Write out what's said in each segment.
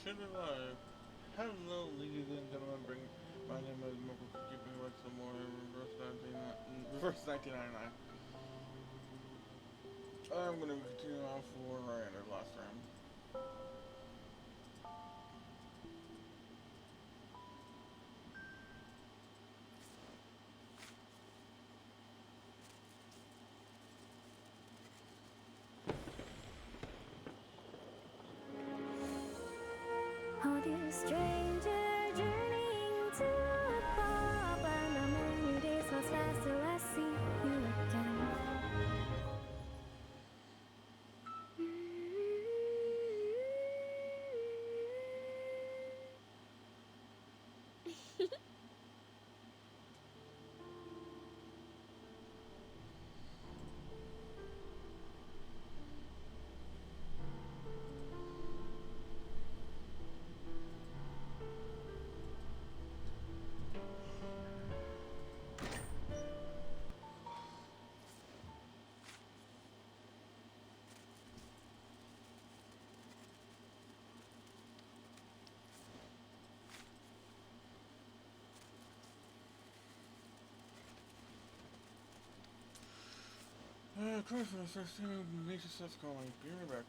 Shit alive. Hello, ladies and gentlemen. My name is Timekeeper Cookie VTuber some more reverse 1999. I'm gonna be continuing off where I ended last time. Oh, dear stranger, journeying to a pub, and how many days must pass till I see you again? Cry for the first time, nature starts calling. Be right back.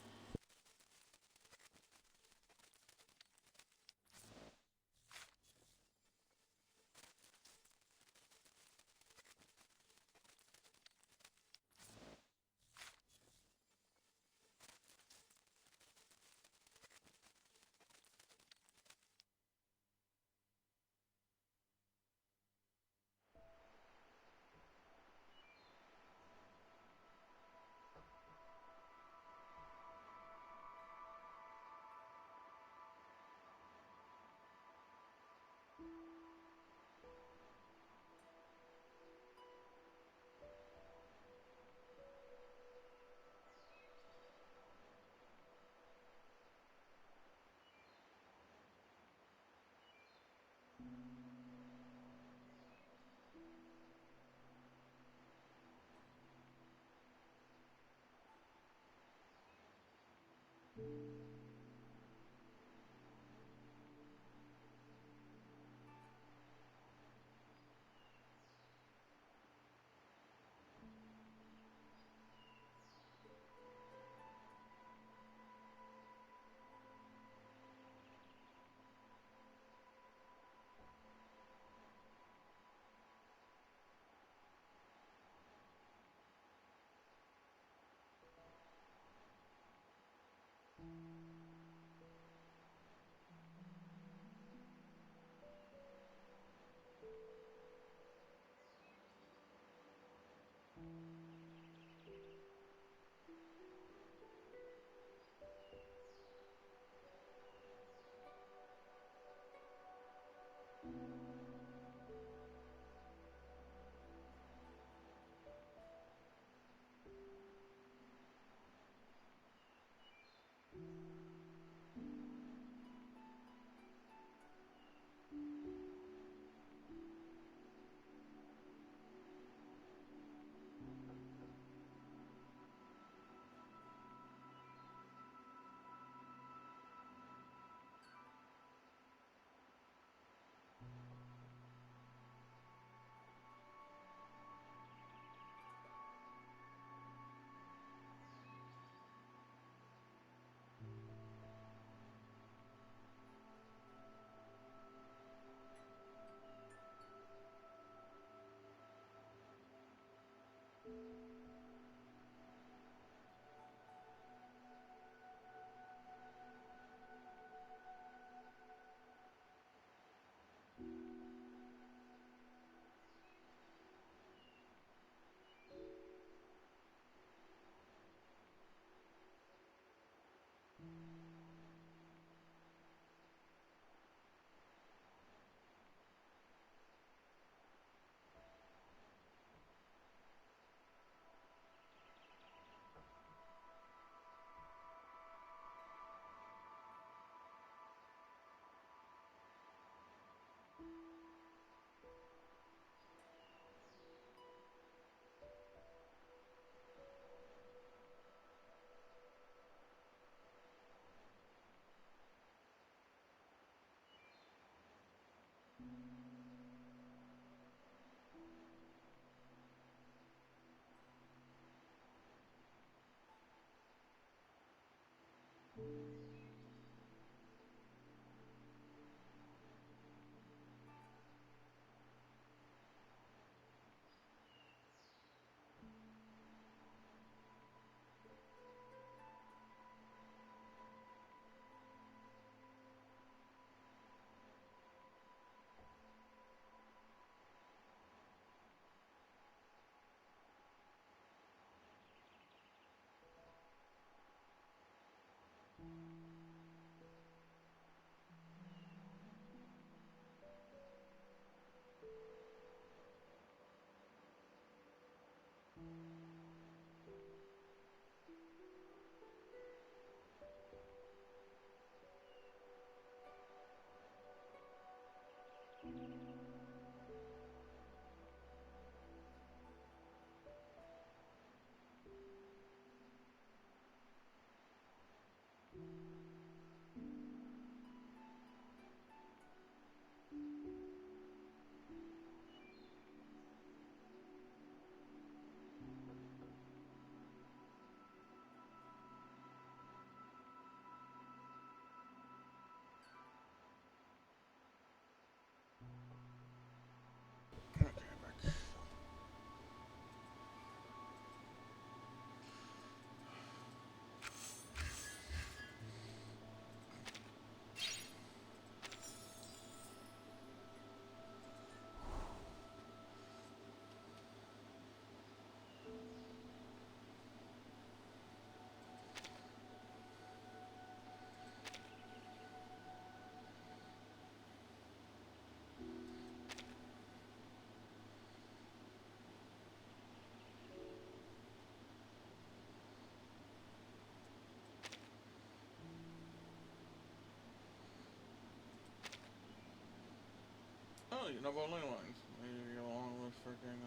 really, no about ley lines. Maybe you get along with freaking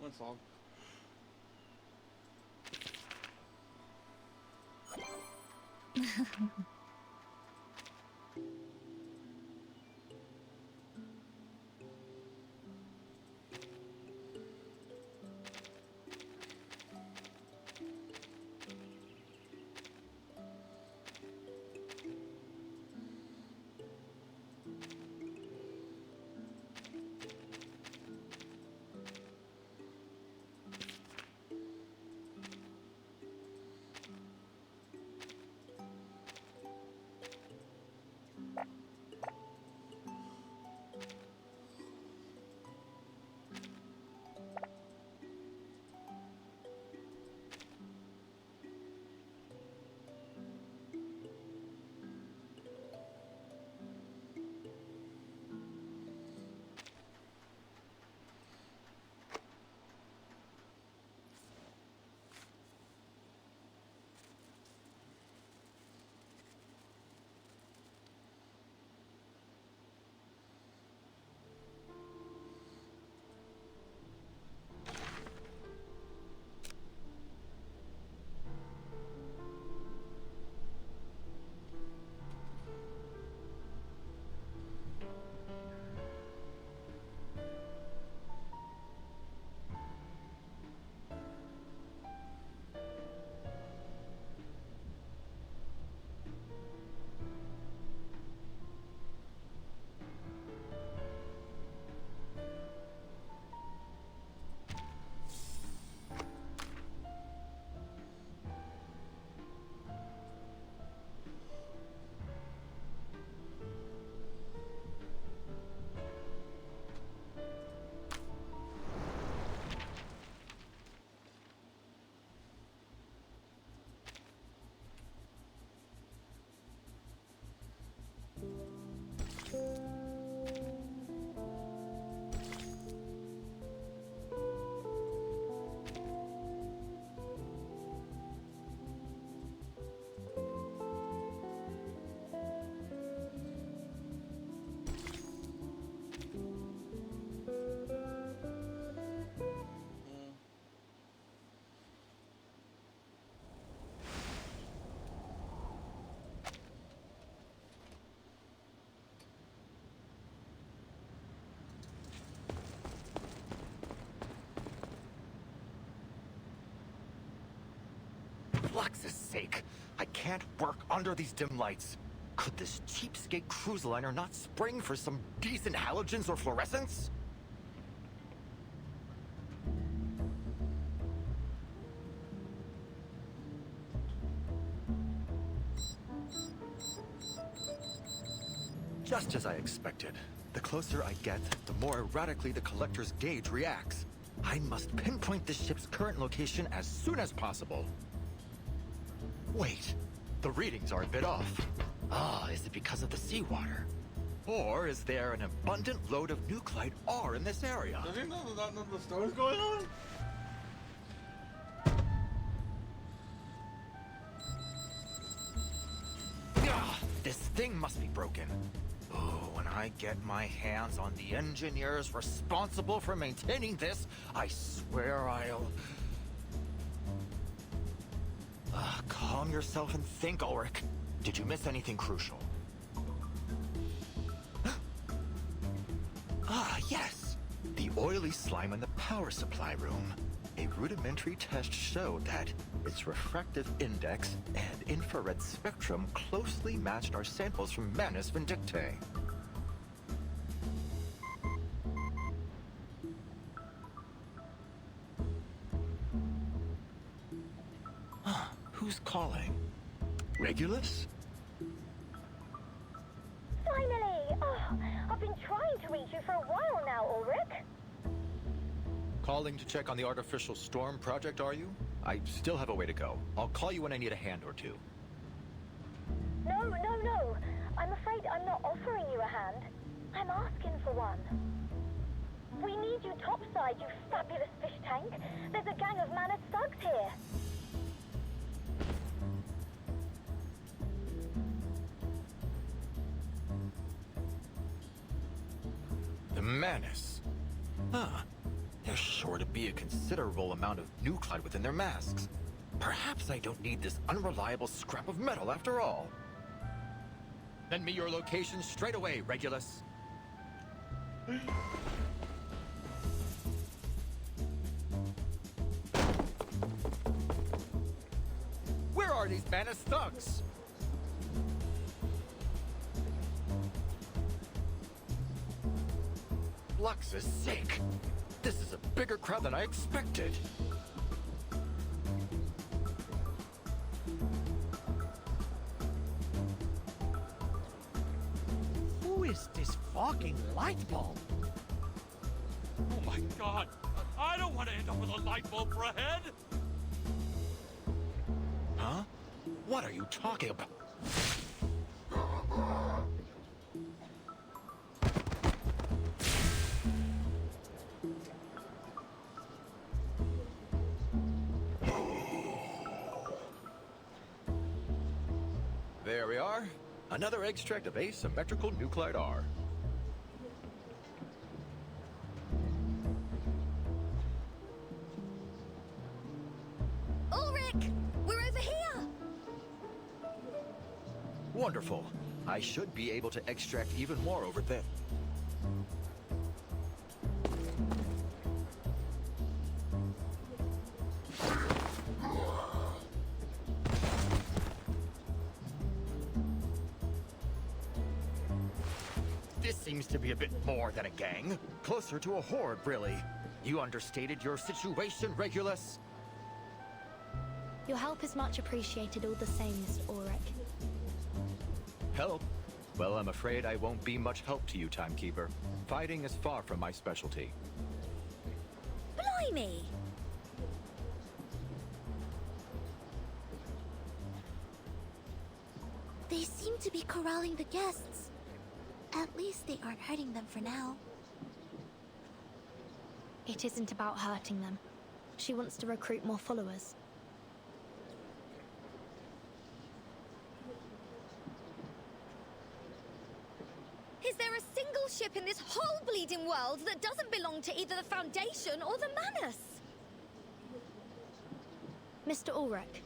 Winslow. Flux's sake, I can't work under these dim lights. Could this cheapskate cruise liner not spring for some decent halogens or fluorescence? Just as I expected. The closer I get, the more erratically the collector's gauge reacts. I must pinpoint this ship's current location as soon as possible. Wait, the readings are a bit off. Is it because of the seawater? Or is there an abundant load of nuclide R in this area? Does he know that the story's going on? This thing must be broken. Oh, when I get my hands on the engineers responsible for maintaining this, I swear I'll... calm yourself and think, Ulrich. Did you miss anything crucial? Yes. The oily slime in the power supply room. A rudimentary test showed that its refractive index and infrared spectrum closely matched our samples from Manus Vindictae. Who's calling? Regulus? Finally! Oh, I've been trying to reach you for a while now, Ulrich. Calling to check on the artificial storm project, are you? I still have a way to go. I'll call you when I need a hand or two. No. I'm afraid I'm not offering you a hand. I'm asking for one. We need you topside, you fabulous fish tank. There's a gang of Manus thugs here. The Manus. Huh. There's sure to be a considerable amount of nuclide within their masks. Perhaps I don't need this unreliable scrap of metal after all. Send me your location straight away, Regulus. Where are these Manus thugs? Lux's sake! This is a bigger crowd than I expected. Who is this fucking light bulb? Oh my god! I don't want to end up with a light bulb for a head! Huh? What are you talking about? There we are. Another extract of asymmetrical nuclide R. Ulrich! We're over here! Wonderful. I should be able to extract even more over there. This seems to be a bit more than a gang. Closer to a horde, really. You understated your situation, Regulus. Your help is much appreciated all the same, Mr. Ulrich. Help? Well, I'm afraid I won't be much help to you, Timekeeper. Fighting is far from my specialty. Blimey! They seem to be corralling the guests. At least they aren't hurting them for now. It isn't about hurting them. She wants to recruit more followers. Is there a single ship in this whole bleeding world that doesn't belong to either the Foundation or the Manus? Mr. Ulrich,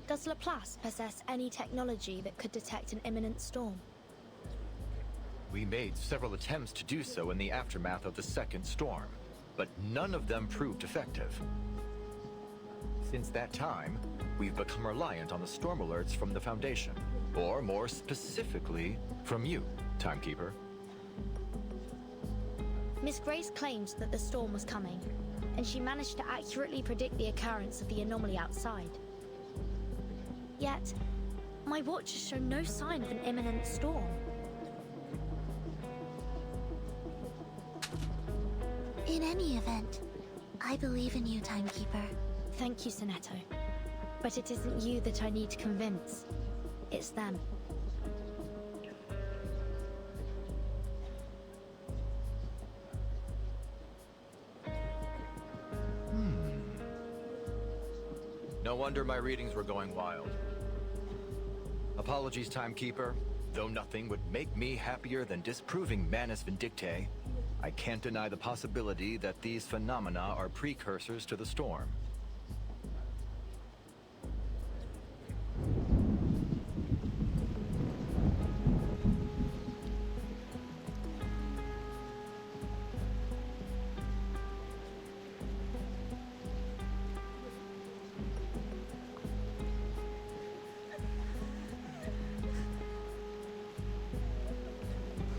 does Laplace possess any technology that could detect an imminent storm? We made several attempts to do so in the aftermath of the second storm, but none of them proved effective. Since that time, we've become reliant on the storm alerts from the Foundation, or more specifically, from you, Timekeeper. Miss Grace claimed that the storm was coming, and she managed to accurately predict the occurrence of the anomaly outside. Yet, my watch has shown no sign of an imminent storm. In any event, I believe in you, Timekeeper. Thank you, Sonetto. But it isn't you that I need to convince. It's them. No wonder my readings were going wild. Apologies, Timekeeper. Though nothing would make me happier than disproving Manus Vindictae, I can't deny the possibility that these phenomena are precursors to the storm.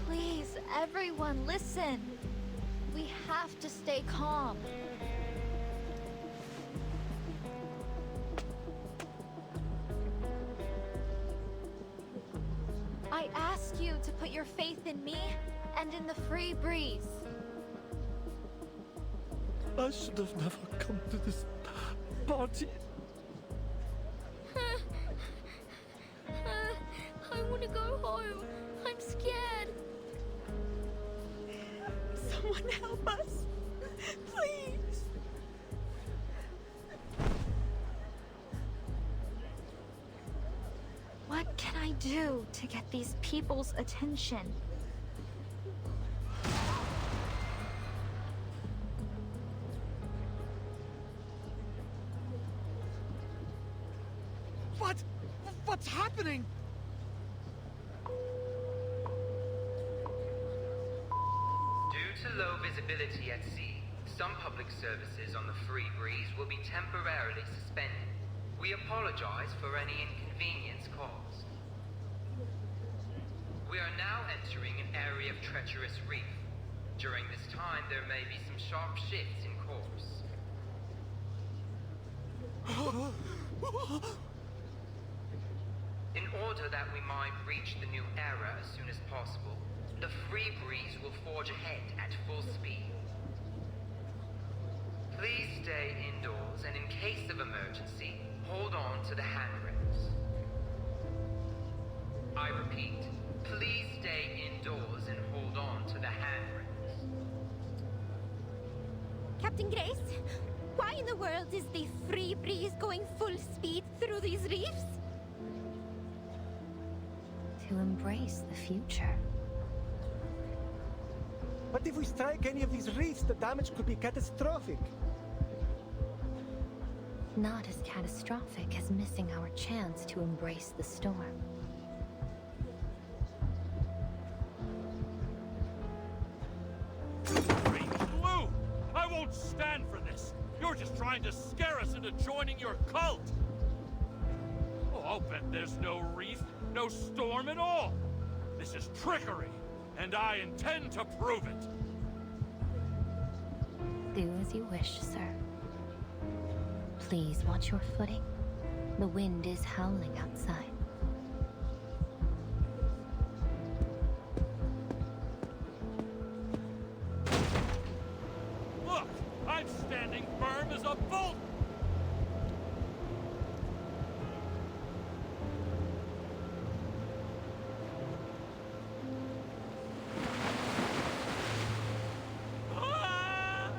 Please, everyone, listen. We have to stay calm. I ask you to put your faith in me and in the free breeze. I should have never come to this party. I want to go home. I'm scared. Someone help us, please. What can I do to get these people's attention? What's happening? Due to low visibility at sea, some public services on the free breeze will be temporarily suspended. We apologize for any inconvenience caused. We are now entering an area of treacherous reef. During this time, there may be some sharp shifts in course. In order that we might reach the new era as soon as possible, the free breeze will forge ahead at full speed. Please stay indoors and in case of emergency, hold on to the handrails. I repeat, please stay indoors and hold on to the handrails. Captain Grace, why in the world is the free breeze going full speed through these reefs? To embrace the future. But if we strike any of these reefs, the damage could be catastrophic. Not as catastrophic as missing our chance to embrace the storm. Great Blue! I won't stand for this! You're just trying to scare us into joining your cult! Oh, I'll bet there's no reef, no storm at all! This is trickery, and I intend to prove it! Do as you wish, sir. Please watch your footing. The wind is howling outside. Look! I'm standing firm as a bolt! Ah!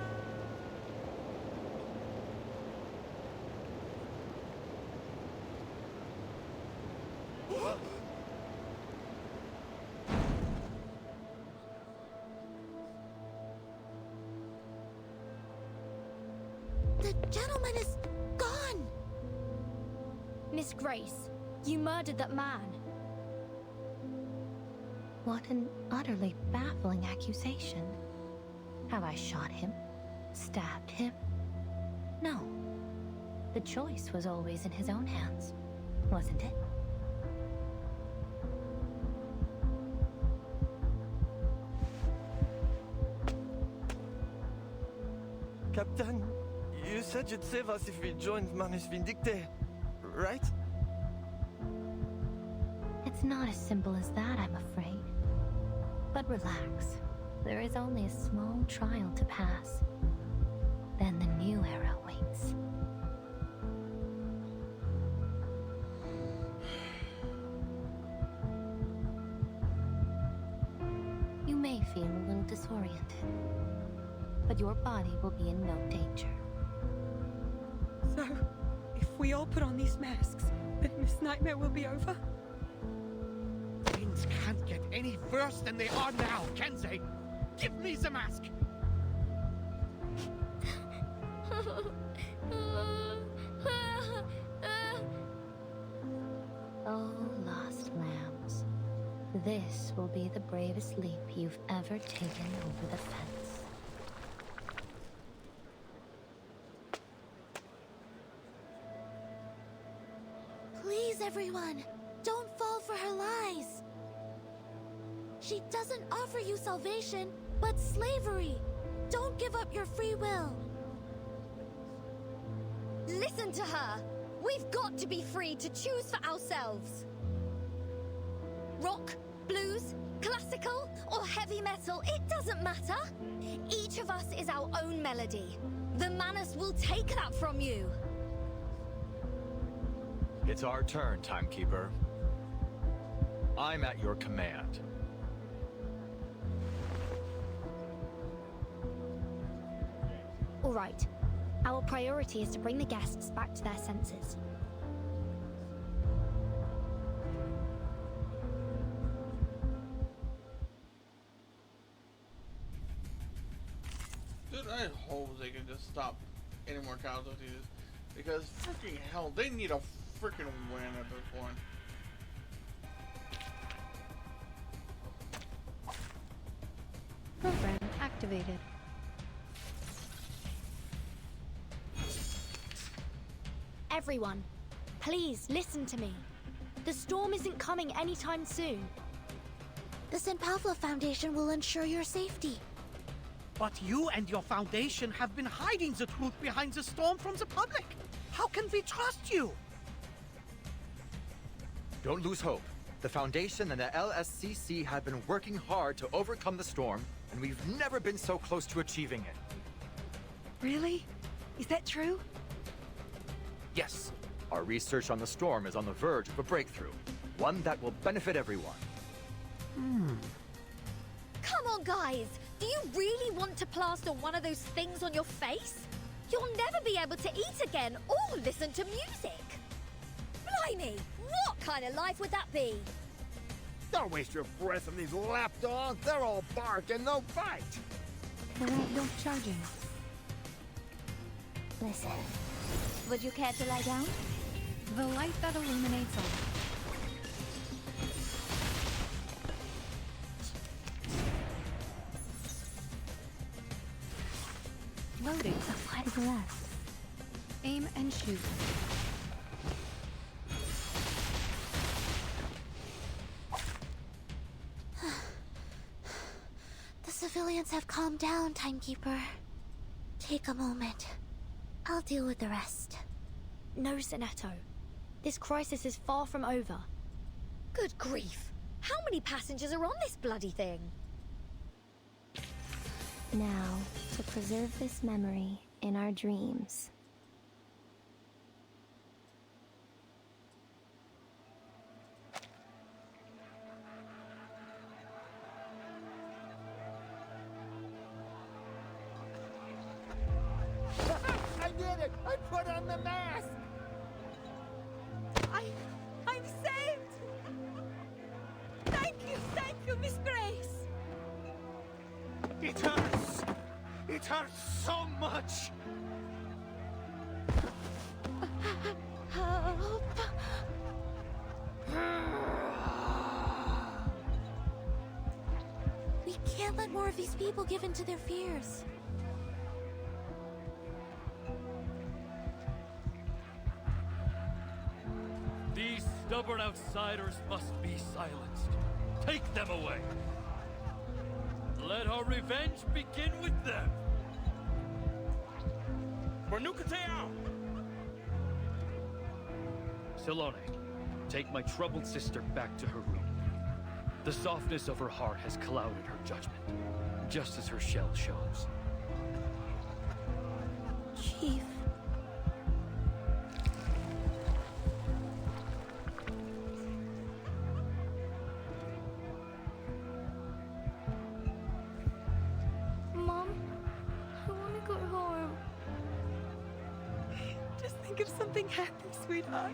The gentleman is gone! Miss Grace, you murdered that man. What an utterly baffling accusation. Have I shot him? Stabbed him? No. The choice was always in his own hands, wasn't it? Captain, you said you'd save us if we joined Manus Vindicte, right? It's not as simple as that, I'm afraid. But relax. There is only a small trial to pass. Then the new era waits. You may feel a little disoriented, but your body will be in no danger. So, if we all put on these masks, then this nightmare will be over? Things can't get any worse than they are now, can they? Give me the mask! Oh, lost lambs. This will be the bravest leap you've ever taken over the fence. Please, everyone, don't fall for her lies. She doesn't offer you salvation, but slavery. Don't give up your free will. Listen to her! We've got to be free to choose for ourselves! Rock, blues, classical, or heavy metal, it doesn't matter! Each of us is our own melody. The Manus will take that from you! It's our turn, Timekeeper. I'm at your command. All right. Our priority is to bring the guests back to their senses. Dude, I hope they can just stop any more casualties. Because freaking hell, they need a freaking win at this point. Program activated. Everyone, please listen to me. The storm isn't coming anytime soon. The St. Pavlov Foundation will ensure your safety. But you and your foundation have been hiding the truth behind the storm from the public. How can we trust you? Don't lose hope. The Foundation and the LSCC have been working hard to overcome the storm, and we've never been so close to achieving it. Really? Is that true? Yes, our research on the storm is on the verge of a breakthrough, one that will benefit everyone. Come on, guys! Do you really want to plaster one of those things on your face? You'll never be able to eat again or listen to music. Blimey! What kind of life would that be? Don't waste your breath on these lapdogs. They're all bark and no bite. No charging. Listen, would you care to lie down? The light that illuminates all. Loading. What is left? Aim and shoot. The civilians have calmed down, Timekeeper. Take a moment. I'll deal with the rest. No, Zenetto. This crisis is far from over. Good grief! How many passengers are on this bloody thing? Now, to preserve this memory in our dreams. I did it! I put on the mask! I'm saved! Thank you, Miss Grace! It hurts! It hurts so much! Help! We can't let more of these people give in to their fears. These stubborn outsiders must be silenced. Take them away. Let our revenge begin with them. Silone, take my troubled sister back to her room. The softness of her heart has clouded her judgment, just as her shell shows. Chief. Mom, I want to go home. Just think if something happens, sweetheart.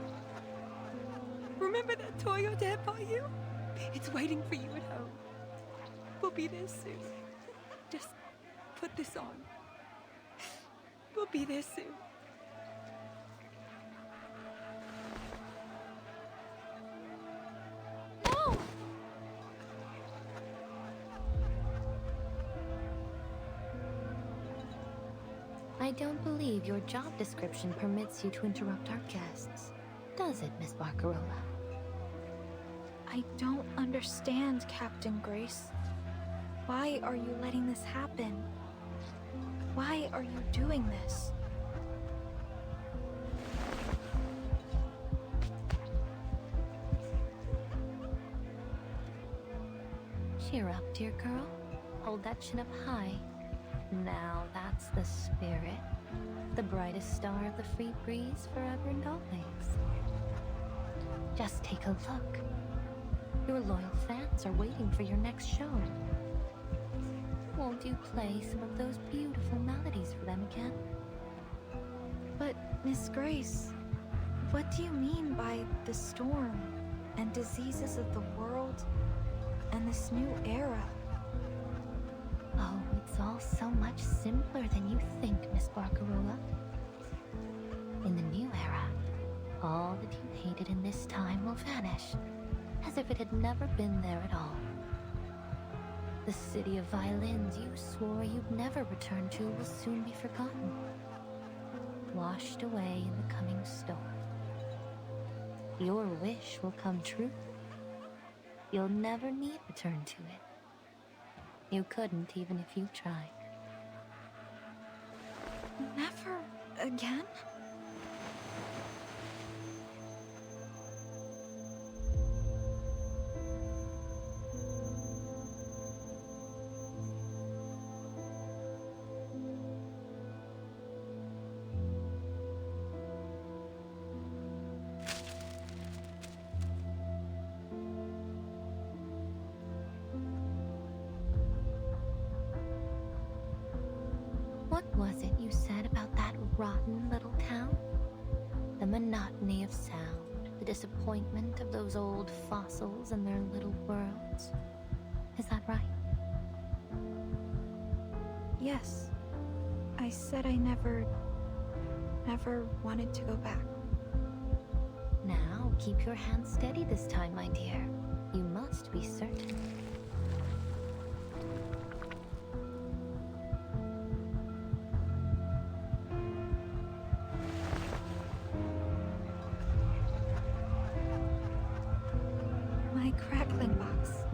Remember that toy your dad bought you? It's waiting for you at home. We'll be there soon. Just put this on. We'll be there soon. Oh! I don't believe your job description permits you to interrupt our guests. Does it, Miss Barcarola? I don't understand, Captain Grace. Why are you letting this happen? Why are you doing this? Cheer up, dear girl. Hold that chin up high. Now that's the spirit. The brightest star of the free breeze forever and always. Just take a look. Your loyal fans are waiting for your next show. Won't you play some of those beautiful melodies for them again? But, Miss Grace, what do you mean by the storm and diseases of the world and this new era? Oh, it's all so much simpler than you think, Miss Barcarola. In the new era, all that you located in this time will vanish, as if it had never been there at all. The city of violins you swore you'd never return to will soon be forgotten, washed away in the coming storm. Your wish will come true. You'll never need return to it. You couldn't even if you tried. Never again? What was it you said about that rotten little town? The monotony of sound, the disappointment of those old fossils and their little worlds. Is that right? Yes. I said I never wanted to go back. Now, keep your hands steady this time, my dear. You must be certain. My crackling box.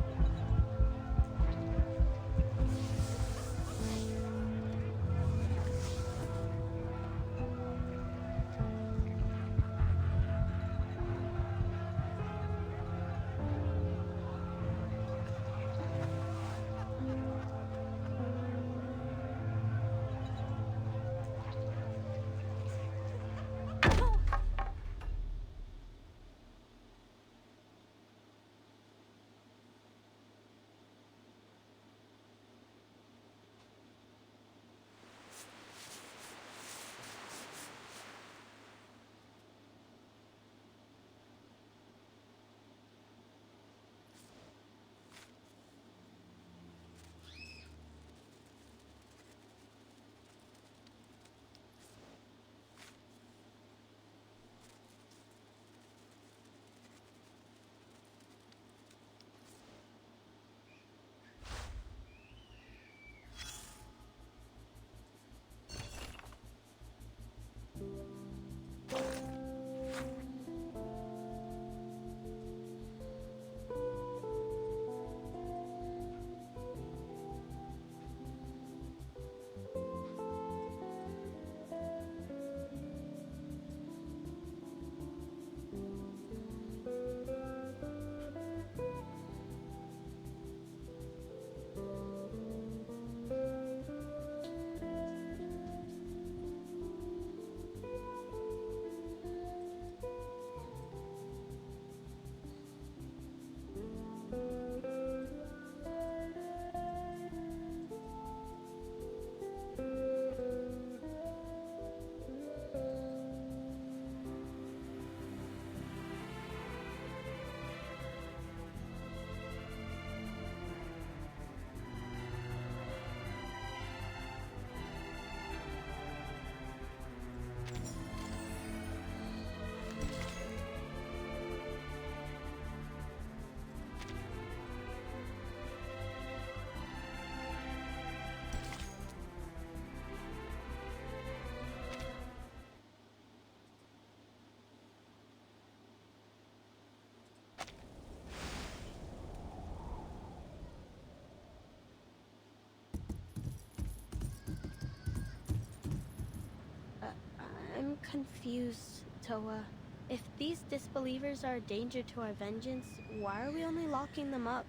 I'm confused, Toa. If these disbelievers are a danger to our vengeance, why are we only locking them up?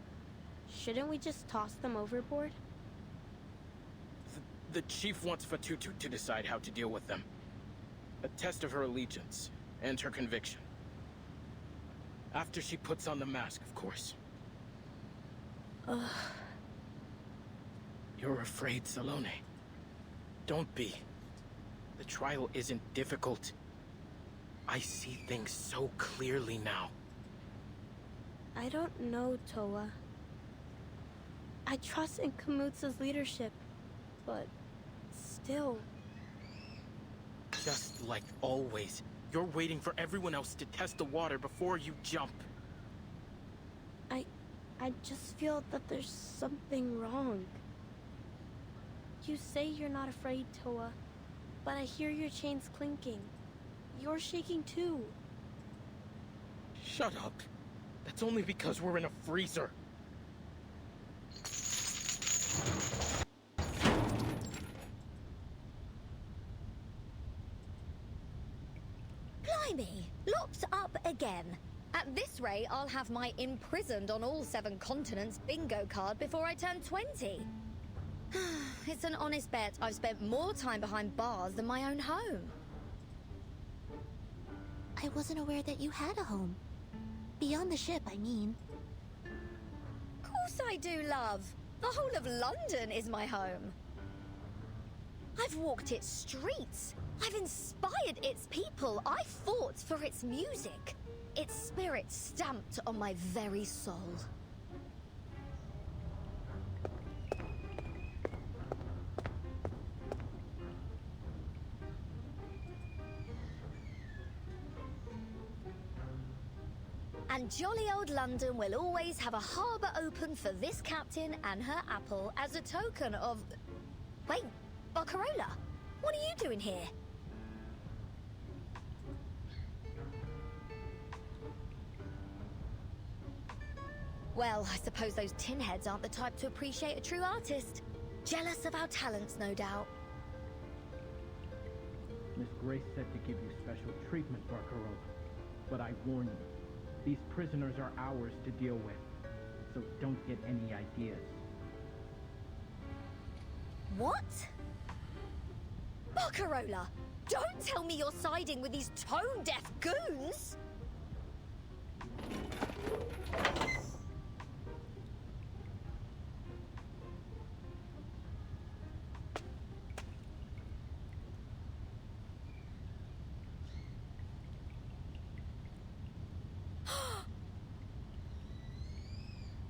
Shouldn't we just toss them overboard? The chief wants Fatutu to decide how to deal with them. A test of her allegiance and her conviction. After she puts on the mask, of course. Ugh. You're afraid, Salome. Don't be. The trial isn't difficult. I see things so clearly now. I don't know, Toa. I trust in Kamutsa's leadership, but still... Just like always, You're waiting for everyone else to test the water before you jump. I just feel that there's something wrong. You say you're not afraid, Toa, but I hear your chains clinking. You're shaking too. Shut up. That's only because we're in a freezer. Blimey! Locked up again. At this rate, I'll have my imprisoned on all 7 continents bingo card before I turn 20. It's an honest bet I've spent more time behind bars than my own home. I wasn't aware that you had a home. Beyond the ship, I mean. Of course I do, love. The whole of London is my home. I've walked its streets. I've inspired its people. I fought for its music. Its spirit stamped on my very soul. And jolly old London will always have a harbour open for this captain and her apple as a token of... Wait, Barcarola, what are you doing here? Well, I suppose those tin heads aren't the type to appreciate a true artist. Jealous of our talents, no doubt. Miss Grace said to give you special treatment, Barcarola. But I warn you, these prisoners are ours to deal with, so don't get any ideas. What? Barcarola, don't tell me you're siding with these tone-deaf goons!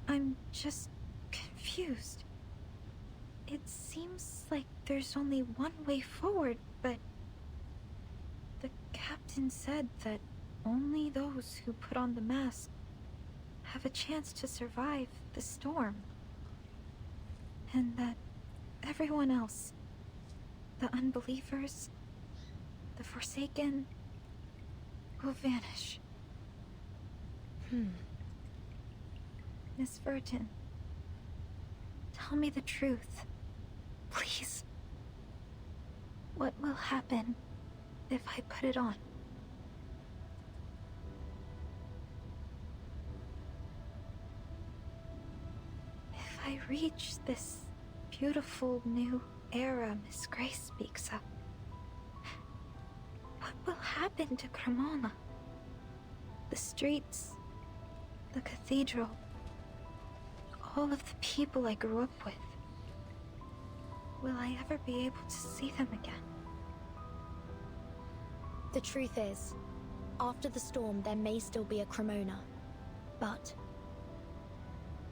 I'm just confused. It seems like there's only one way forward, but the captain said that only those who put on the mask have a chance to survive the storm. And that everyone else, the unbelievers, the Forsaken, will vanish. Miss Verton, tell me the truth, please. What will happen if I put it on? If I reach this beautiful new era Miss Grace speaks of, what will happen to Cremona? The streets, the cathedral, all of the people I grew up with. Will I ever be able to see them again? The truth is, after the storm there may still be a Cremona, but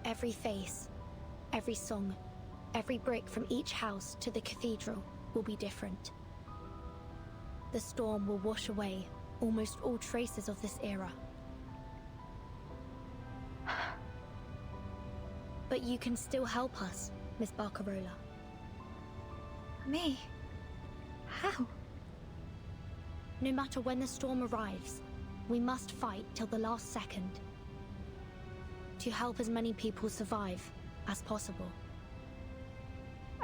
every face, every song, every brick from each house to the cathedral will be different. The storm will wash away almost all traces of this era. But you can still help us, Miss Barcarola. Me? How? No matter when the storm arrives, we must fight till the last second. To help as many people survive as possible.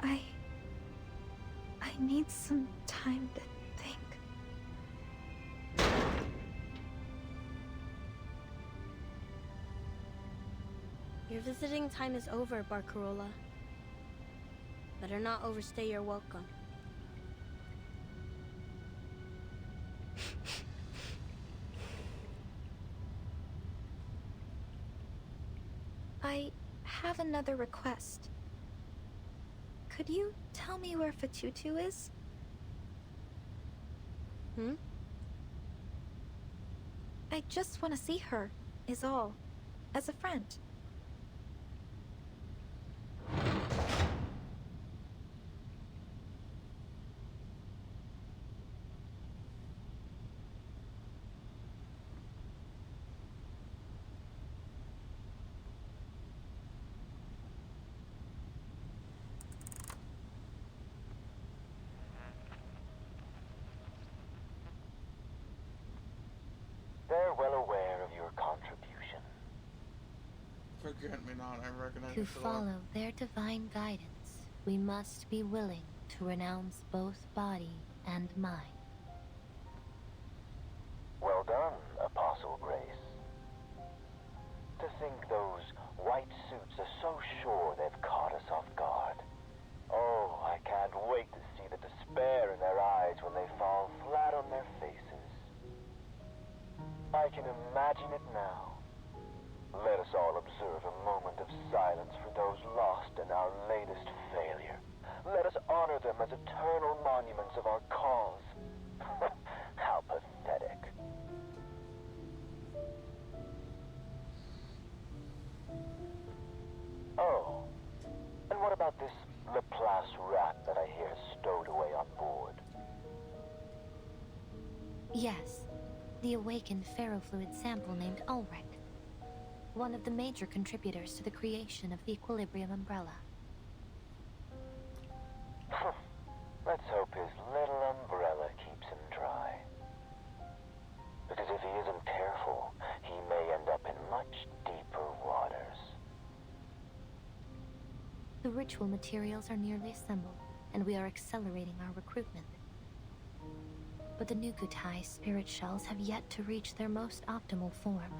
I need some time to think. Your visiting time is over, Barcarola. Better not overstay your welcome. I have another request. Could you tell me where Fatutu is? I just want to see her, is all. As a friend. Forget Me Not. I recognize To it a lot. follow their divine guidance, we must be willing to renounce both body and mind. Well done, Apostle Grace. To think those white suits are so sure they've caught us off guard. Oh, I can't wait to see the despair in their eyes when they fall flat on their faces. I can imagine it now. Let us all observe a moment of silence for those lost in our latest failure. Let us honor them as eternal monuments of our cause. How pathetic. Oh, and what about this Laplace rat that I hear stowed away on board? Yes, the awakened ferrofluid sample named Ulrich. One of the major contributors to the creation of the Equilibrium Umbrella. Let's hope his little umbrella keeps him dry. Because if he isn't careful, he may end up in much deeper waters. The ritual materials are nearly assembled, and we are accelerating our recruitment. But the Nukutai spirit shells have yet to reach their most optimal form.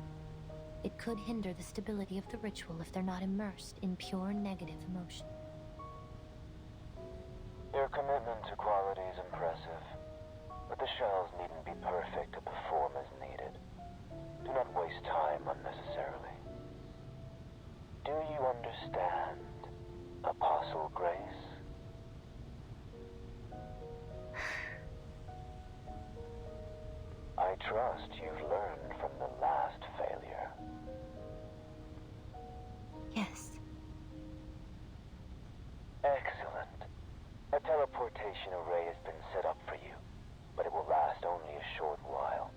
It could hinder the stability of the ritual if they're not immersed in pure negative emotion. Your commitment to quality is impressive, but the shells needn't be perfect to perform as needed. Do not waste time unnecessarily. Do you understand, Apostle Grace? I trust you've learned from the last failure. Yes. Excellent. A teleportation array has been set up for you, but it will last only a short while.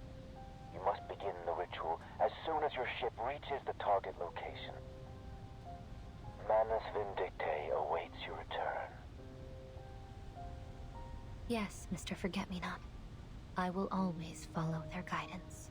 You must begin the ritual as soon as your ship reaches the target location. Manus Vindictae awaits your return. Yes, Mr. Forget-Me-Not. I will always follow their guidance.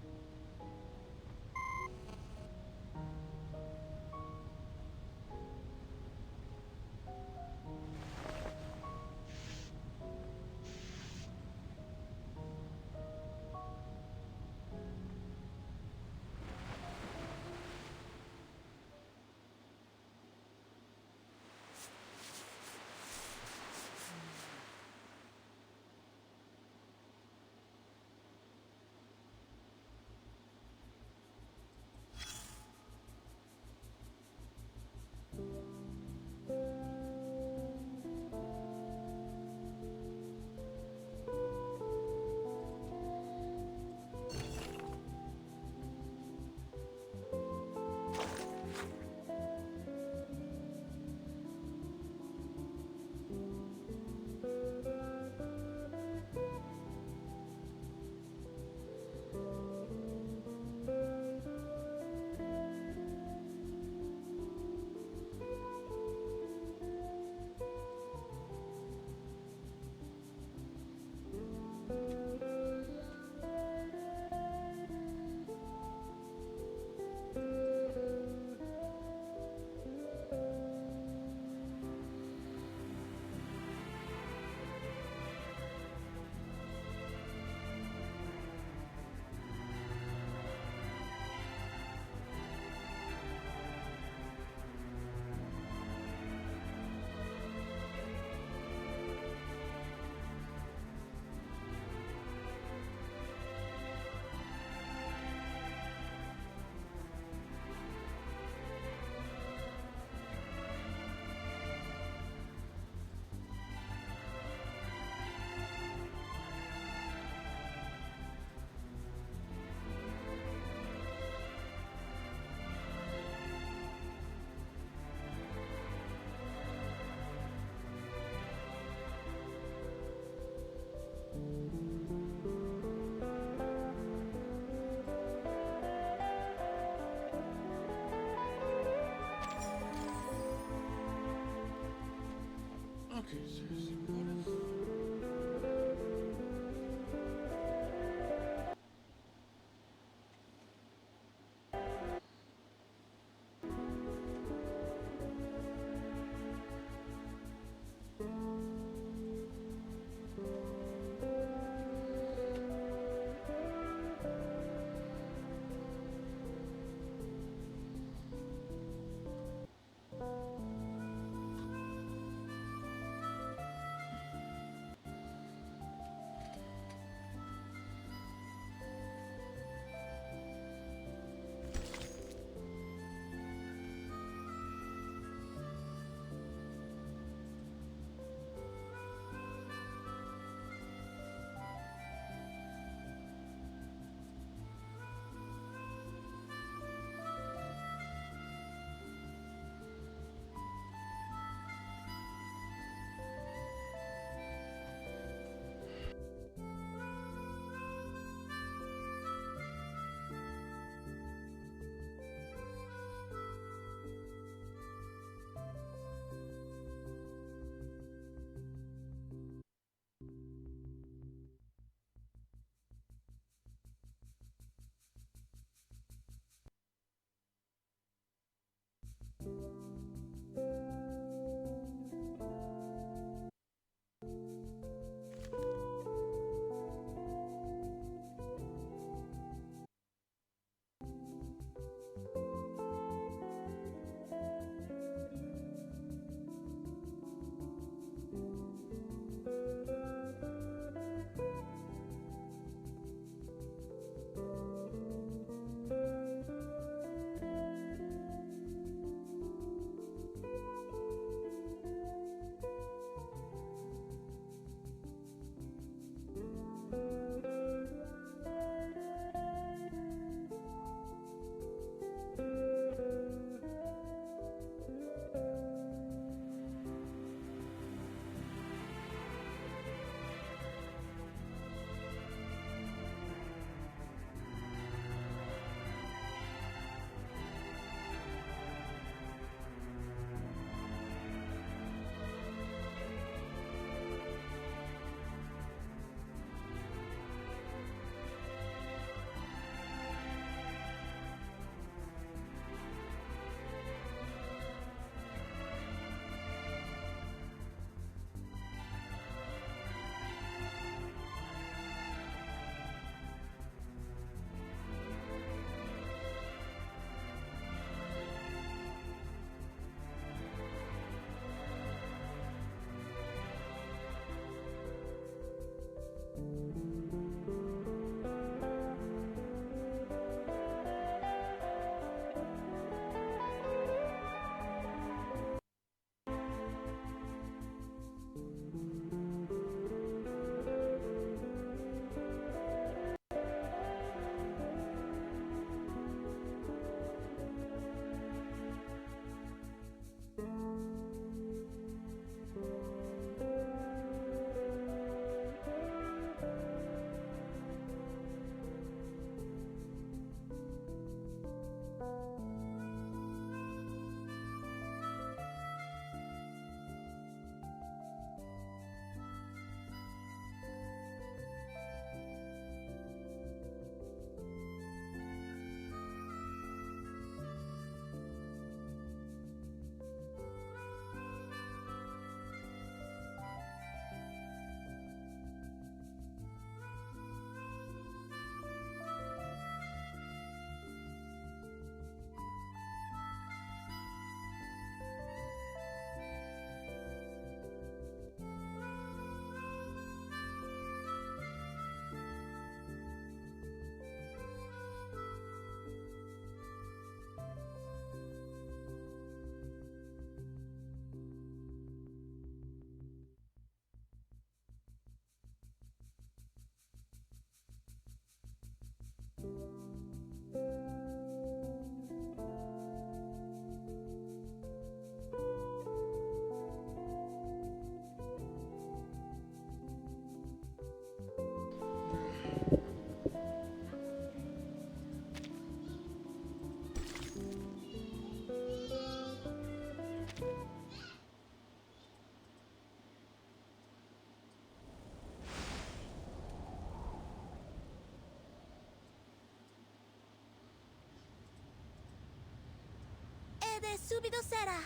Subido Sera!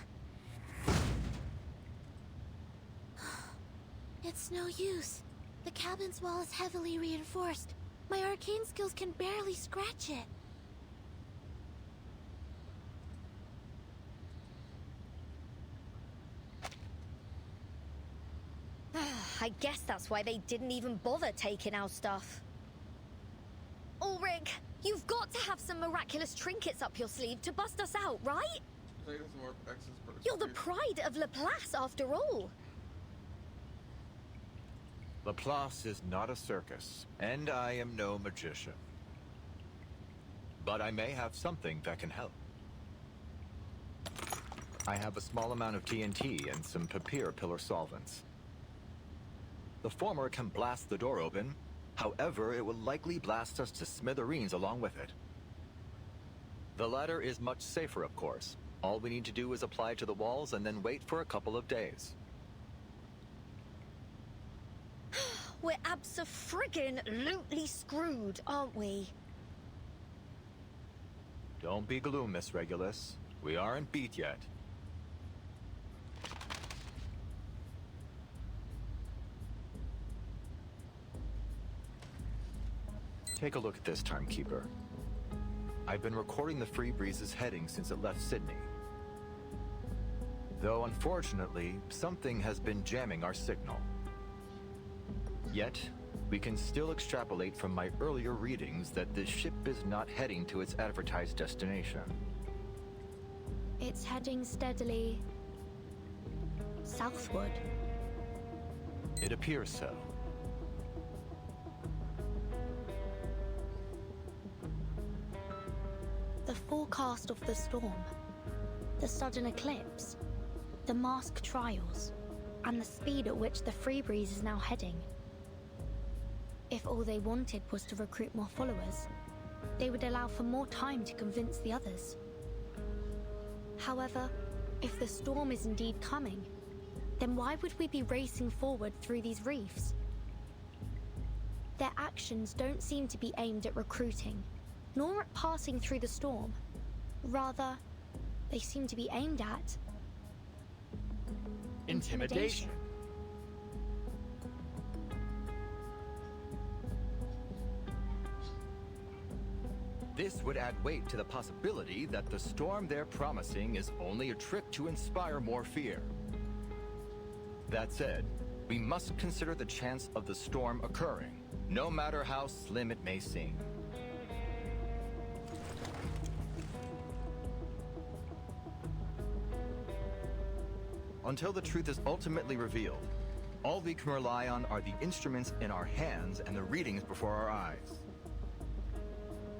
It's no use. The cabin's wall is heavily reinforced. My arcane skills can barely scratch it. I guess that's why they didn't even bother taking our stuff. Ulrich, you've got to have some miraculous trinkets up your sleeve to bust us out, right? You're the pride of Laplace, after all. Laplace is not a circus, and I am no magician. But I may have something that can help. I have a small amount of TNT and some papier pillar solvents. The former can blast the door open, however, it will likely blast us to smithereens along with it. The latter is much safer, of course. All we need to do is apply to the walls and then wait for a couple of days. We're abso-friggin-lutely screwed, aren't we? Don't be gloom, Miss Regulus. We aren't beat yet. Take a look at this, Timekeeper. I've been recording the Free Breeze's heading since it left Sydney. Though, unfortunately, something has been jamming our signal. Yet, we can still extrapolate from my earlier readings that this ship is not heading to its advertised destination. It's heading steadily southward. It appears so. The forecast of the storm, the sudden eclipse, the mask trials, and the speed at which the Free Breeze is now heading. If all they wanted was to recruit more followers, they would allow for more time to convince the others. However, if the storm is indeed coming, then why would we be racing forward through these reefs? Their actions don't seem to be aimed at recruiting, nor at passing through the storm. Rather, they seem to be aimed at intimidation. This would add weight to the possibility that the storm they're promising is only a trick to inspire more fear. That said, we must consider the chance of the storm occurring, no matter how slim it may seem. Until the truth is ultimately revealed, all we can rely on are the instruments in our hands and the readings before our eyes.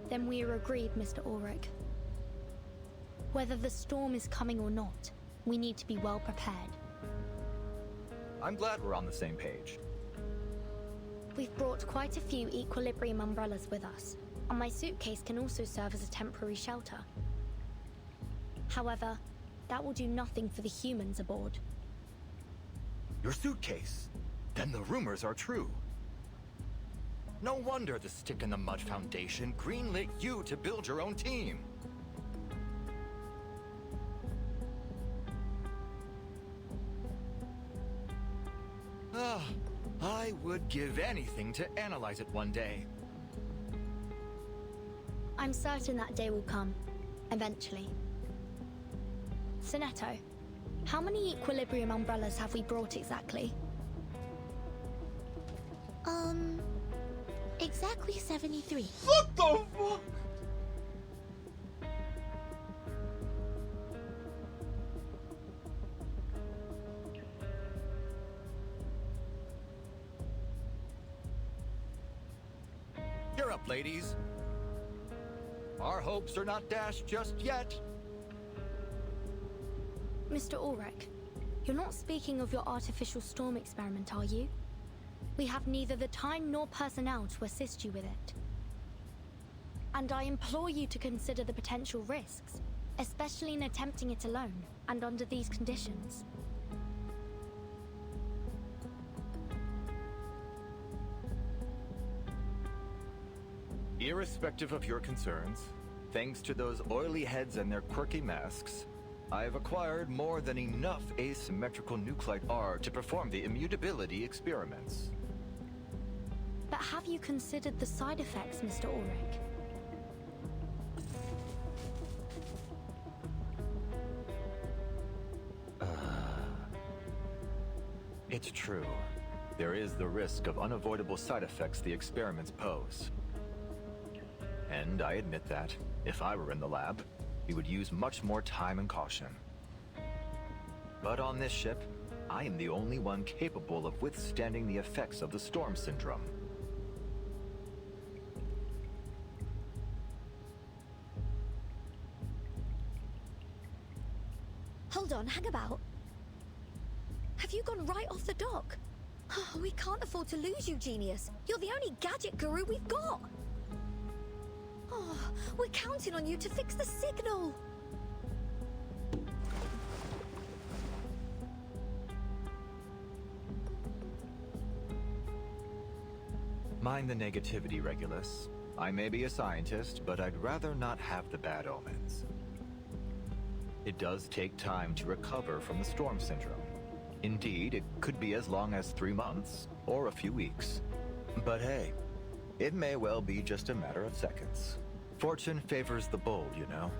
Then we are agreed, Mr. Ulrich. Whether the storm is coming or not, we need to be well prepared. I'm glad we're on the same page. We've brought quite a few equilibrium umbrellas with us, and my suitcase can also serve as a temporary shelter. However, that will do nothing for the humans aboard. Your suitcase? Then the rumors are true. No wonder the Stick in the Mud Foundation greenlit you to build your own team. I would give anything to analyze it one day. I'm certain that day will come, eventually. Sonetto, how many equilibrium umbrellas have we brought exactly? Exactly 73. What the fuck? Cheer up, ladies. Our hopes are not dashed just yet. Mr. Ulrich, you're not speaking of your artificial storm experiment, are you? We have neither the time nor personnel to assist you with it. And I implore you to consider the potential risks, especially in attempting it alone and under these conditions. Irrespective of your concerns, thanks to those oily heads and their quirky masks, I've acquired more than enough asymmetrical nuclide R to perform the immutability experiments. But have you considered the side effects, Mr. Ulrich? It's true. There is the risk of unavoidable side effects the experiments pose. And I admit that, if I were in the lab, we would use much more time and caution. But on this ship, I am the only one capable of withstanding the effects of the storm syndrome. Hold on, hang about. Have you gone right off the dock? Oh, we can't afford to lose you, genius. You're the only gadget guru we've got. Oh, we're counting on you to fix the signal. Mind the negativity, Regulus. I may be a scientist, but I'd rather not have the bad omens. It does take time to recover from the storm syndrome. Indeed, it could be as long as 3 months, or a few weeks. But hey, it may well be just a matter of seconds. Fortune favors the bold, you know.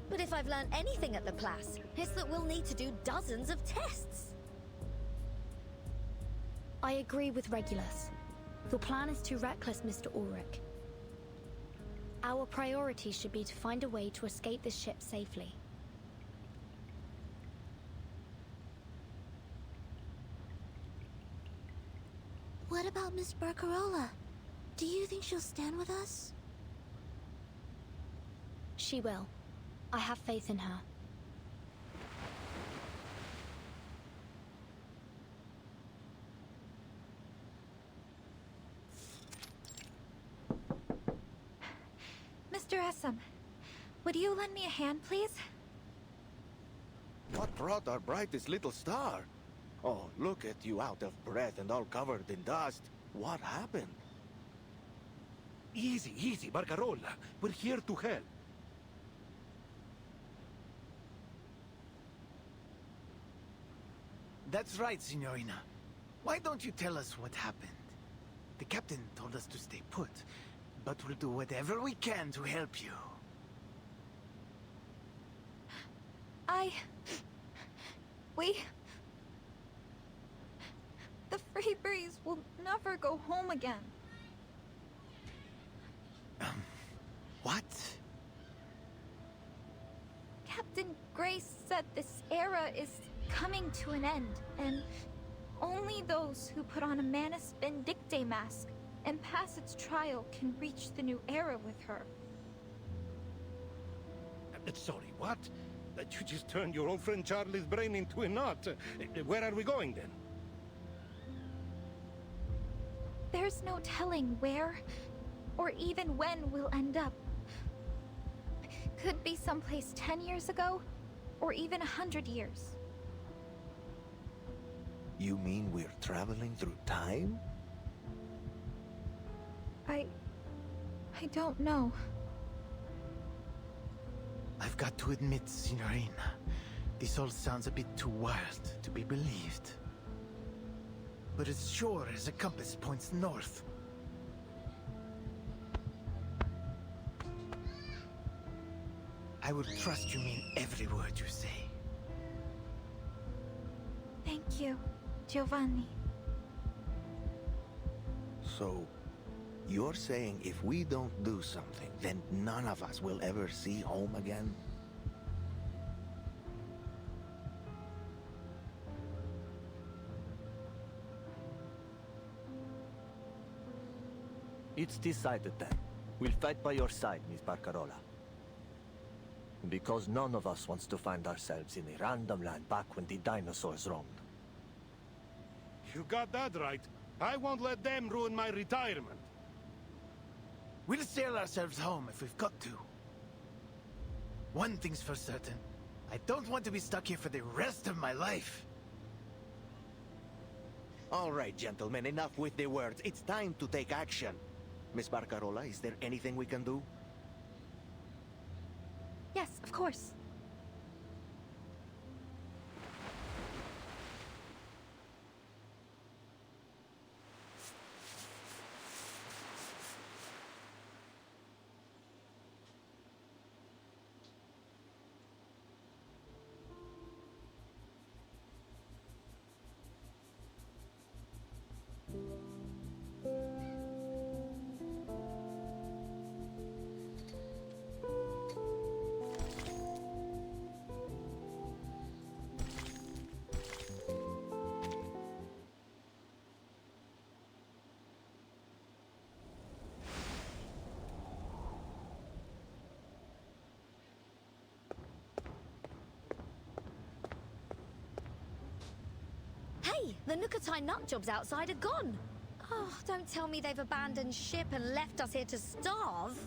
But if I've learned anything at Laplace, it's that we'll need to do dozens of tests. I agree with Regulus. Your plan is too reckless, Mr. Ulrich. Our priority should be to find a way to escape this ship safely. What about Miss Barcarola? Do you think she'll stand with us? She will. I have faith in her. Mr. Essam, would you lend me a hand, please? What brought our brightest little star? Oh, look at you out of breath and all covered in dust. What happened? Easy, easy, Barcarola. We're here to help. That's right, Signorina. Why don't you tell us what happened? The captain told us to stay put, but we'll do whatever we can to help you. The Free Breeze will never go home again. What? Captain Grace said this era is coming to an end, and only those who put on a Manus Vindictae mask and pass its trial can reach the new era with her. Sorry, what? You just turned your old friend Charlie's brain into a knot. Where are we going, then? There's no telling where, or even when we'll end up. Could be someplace 10 years ago, or even 100 years. You mean we're traveling through time? I don't know. I've got to admit, Signorina, this all sounds a bit too wild to be believed. But as sure as a compass points north. I will trust you mean every word you say. Thank you, Giovanni. So, you're saying if we don't do something, then none of us will ever see home again? It's decided then. We'll fight by your side, Miss Barcarola. Because none of us wants to find ourselves in a random land back when the dinosaurs roamed. You got that right. I won't let them ruin my retirement. We'll sail ourselves home if we've got to. One thing's for certain. I don't want to be stuck here for the rest of my life. All right, gentlemen, enough with the words. It's time to take action. Miss Barcarola, is there anything we can do? Yes, of course. Hey, the Nukatai nutjobs outside are gone. Oh, don't tell me they've abandoned ship and left us here to starve.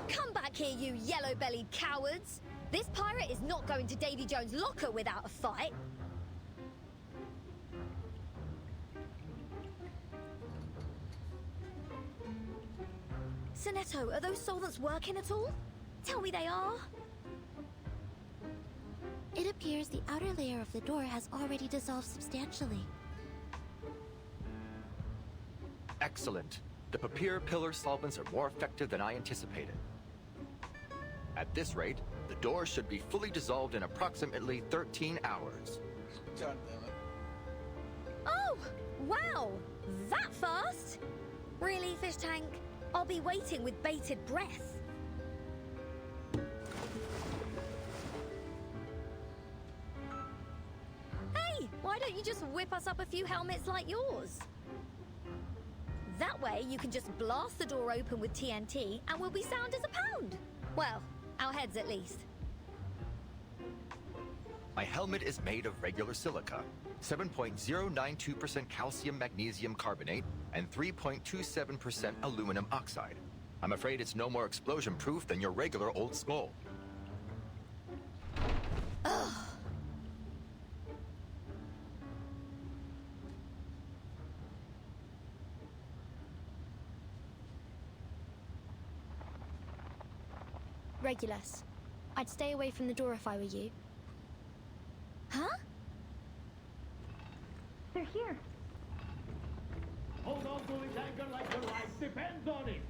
Come back here, you yellow-bellied cowards! This pirate is not going to Davy Jones' locker without a fight. Sonetto, are those solvents working at all? Tell me they are. It appears the outer layer of the door has already dissolved substantially. Excellent. The papier pillar solvents are more effective than I anticipated. At this rate, the door should be fully dissolved in approximately 13 hours. God damn it. Oh, wow! That fast? Really, Fish Tank? I'll be waiting with bated breath. Hey, why don't you just whip us up a few helmets like yours? That way, you can just blast the door open with TNT and we'll be sound as a pound. Well, our heads at least. My helmet is made of regular silica, 7.092% calcium magnesium carbonate, and 3.27% aluminum oxide. I'm afraid it's no more explosion-proof than your regular old skull. Ugh. Regulus, I'd stay away from the door if I were you. Huh? They're here. Hold on to this anchor like your life depends on it.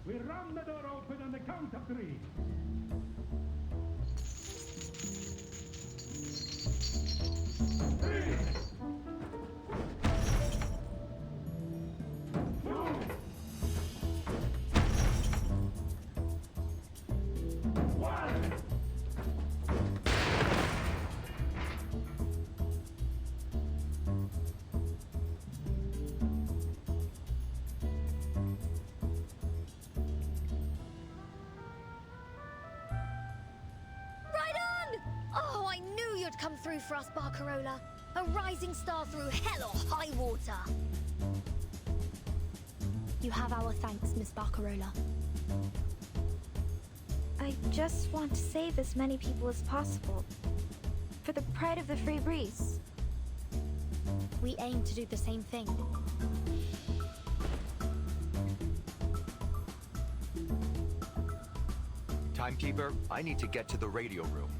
We ram the door open on the count of 3. 3. 2. 1. Oh, I knew you'd come through for us, Barcarola. A rising star through hell or high water. You have our thanks, Miss Barcarola. I just want to save as many people as possible. For the pride of the Free Breeze. We aim to do the same thing. Timekeeper, I need to get to the radio room.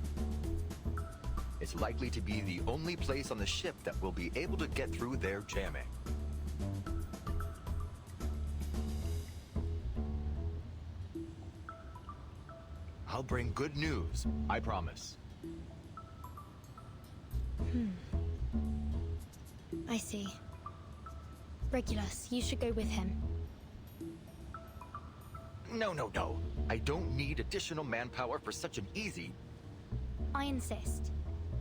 It's likely to be the only place on the ship that will be able to get through their jamming. I'll bring good news, I promise. I see. Regulus, you should go with him. No. I don't need additional manpower for such an easy... I insist.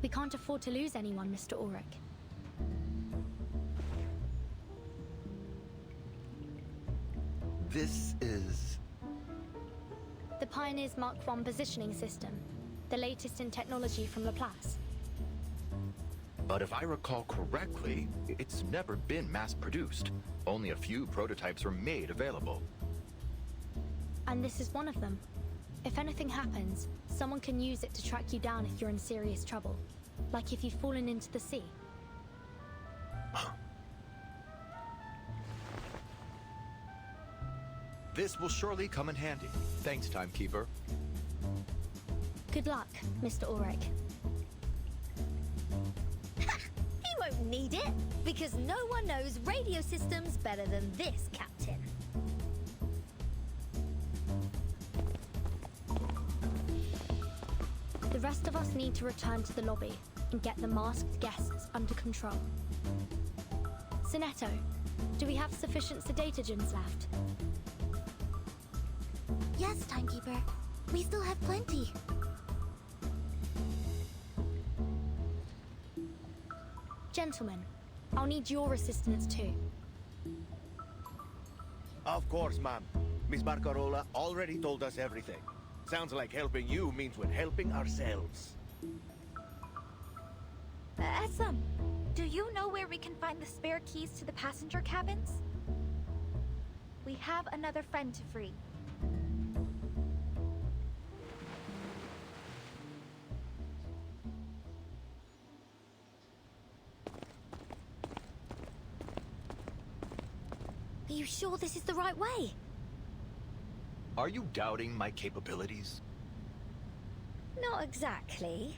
We can't afford to lose anyone, Mr. Ulrich. This is... The Pioneer's Mark I positioning system. The latest in technology from Laplace. But if I recall correctly, it's never been mass-produced. Only a few prototypes were made available. And this is one of them. If anything happens, someone can use it to track you down if you're in serious trouble. Like if you've fallen into the sea. This will surely come in handy. Thanks, Timekeeper. Good luck, Mr. Ulrich. He won't need it, because no one knows radio systems better than this, Captain. The rest of us need to return to the lobby and get the masked guests under control. Sinetto, do we have sufficient sedatogens left? Yes, Timekeeper. We still have plenty. Gentlemen, I'll need your assistance too. Of course, ma'am. Miss Barcarola already told us everything. Sounds like helping you means we're helping ourselves. Essam, do you know where we can find the spare keys to the passenger cabins? We have another friend to free. Are you sure this is the right way? Are you doubting my capabilities? Not exactly.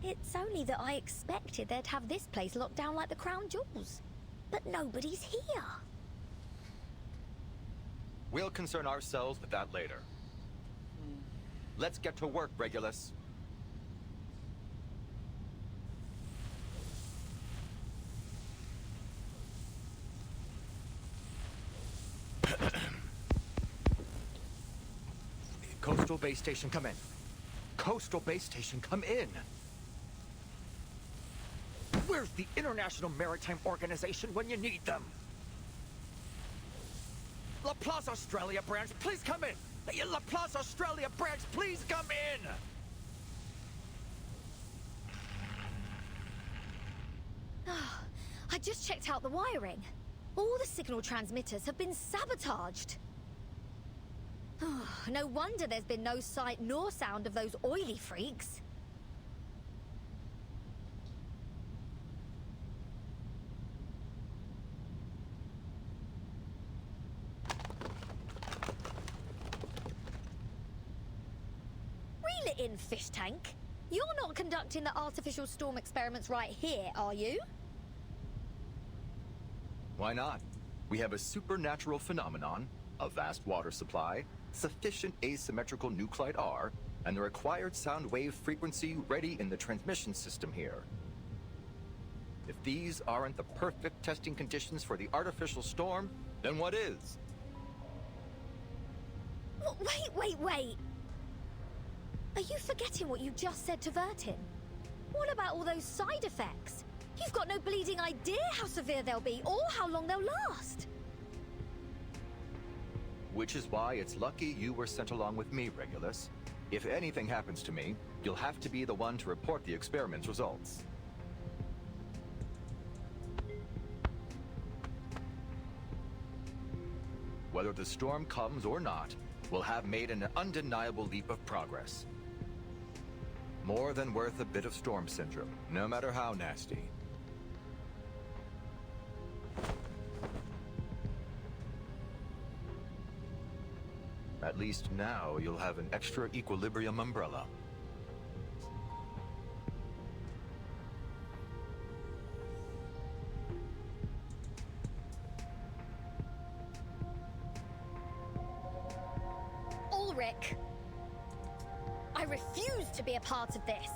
It's only that I expected they'd have this place locked down like the crown jewels. But nobody's here. We'll concern ourselves with that later. Let's get to work, Regulus. Coastal Base Station, come in. Coastal Base Station, come in. Where's the International Maritime Organization when you need them? Laplace Australia branch, please come in. Laplace Australia branch, please come in. I just checked out the wiring. All the signal transmitters have been sabotaged. No wonder there's been no sight nor sound of those oily freaks. Reel it in, fish tank. You're not conducting the artificial storm experiments right here, are you? Why not? We have a supernatural phenomenon, a vast water supply, sufficient asymmetrical nuclide R, and the required sound wave frequency ready in the transmission system here. If these aren't the perfect testing conditions for the artificial storm, then what is? Wait. Are you forgetting what you just said to Vertin? What about all those side effects? You've got no bleeding idea how severe they'll be or how long they'll last. Which is why it's lucky you were sent along with me, Regulus. If anything happens to me, you'll have to be the one to report the experiment's results. Whether the storm comes or not, we'll have made an undeniable leap of progress. More than worth a bit of storm syndrome, no matter how nasty. At least now you'll have an extra equilibrium umbrella. Ulrich! I refuse to be a part of this!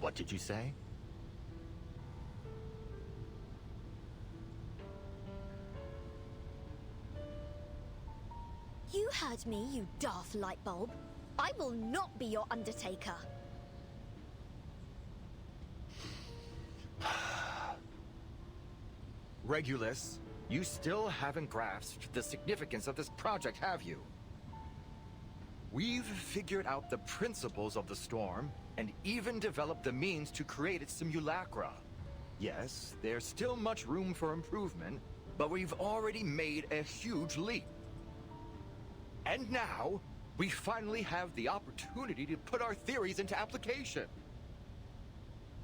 What did you say? You heard me, you daft light bulb. I will not be your undertaker. Regulus, you still haven't grasped the significance of this project, have you? We've figured out the principles of the storm, and even developed the means to create its simulacra. Yes, there's still much room for improvement, but we've already made a huge leap. And now, we finally have the opportunity to put our theories into application.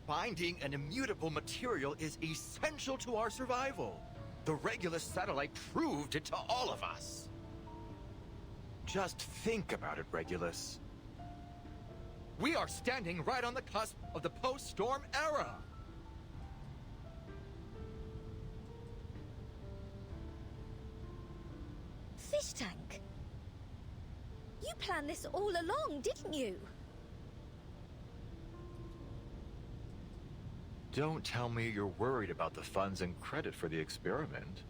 Finding an immutable material is essential to our survival. The Regulus satellite proved it to all of us. Just think about it, Regulus. We are standing right on the cusp of the post-storm era. Fish tank? You planned this all along, didn't you? Don't tell me you're worried about the funds and credit for the experiment.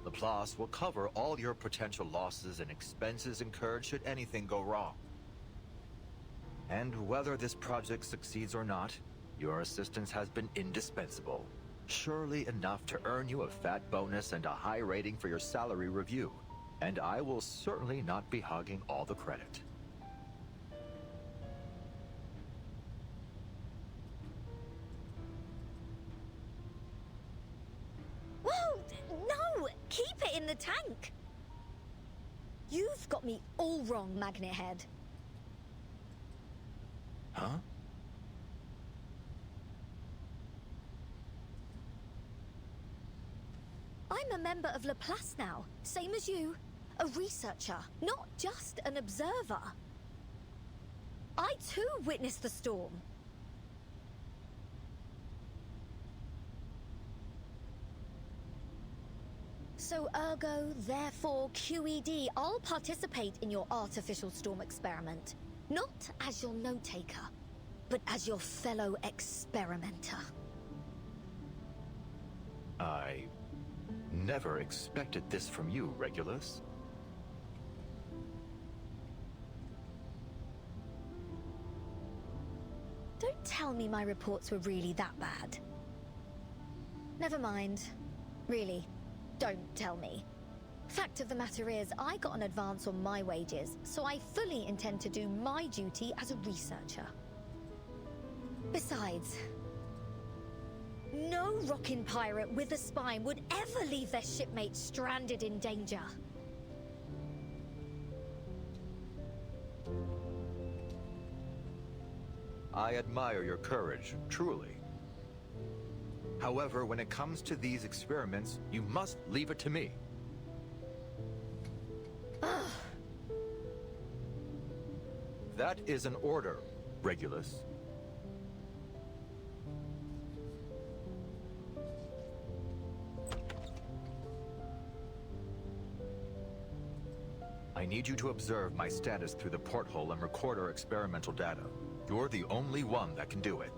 Laplace will cover all your potential losses and expenses incurred should anything go wrong. And whether this project succeeds or not, your assistance has been indispensable. Surely enough to earn you a fat bonus and a high rating for your salary review. And I will certainly not be hogging all the credit. Whoa! No! Keep it in the tank! You've got me all wrong, Magnet Head. Huh? I'm a member of Laplace now, same as you. A researcher, not just an observer. I too witnessed the storm. So ergo, therefore, QED, I'll participate in your artificial storm experiment. Not as your note-taker, but as your fellow experimenter. I never expected this from you, Regulus. Don't tell me my reports were really that bad. Never mind. Really, don't tell me. Fact of the matter is, I got an advance on my wages, so I fully intend to do my duty as a researcher. Besides, no rockin' pirate with a spine would ever leave their shipmates stranded in danger. I admire your courage, truly. However, when it comes to these experiments, you must leave it to me. That is an order, Regulus. I need you to observe my status through the porthole and record our experimental data. You're the only one that can do it.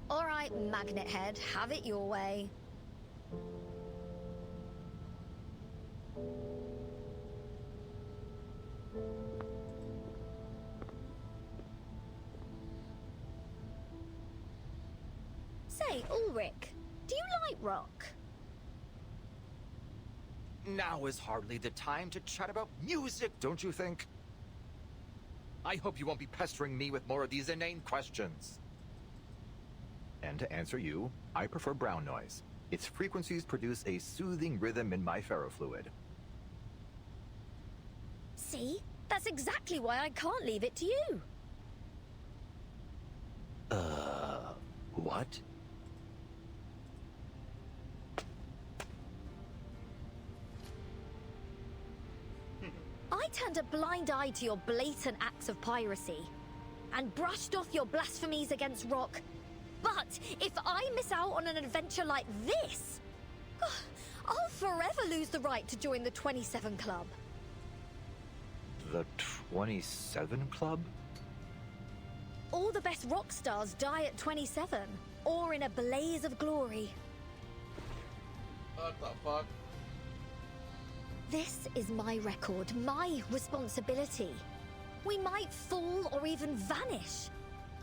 All right, Magnet Head, have it your way. Say, Ulrich, do you like rock? Now is hardly the time to chat about music, don't you think? I hope you won't be pestering me with more of these inane questions. And to answer you, I prefer brown noise. Its frequencies produce a soothing rhythm in my ferrofluid. See? That's exactly why I can't leave it to you. What? I turned a blind eye to your blatant acts of piracy and brushed off your blasphemies against rock. But if I miss out on an adventure like this, I'll forever lose the right to join the 27 Club. The 27 Club? All the best rock stars die at 27, or in a blaze of glory. What the fuck? This is my record, my responsibility. We might fall or even vanish.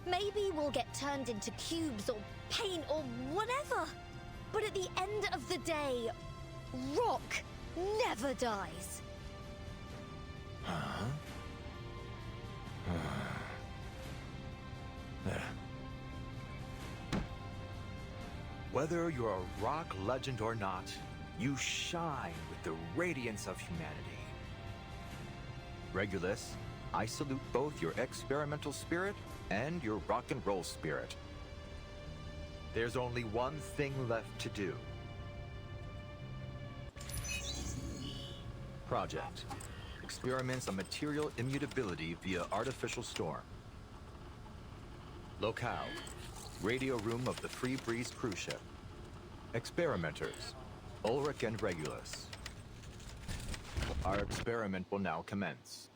Maybe we'll get turned into cubes or paint or whatever. But at the end of the day, rock never dies. Huh? Whether you're a rock legend or not, you shine with the radiance of humanity. Regulus, I salute both your experimental spirit and your rock and roll spirit. There's only one thing left to do. Project. Experiments on material immutability via artificial storm. Locale. Radio room of the Free Breeze cruise ship. Experimenters. Ulrich and Regulus. Our experiment will now commence.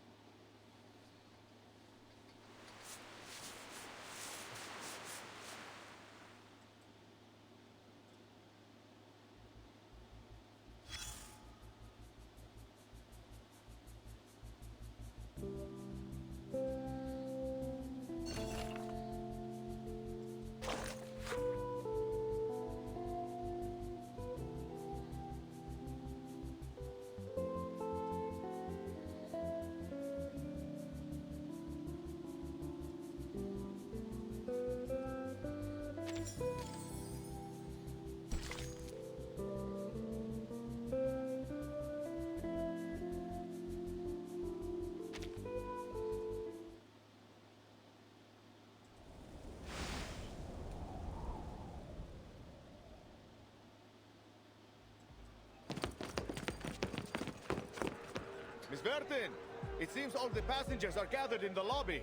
Miss Vertin, it seems all the passengers are gathered in the lobby.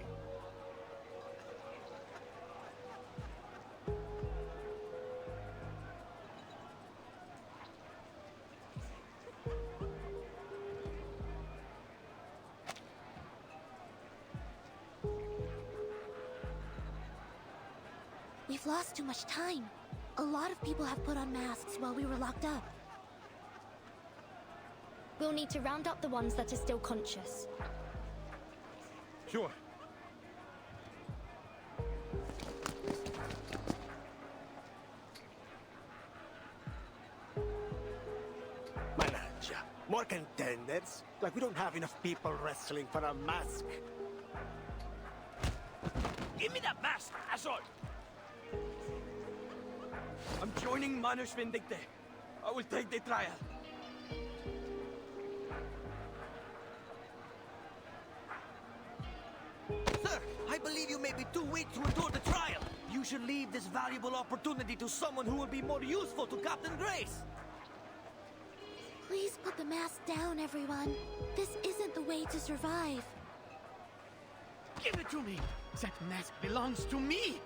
We've lost too much time. A lot of people have put on masks while we were locked up. We'll need to round up the ones that are still conscious. Sure. Manager, more contenders? Like we don't have enough people wrestling for a mask. Give me that mask, asshole! I'm joining Manus Vindicte. I will take the trial. Sir, I believe you may be too weak to endure the trial. You should leave this valuable opportunity to someone who will be more useful to Captain Grace. Please put the mask down, everyone. This isn't the way to survive. Give it to me! That mask belongs to me!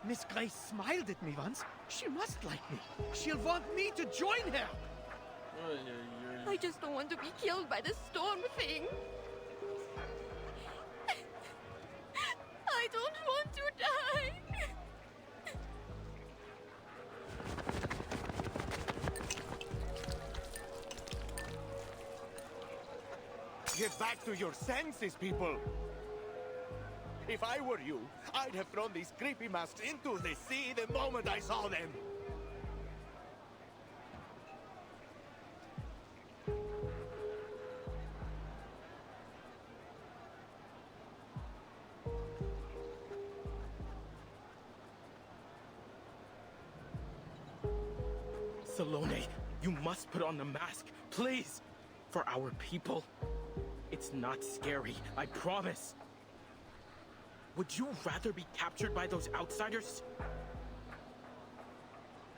Miss Grace smiled at me once. She must like me. She'll want me to join her! I just don't want to be killed by the storm thing. I don't want to die. Get back to your senses, people! If I were you, I'd have thrown these creepy masks into the sea the moment I saw them! Salome, you must put on the mask, please! For our people. It's not scary, I promise. Would you rather be captured by those outsiders?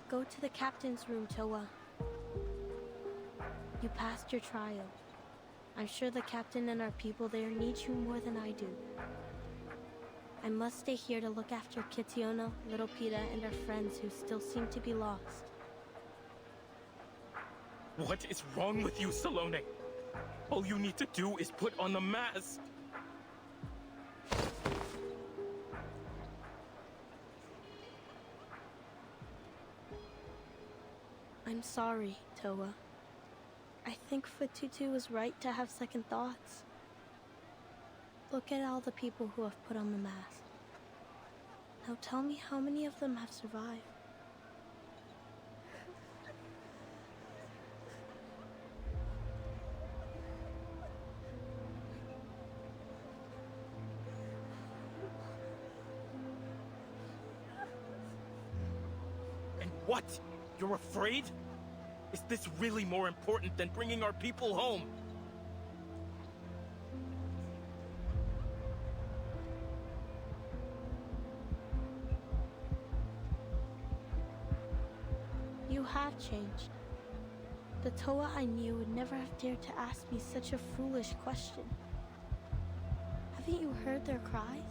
Go to the captain's room, Toa. You passed your trial. I'm sure the captain and our people there need you more than I do. I must stay here to look after Kitiona, Little Pita, and our friends who still seem to be lost. What is wrong with you, Salome? All you need to do is put on the mask. I'm sorry, Toa. I think Fatutu was right to have second thoughts. Look at all the people who have put on the mask. Now tell me how many of them have survived. And what? You're afraid? Is this really more important than bringing our people home? You have changed. The Toa I knew would never have dared to ask me such a foolish question. Haven't you heard their cries?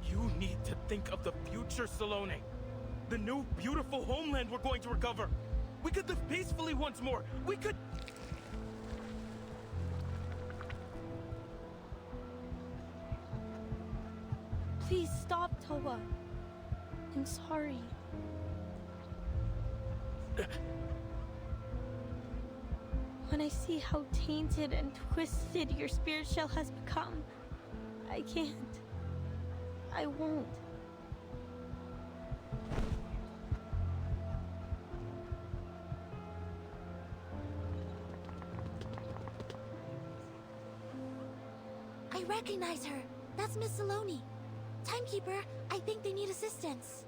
You need to think of the future, Salome. The new, beautiful homeland we're going to recover. We could live peacefully once more. We could... Please stop, Toa. I'm sorry. When I see how tainted and twisted your spirit shell has become, I can't. I won't. I recognize her. That's Miss Saloni. Timekeeper, I think they need assistance.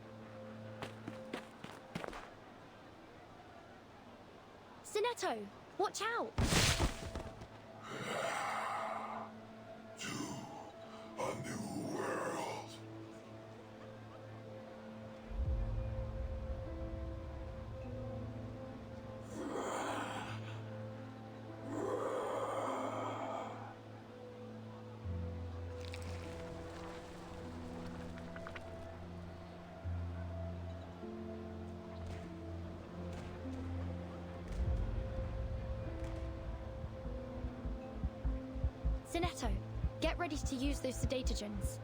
Sinetto, watch out! A new world. Sinetto, get ready to use those sedatogens.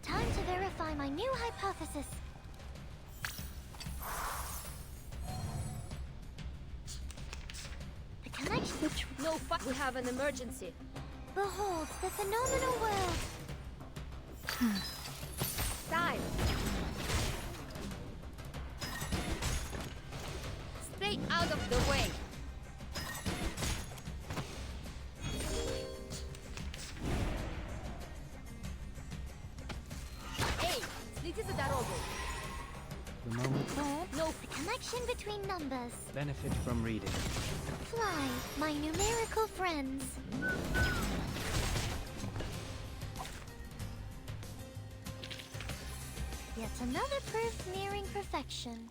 Time to verify my new hypothesis. The connection... No fuck, we have an emergency. Behold the phenomenal world. Time. Stay out of the way. Hey, sliti za дорогу. The moment No, the connection between numbers. benefit from reading. Fly, my numerical friends. Yet another proof nearing perfection.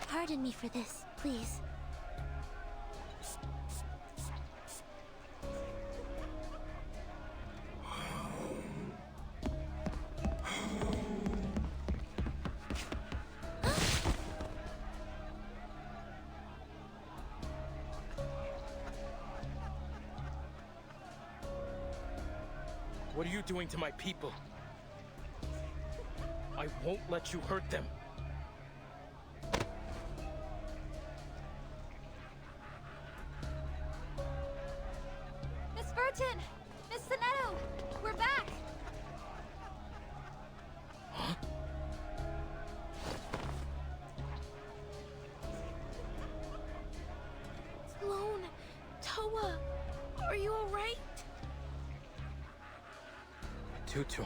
Pardon me for this, please. you doing to my people? I won't let you hurt them. Miss Burton! Miss Sonetto! We're back! Sloan, Toa, are you alright? Tutu.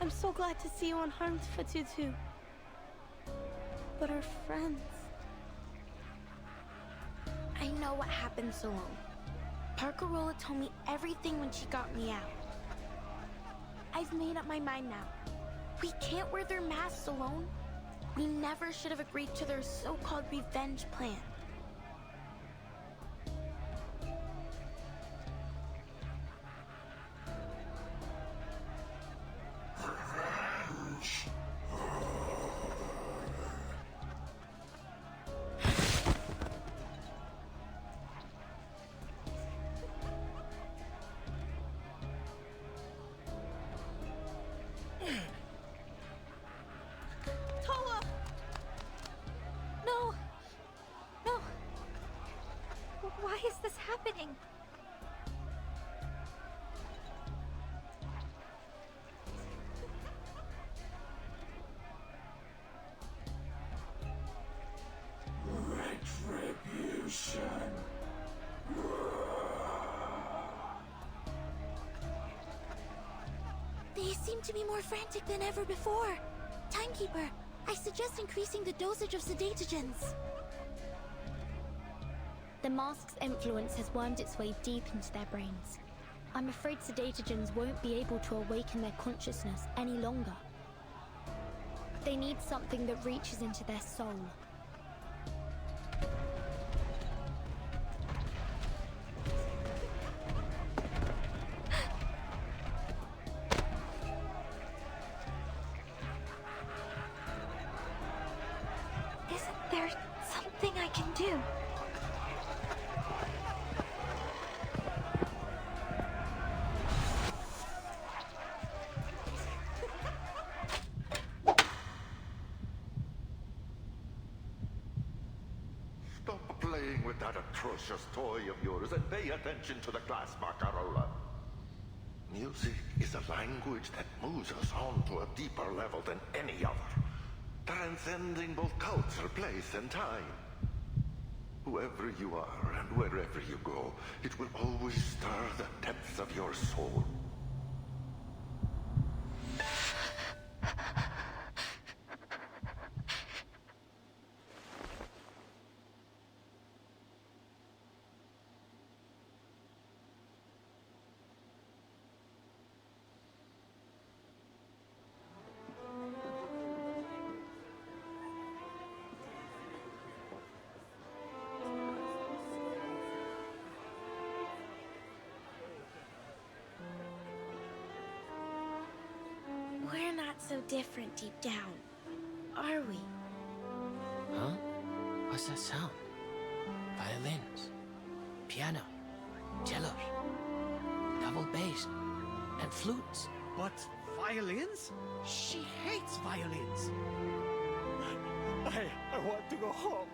I'm so glad to see you unharmed, Fatutu. But our friends... I know what happened so long. Parkerola told me everything when she got me out. I've made up my mind now. We can't wear their masks alone. We never should have agreed to their so-called revenge plan. Toa! No! No! Why is this happening? Retribution. They seem to be more frantic than ever before. Timekeeper, I suggest increasing the dosage of sedatogens. The mask's influence has wormed its way deep into their brains. I'm afraid sedatogens won't be able to awaken their consciousness any longer. They need something that reaches into their soul. Isn't there something I can do? Stop playing with that atrocious toy of yours and pay attention to the class, Barcarola. Music is a language that moves us on to a deeper level than any other, transcending both culture, place, and time. Whoever you are and wherever you go, it will always stir the depths of your soul. We're not so different deep down, are we? Huh? What's that sound? Violins, piano, cellos, double bass, and flutes. But violins? She hates violins. I want to go home.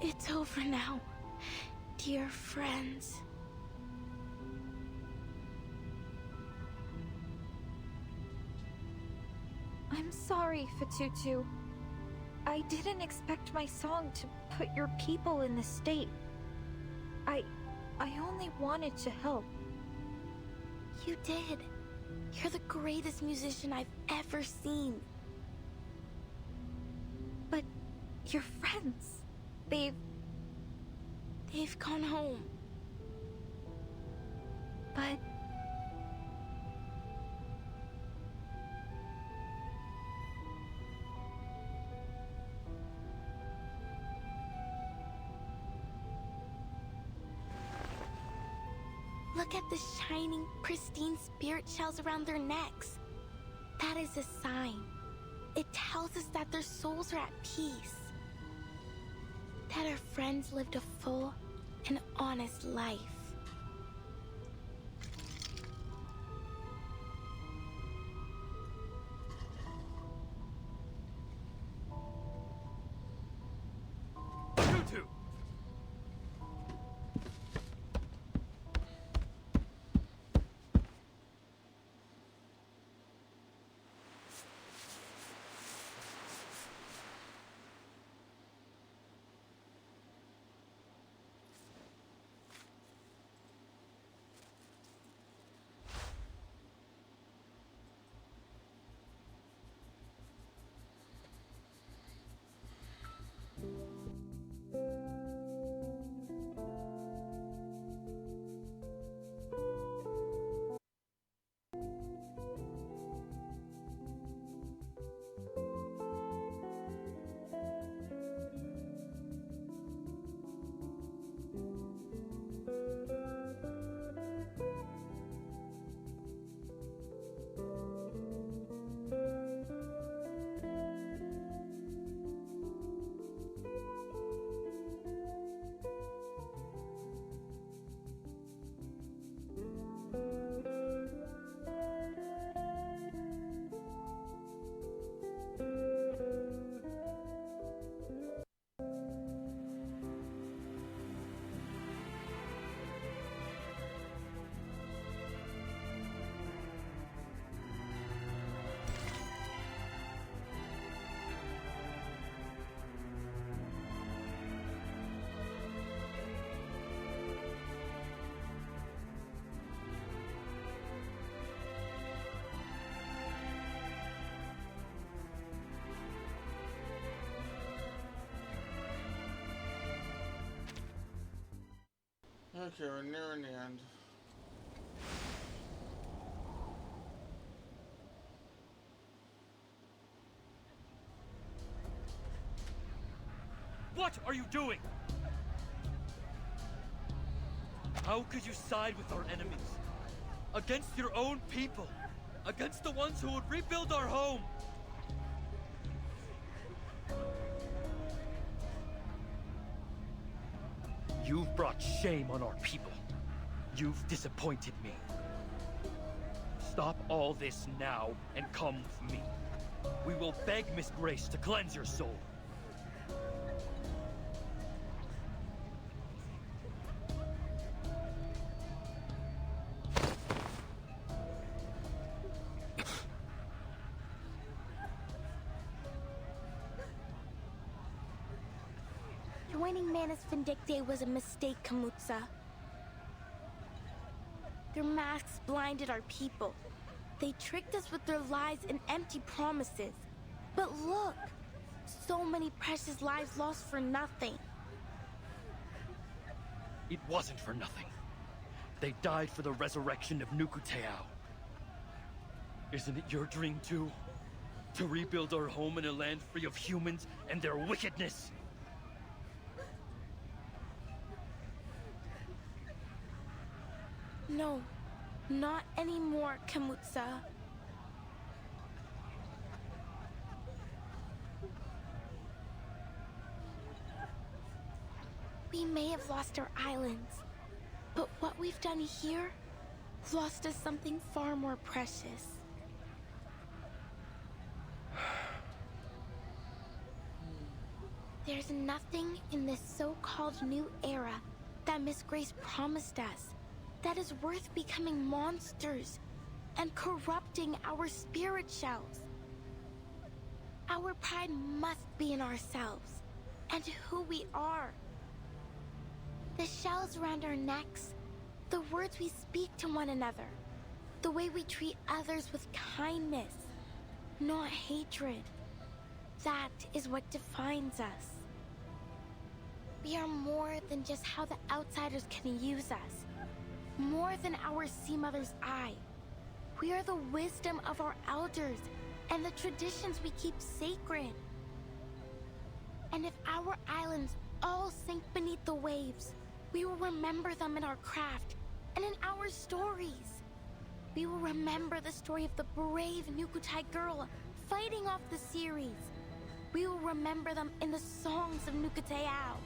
It's over now, dear friends. I'm sorry, Fatutu. I didn't expect my song to put your people in this state. I only wanted to help. You did. You're the greatest musician I've ever seen. But your friends, they've gone home. But look at the shining, pristine spirit shells around their necks. That is a sign. It tells us that their souls are at peace. That our friends lived a full and honest life. Tutu! Okay, we're nearing the end. What are you doing? How could you side with our enemies? Against your own people? Against the ones who would rebuild our home? You've brought shame on our people. You've disappointed me. Stop all this now and come with me. We will beg Miss Grace to cleanse your soul. Joining Manus Vindictae was a mistake, Kamutsa. Their masks blinded our people. They tricked us with their lies and empty promises. But look! So many precious lives lost for nothing. It wasn't for nothing. They died for the resurrection of Nukuteao. Isn't it your dream too? To rebuild our home in a land free of humans and their wickedness? No, not anymore, Kamutsa. We may have lost our islands, but what we've done here lost us something far more precious. There's nothing in this so-called new era that Miss Grace promised us that is worth becoming monsters and corrupting our spirit shells. Our pride must be in ourselves and who we are. The shells around our necks, the words we speak to one another, the way we treat others with kindness, not hatred. That is what defines us. We are more than just how the outsiders can use us. More than our sea mother's eye. We are the wisdom of our elders and the traditions we keep sacred. And if our islands all sink beneath the waves, we will remember them in our craft and in our stories. We will remember the story of the brave Nukutai girl fighting off the series. We will remember them in the songs of Nukuteao.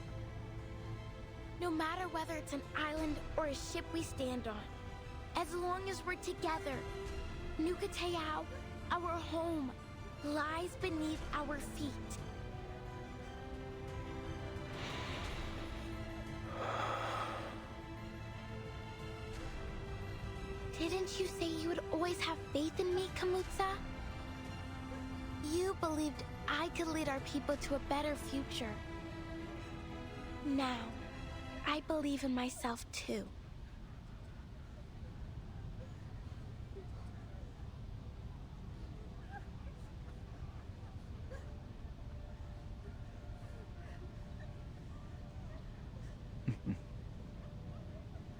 No matter whether it's an island or a ship we stand on, as long as we're together, Nukuteao, our home, lies beneath our feet. Didn't you say you would always have faith in me, Kamutsa? You believed I could lead our people to a better future. Now, I believe in myself too.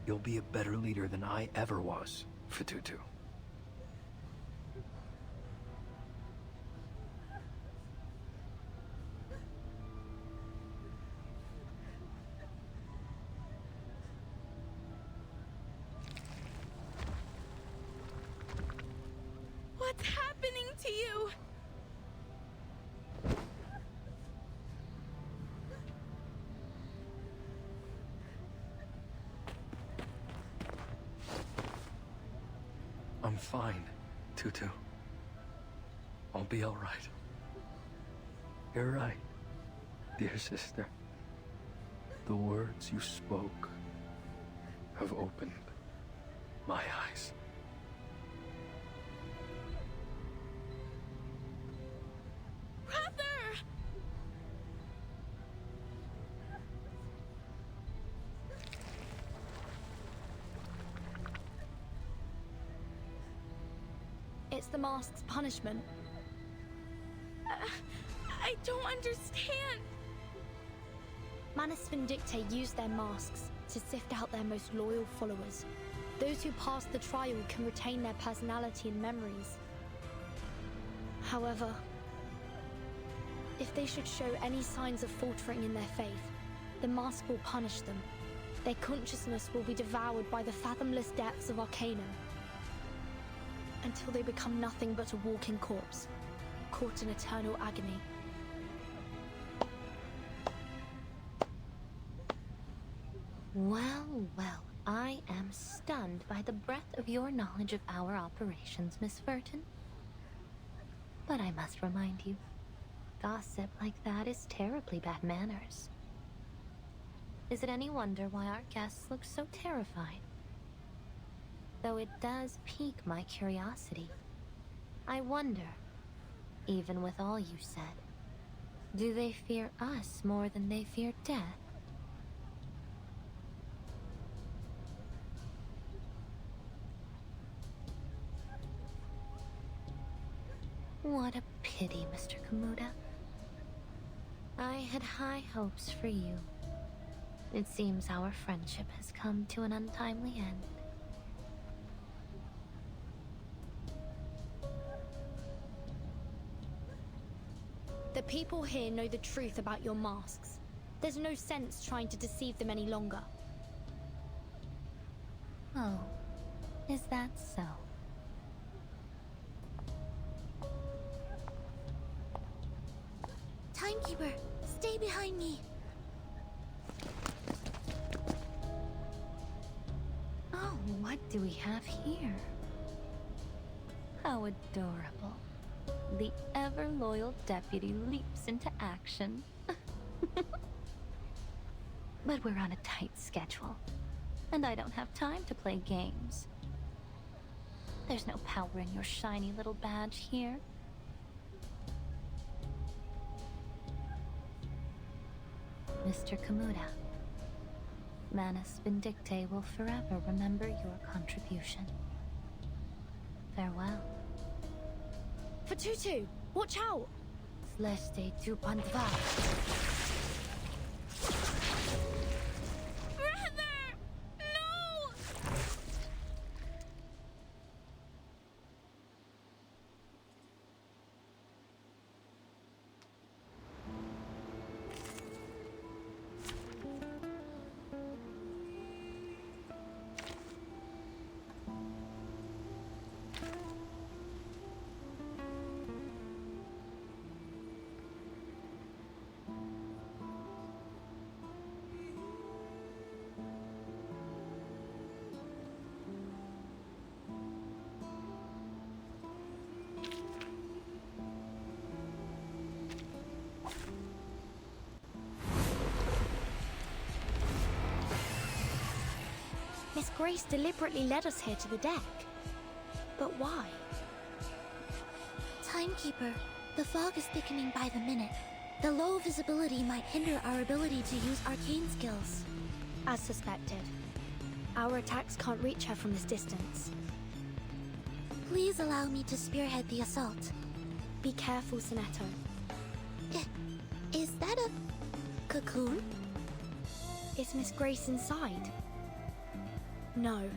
You'll be a better leader than I ever was, Fatutu. What's happening to you? I'm fine, Tutu. I'll be all right. You're right, dear sister. The words you spoke have opened my eyes. Brother! It's the mask's punishment. I don't understand. Manus Vindictae use their masks to sift out their most loyal followers. Those who pass the trial can retain their personality and memories. However, if they should show any signs of faltering in their faith, the mask will punish them. Their consciousness will be devoured by the fathomless depths of Arcana, until they become nothing but a walking corpse, caught in eternal agony. Well, well, I am stunned by the breadth of your knowledge of our operations, Miss Furton. But I must remind you, gossip like that is terribly bad manners. Is it any wonder why our guests look so terrified? Though it does pique my curiosity. I wonder, even with all you said, do they fear us more than they fear death? What a pity, Mr. Kamuda. I had high hopes for you. It seems our friendship has come to an untimely end. The people here know the truth about your masks. There's no sense trying to deceive them any longer. Oh, is that so? Timekeeper, stay behind me. Oh, what do we have here? How adorable. The ever-loyal deputy leaps into action. But we're on a tight schedule, and I don't have time to play games. There's no power in your shiny little badge here. Mr. Kamuda, Manus Vindicte will forever remember your contribution. Farewell. Fatutu, watch out! Sleste tu pandva. Miss Grace deliberately led us here to the deck. But why? Timekeeper, the fog is thickening by the minute. The low visibility might hinder our ability to use arcane skills. As suspected. Our attacks can't reach her from this distance. Please allow me to spearhead the assault. Be careful, Sonetto. Is that a cocoon? Is Miss Grace inside? No.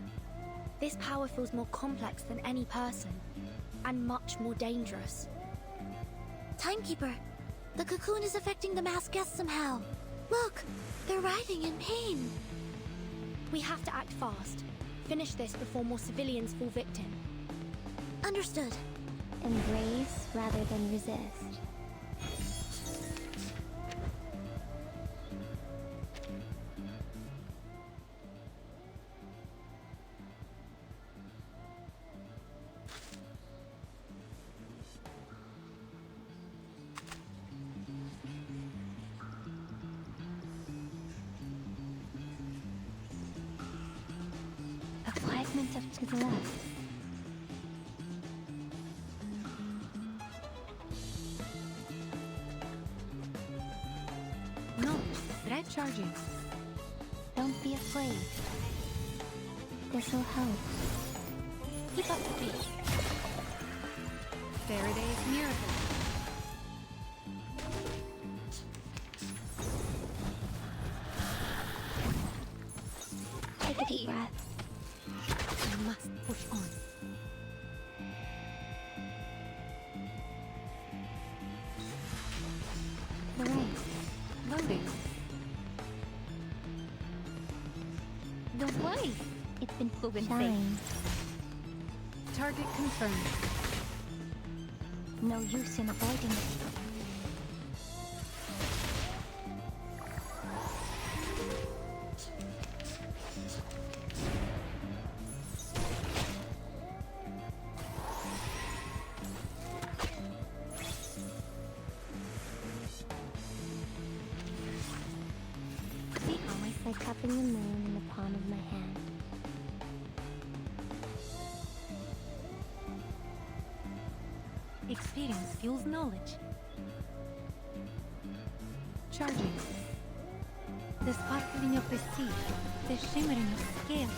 This power feels more complex than any person, and much more dangerous. Timekeeper, the cocoon is affecting the masked guests somehow. Look, they're writhing in pain. We have to act fast. Finish this before more civilians fall victim. Understood. Embrace rather than resist. A fragment of to the left. No, red charging. Don't be afraid. This'll help. Keep up the beat. Faraday's miracle. Take a deep breath. You must push on. The rain. Loading. Device. It's been proven Shine. safe. Target confirmed. No use in avoiding it. See how I say cupping the moon in the palm of my hand. Experience fuels knowledge. Charging. The sparkling of the sea, the shimmering of scales.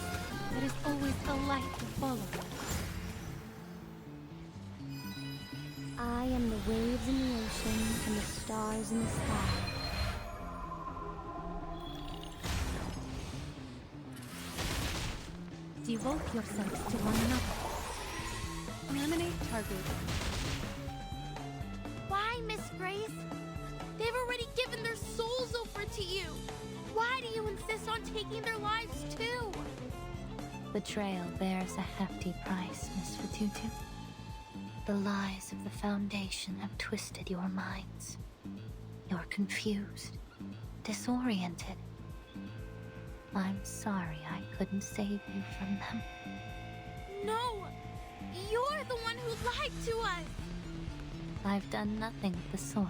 There is always a light to follow. I am the waves in the ocean and the stars in the sky. Devote yourselves to one another. Eliminate target. Why, Miss Grace? They've already given their souls over to you. Why do you insist on taking their lives too? Betrayal bears a hefty price, Miss Fatutu. The lies of the Foundation have twisted your minds. You're confused, disoriented. I'm sorry I couldn't save you from them. No! You're the one who lied to us! I've done nothing of the sort.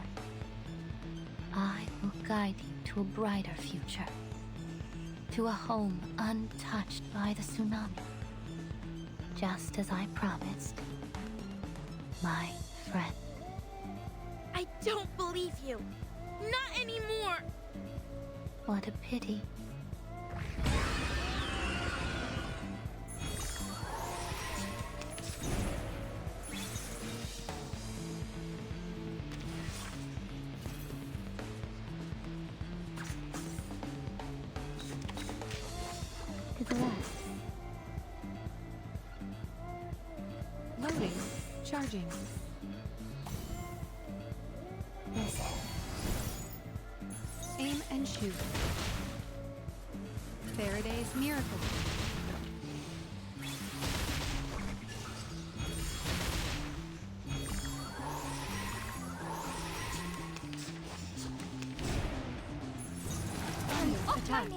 I will guide you to a brighter future. To a home untouched by the tsunami. Just as I promised. My friend. I don't believe you. Not anymore. What a pity. To the left. Loading. Charging. Yes. Aim and shoot. Faraday's Miracle. Attack.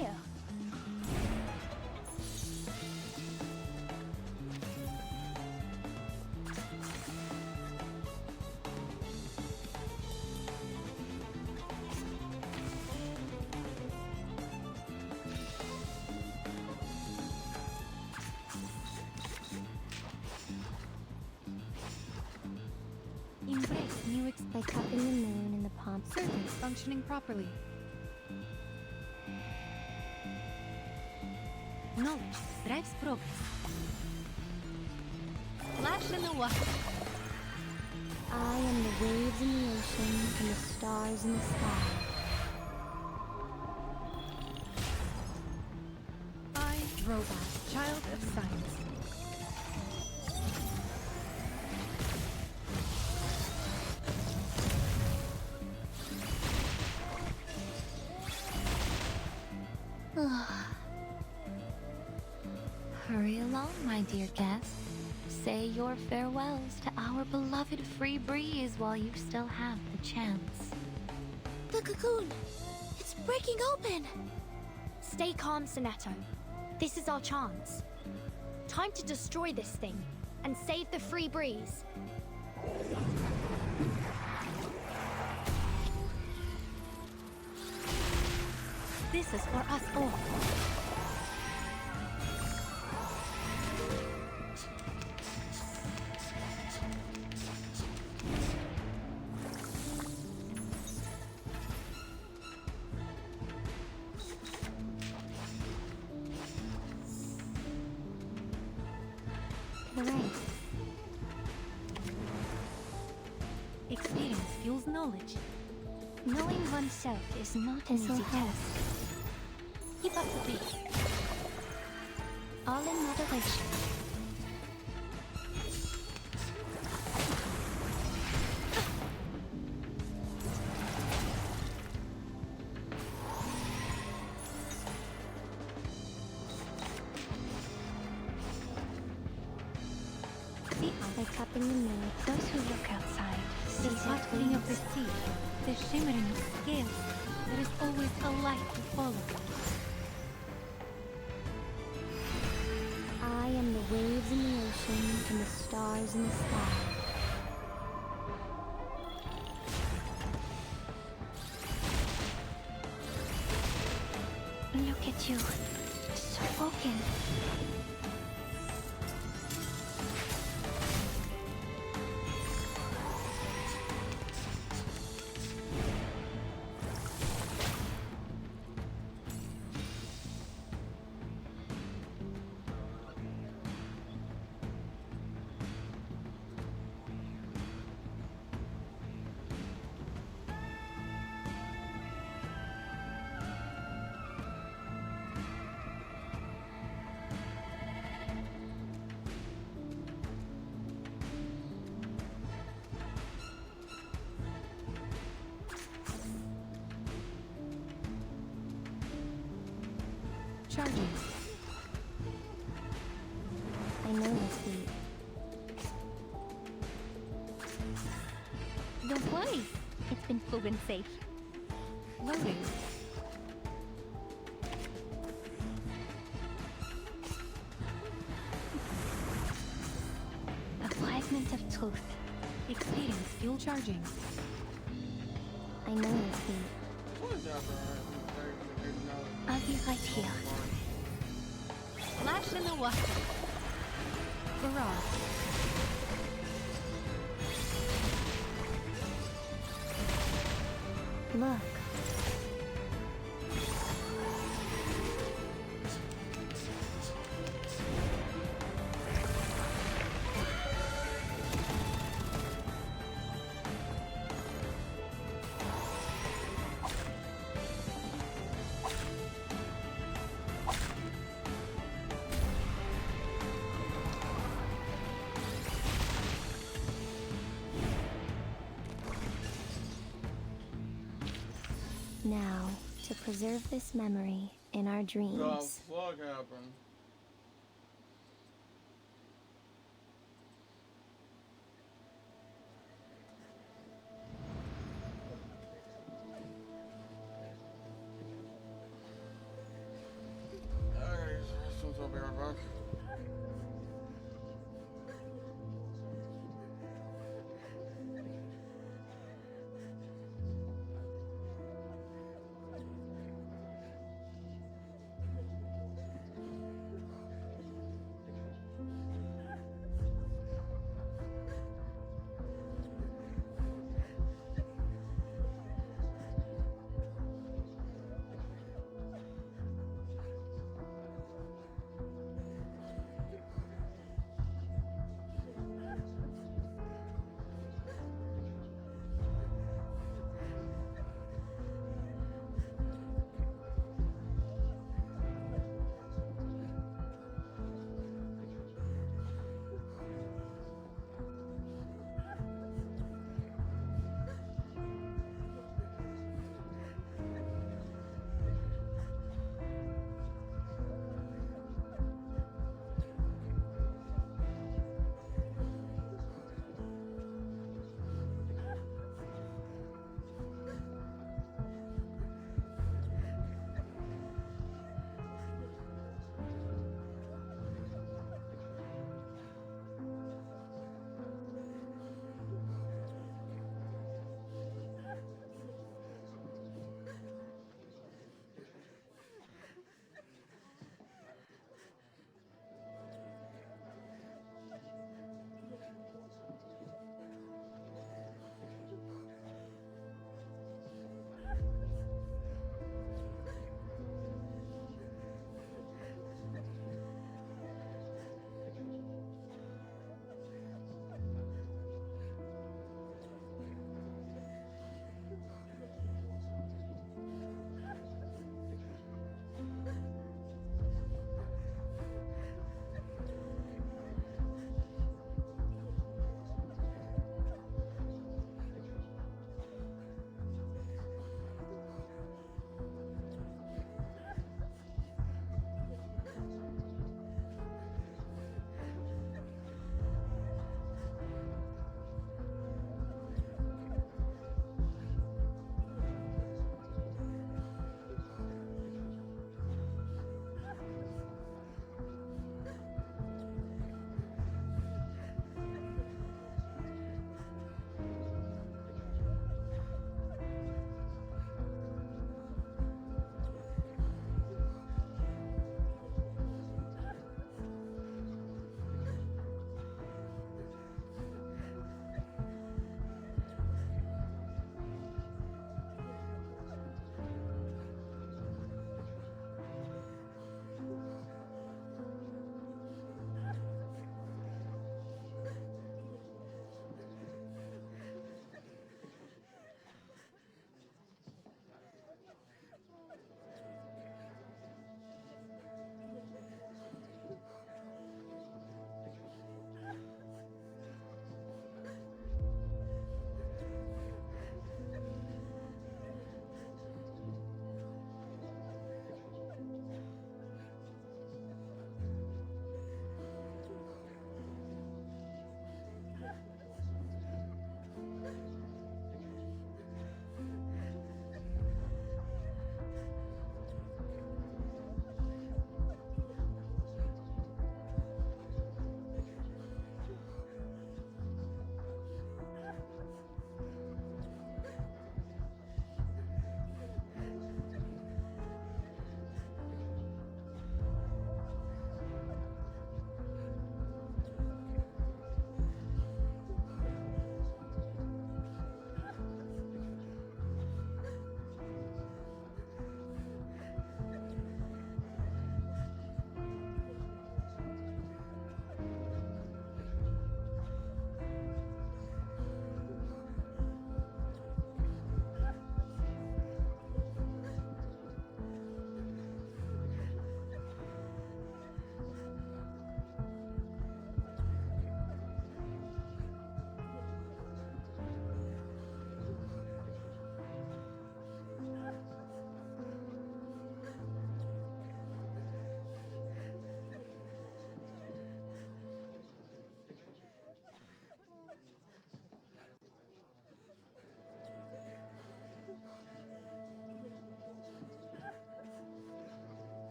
Embrace new by cupping the moon in the palm. Circuits functioning properly. Knowledge drives progress. Flash in the water. I am the waves in the ocean and the stars in the sky. I, Robot, child of science. Hurry along, my dear guest. Say your farewells to our beloved free breeze while you still have the chance. The cocoon! It's breaking open! Stay calm, Sonetto. This is our chance. Time to destroy this thing and save the free breeze. This is for us all. To the right. Experience fuels knowledge. Knowing oneself is not an This'll easy help. task. Keep up the pace. All in moderation. See By cupping the moon, Those who look outside see the sparkling of the sea, the shimmering of scales. There is always a light to follow. I am the waves in the ocean and the stars in the sky. Look at you. So broken. Charging. I know this beat. Don't worry. It's been proven safe. Loading. A fragment of truth. Experience fuel charging. I know this beat. I'll be right here. Splash in the water. Barrage. Look. Now, to preserve this memory in our dreams. The fuck happened? Alright, so I'll be right back.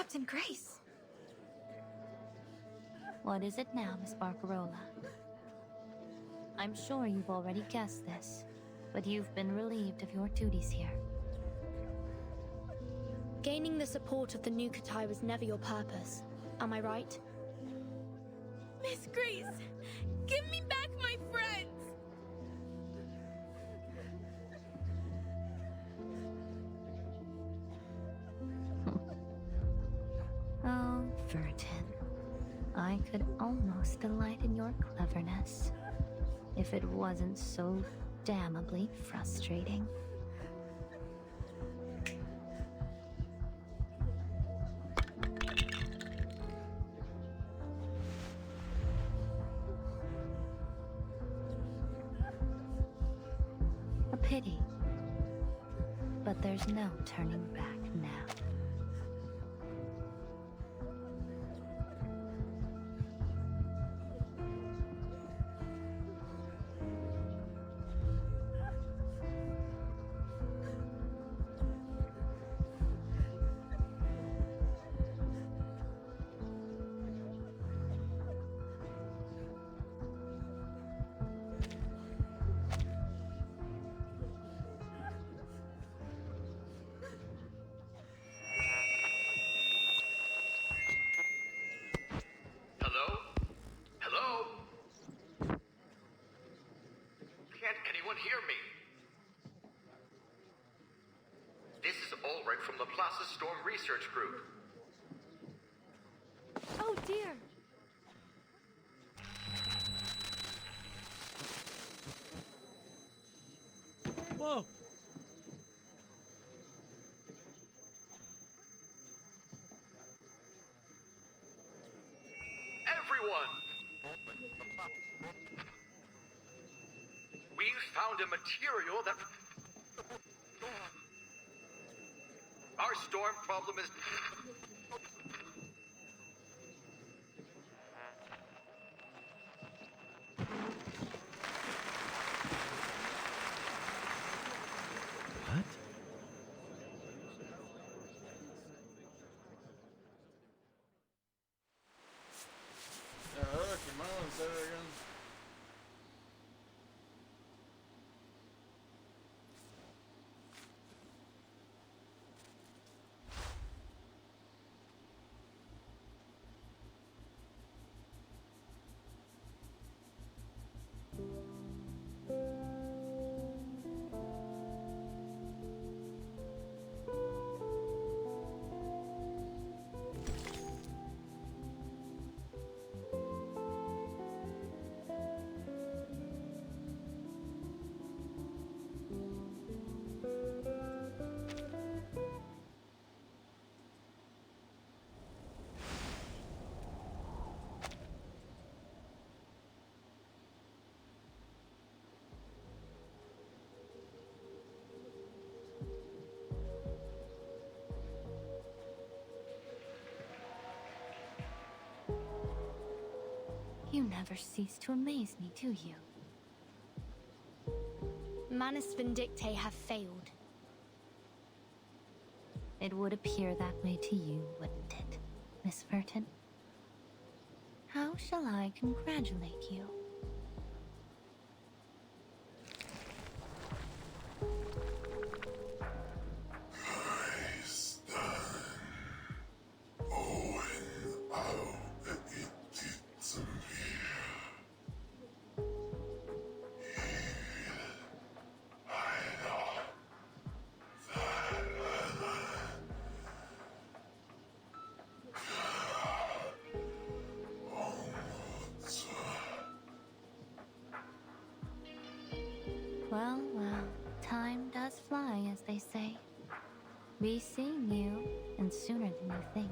Captain Grace. What is it now, Miss Barcarola? I'm sure you've already guessed this, but you've been relieved of your duties here. Gaining the support of the Nukatai was never your purpose. Am I right? Miss Grace, give me back my friends! Oh, Vertin. I could almost delight in your cleverness, if it wasn't so damnably frustrating. A pity. But there's no turning back now. Hello? Hello? Can't anyone hear me? This is Ulrich from the Plaza Storm Research Group. Oh dear! Whoa! Everyone! We found a material that... Our storm problem is... What? Come on, say that again. You never cease to amaze me, do you? Manus Vindictae have failed. It would appear that way to you, wouldn't it, Miss Vertin? How shall I congratulate you? Well, well, time does fly, as they say. Be seeing you, and sooner than you think.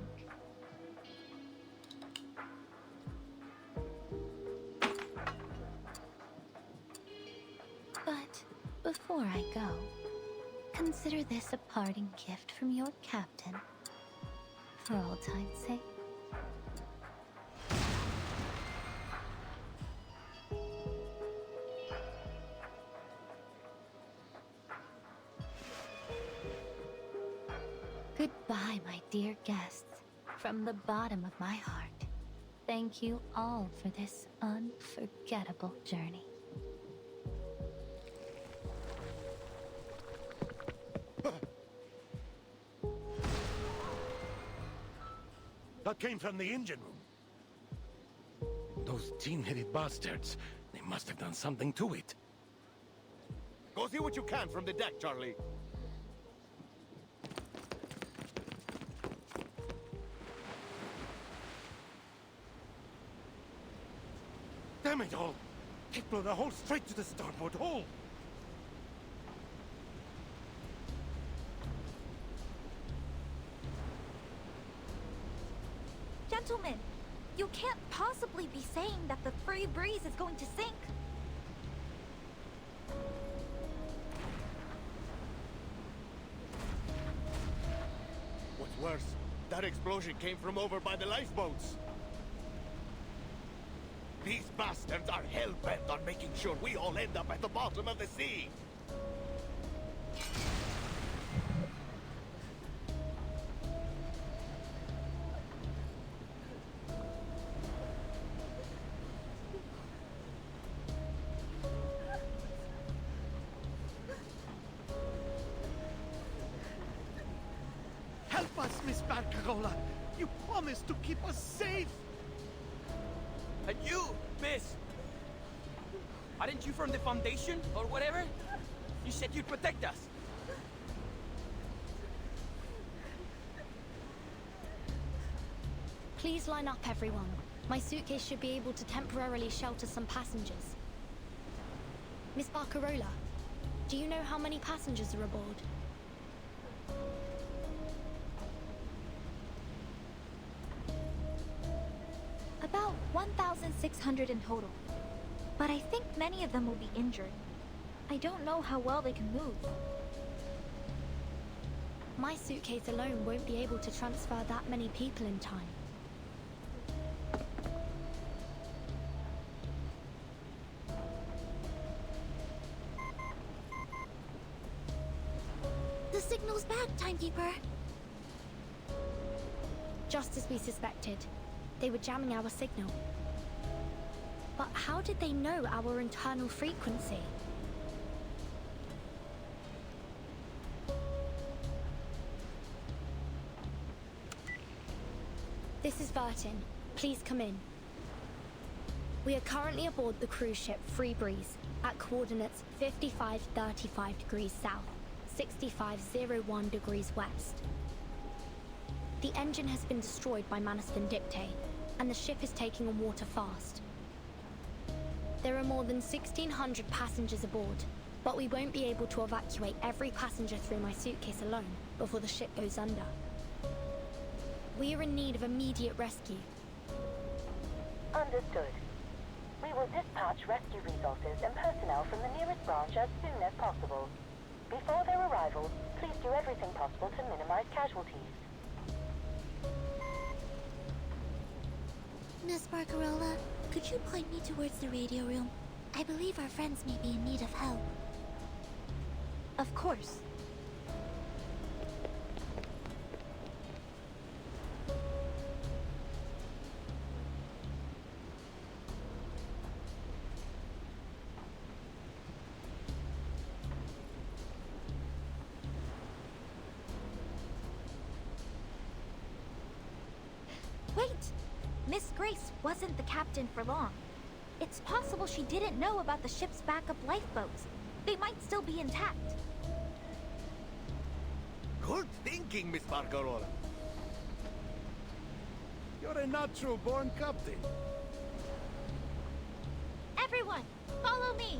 But before I go, consider this a parting gift from your captain. For all time's sake. Goodbye, my dear guests. From the bottom of my heart, thank you all for this unforgettable journey. That came from the engine room. Those tin-headed bastards, they must have done something to it. Go see what you can from the deck, Charlie. Damn it all! It blew the hole straight to the starboard hole! Gentlemen, you can't possibly be saying that the Free Breeze is going to sink. What's worse, that explosion came from over by the lifeboats. These bastards are hell-bent on making sure we all end up at the bottom of the sea. Help us, Miss Barcarola. You promised to keep us safe. And you, miss! Aren't you from the Foundation, or whatever? You said you'd protect us. Please line up, everyone. My suitcase should be able to temporarily shelter some passengers. Miss Barcarola, do you know how many passengers are aboard? About 1,600 in total. But I think many of them will be injured. I don't know how well they can move. My suitcase alone won't be able to transfer that many people in time. The signal's back, Timekeeper. Just as we suspected, they were jamming our signal. But how did they know our internal frequency? This is Vertin. Please come in. We are currently aboard the cruise ship Free Breeze at coordinates 5535 degrees south, 6501 degrees west. The engine has been destroyed by Manus Vindictae, and the ship is taking on water fast. There are more than 1,600 passengers aboard, but we won't be able to evacuate every passenger through my suitcase alone before the ship goes under. We are in need of immediate rescue. Understood. We will dispatch rescue resources and personnel from the nearest branch as soon as possible. Before their arrival, please do everything possible to minimize casualties. Miss Barcarola, could you point me towards the radio room? I believe our friends may be in need of help. Of course. Wait! Miss Grace wasn't the captain for long. It's possible she didn't know about the ship's backup lifeboats. They might still be intact. Good thinking, Miss Barcarola. You're a natural-born captain. Everyone, follow me!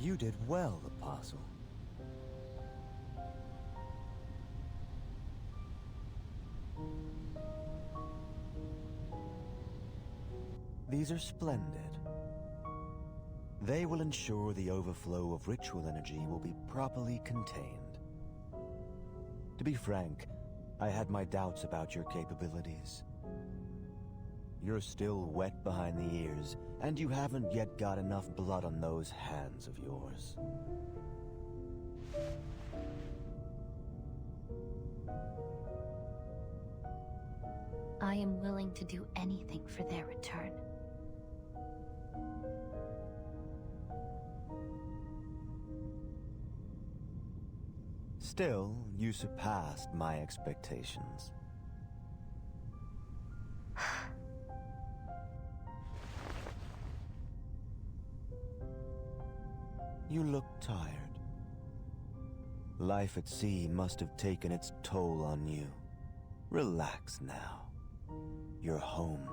You did well, Apostle. These are splendid. They will ensure the overflow of ritual energy will be properly contained. To be frank, I had my doubts about your capabilities. You're still wet behind the ears, and you haven't yet got enough blood on those hands of yours. I am willing to do anything for their return. Still, you surpassed my expectations. You look tired. Life at sea must have taken its toll on you. Relax now. You're home.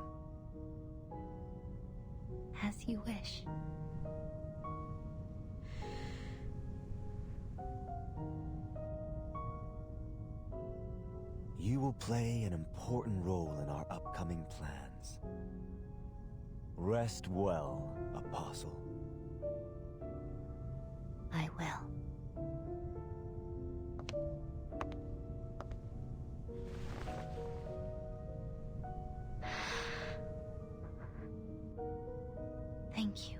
As you wish. You will play an important role in our upcoming plans. Rest well, Apostle. I will. Thank you,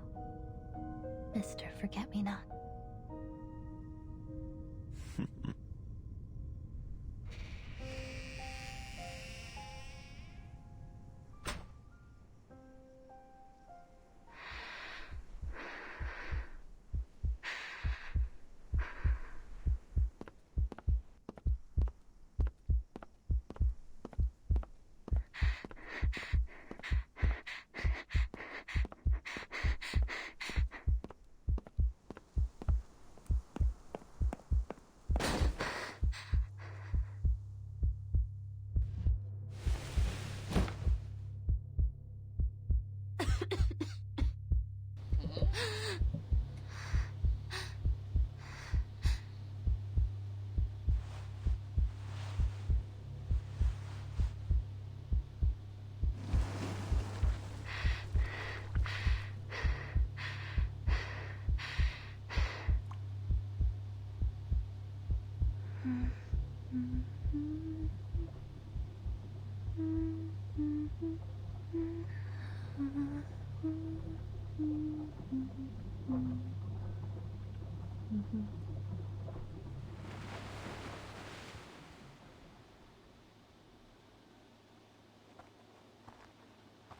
Mr. Forget-Me-Not.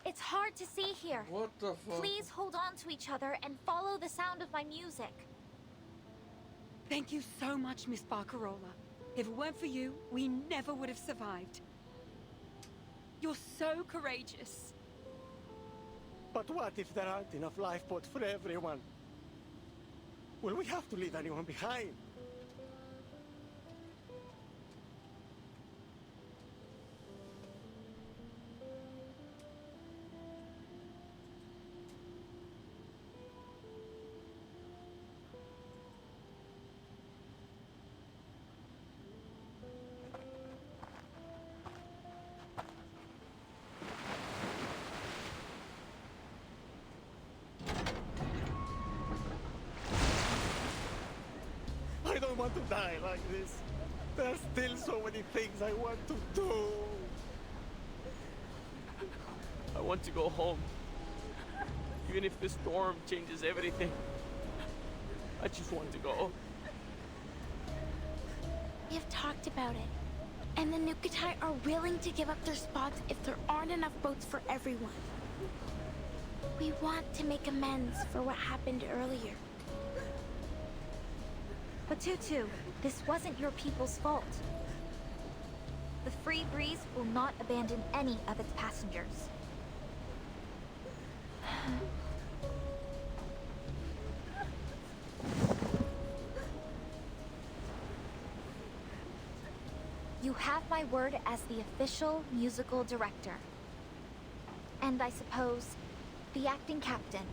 It's hard to see here. What the fuck? Please hold on to each other and follow the sound of my music. Thank you so much, Miss Barcarola. If it weren't for you, we never would have survived. You're so courageous. But what if there aren't enough lifeboats for everyone? Will we have to leave anyone behind? I don't want to die like this. There are still so many things I want to do. I want to go home. Even if the storm changes everything. I just want to go. We have talked about it. And the Nukatai are willing to give up their spots if there aren't enough boats for everyone. We want to make amends for what happened earlier. But Tutu, this wasn't your people's fault. The Free Breeze will not abandon any of its passengers. You have my word as the official musical director. And I suppose, the acting captain.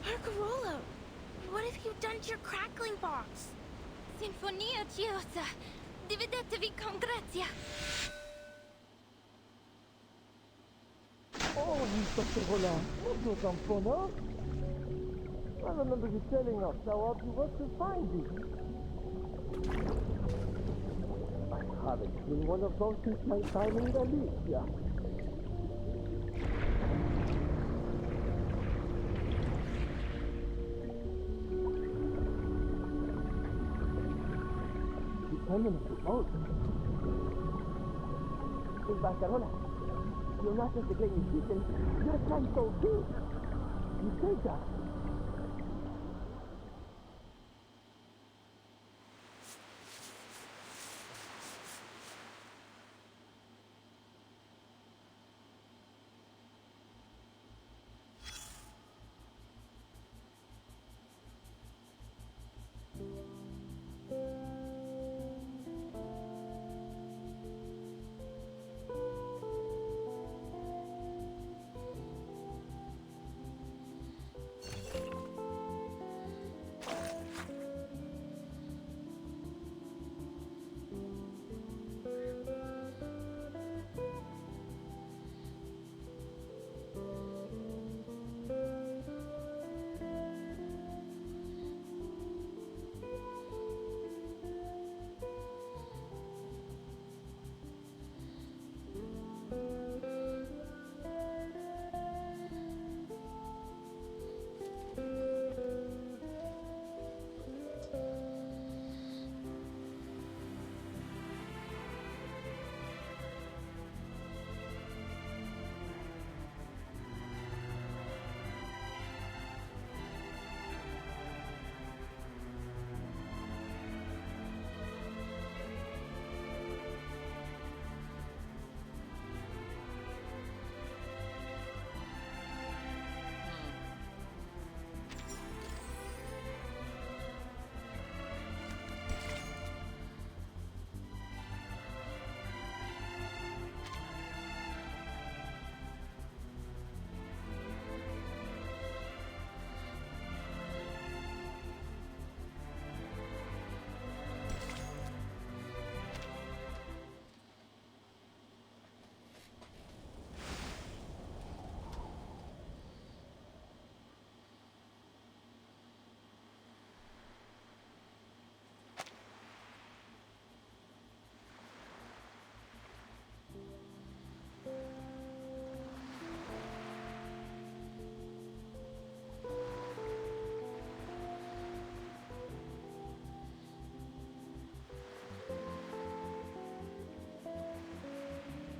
Barcarola, burnt your crackling box. Sinfonia Giosa. Dividetevi con grazia. Oh, Inspector Roland, that was some fun, huh? I remember you telling us how hard you was to find it. I haven't seen one of those since my time in Galicia. Dependent to both. In Barcelona, you're not just a great musician, you're a canto too. You say that.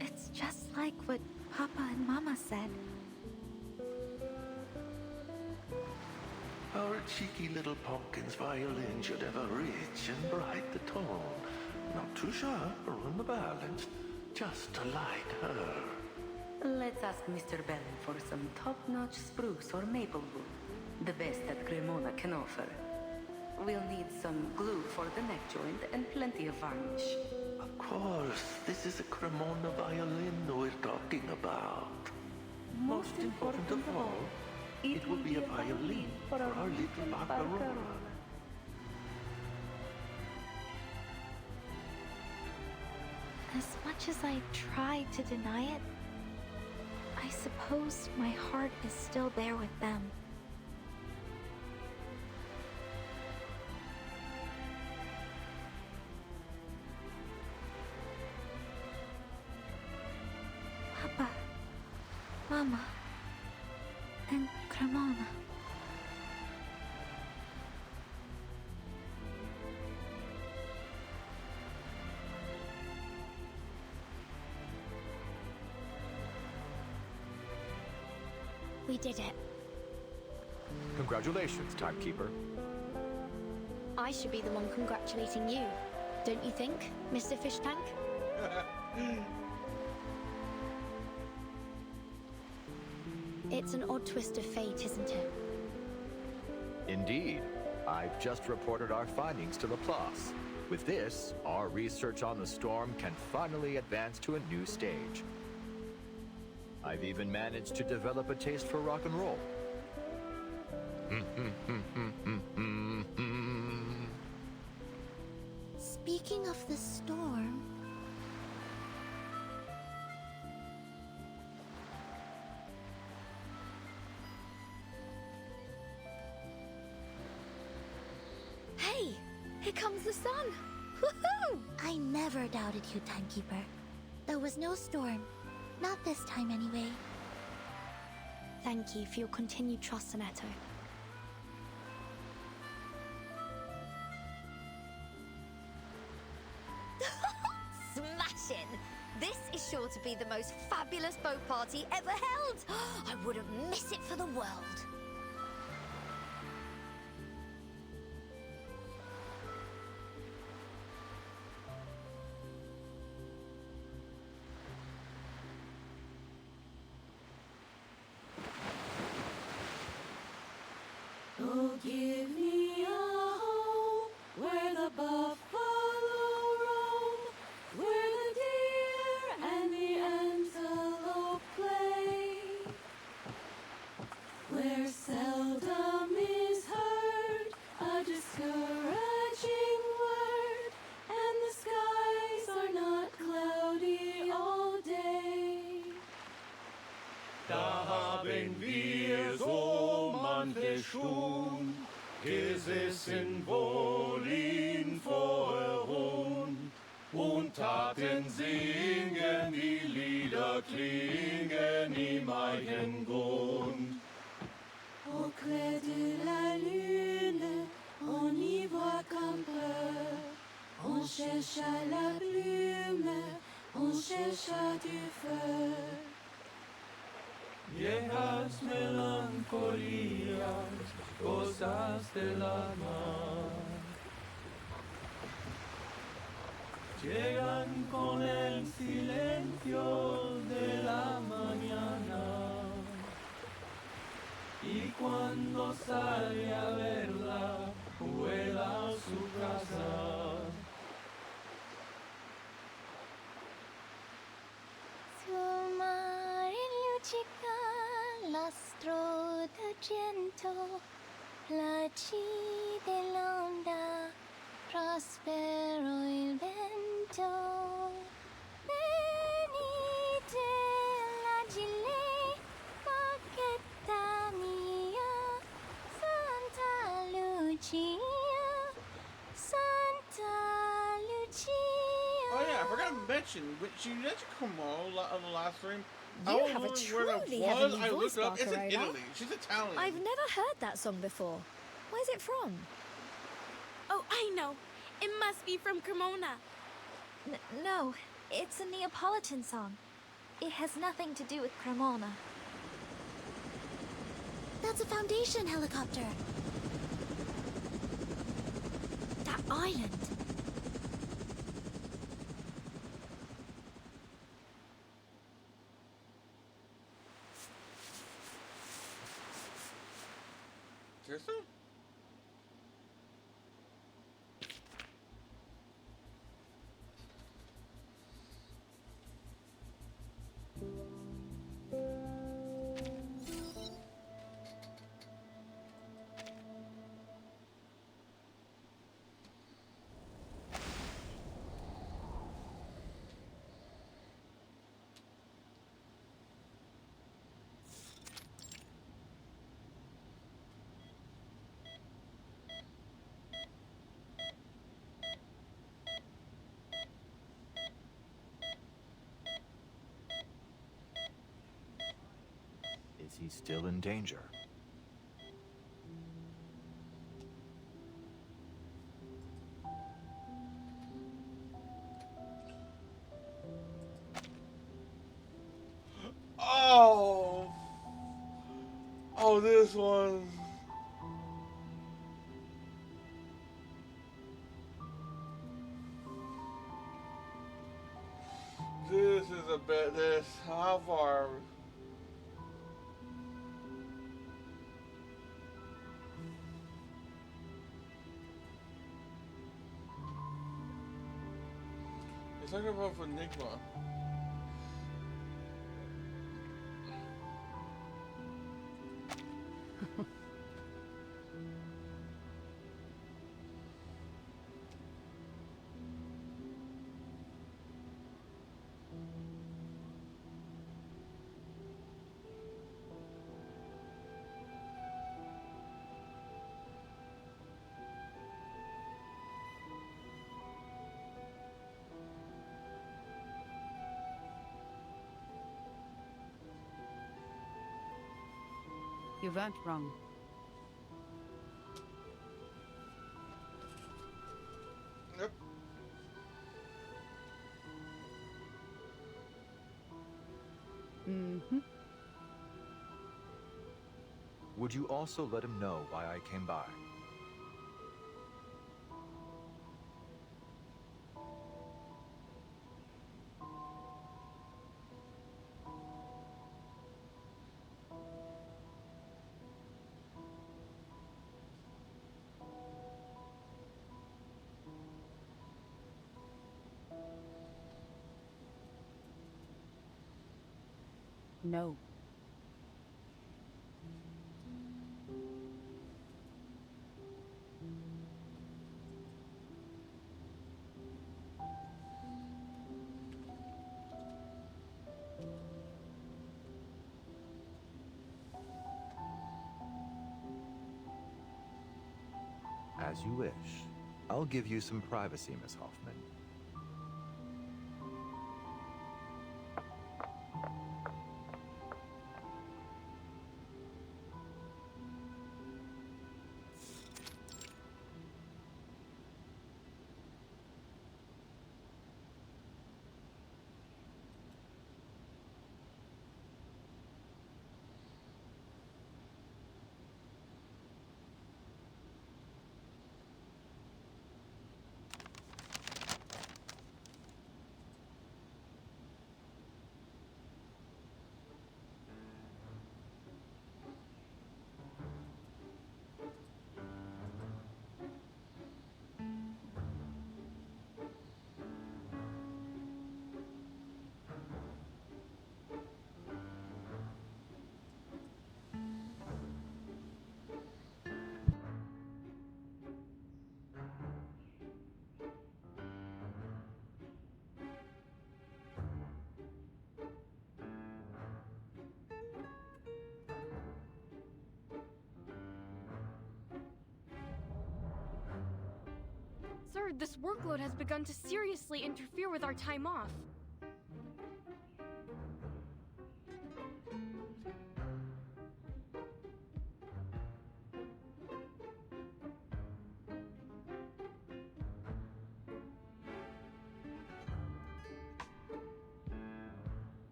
It's just like what Papa and Mama said. Our cheeky little pumpkin's violin should have a rich and bright the tone. Not too sharp or on the balance, just like her. Let's ask Mr. Bellin for some top-notch spruce or maple wood. The best that Cremona can offer. We'll need some glue for the neck joint and plenty of varnish. Of course, this is a Cremona violin we're talking about. Most important of all, it will be a violin for our little Barcarola. As much as I try to deny it, I suppose my heart is still there with them. Papa, Mama, and Cremona. We did it. Congratulations, Timekeeper. I should be the one congratulating you. Don't you think, Mr. Fish Tank? It's an odd twist of fate, isn't it? Indeed. I've just reported our findings to Laplace. With this, our research on the storm can finally advance to a new stage. I've even managed to develop a taste for rock and roll. Speaking of the storm... Hey, here comes the sun. Woohoo! I never doubted you, Timekeeper. There was no storm. Not this time, anyway. Thank you for your continued trust, Annetto. Smashing! This is sure to be the most fabulous boat party ever held. I wouldn't miss it for the world. Oh, give me a home where the buffalo roam, where the deer and the antelope play, where seldom is heard a discouraging word, and the skies are not cloudy all day. Da haben wir so manche schon gesessen wohl in Vorrund und taten singen, die Lieder klingen im Eigengrund. Au clair de la lune, on y voit qu'un peu, on cherche la plume, on cherche du feu. Viejas melancolías, cosas de la mar, llegan con el silencio de la mañana, y cuando sale a verla, vuela a su casa. Sul mare luccica l'astro d'argento, placide l'onda, prospero il vento. Venite l'agile, bacchetta mia, Santa Lucia, Santa Lucia. Oh yeah, I forgot to mention, but she mentioned Komo on the last stream. You I have a was wondering where truly that was. heavenly I voice, looked it up. It's in Barcarona. Italy. She's Italian. I've never heard that song before. Where's it from? Oh, I know. It must be from Cremona. No, it's a Neapolitan song. It has nothing to do with Cremona. That's a Foundation helicopter. That island. Seriously? Is he still in danger? Oh! Oh, this one. This is a bit. This. How far? It's talking about Enigma. You weren't wrong. Yep. Mm-hmm. Would you also let him know why I came by? No. As you wish. I'll give you some privacy, Miss Hoffman. Sir, this workload has begun to seriously interfere with our time off.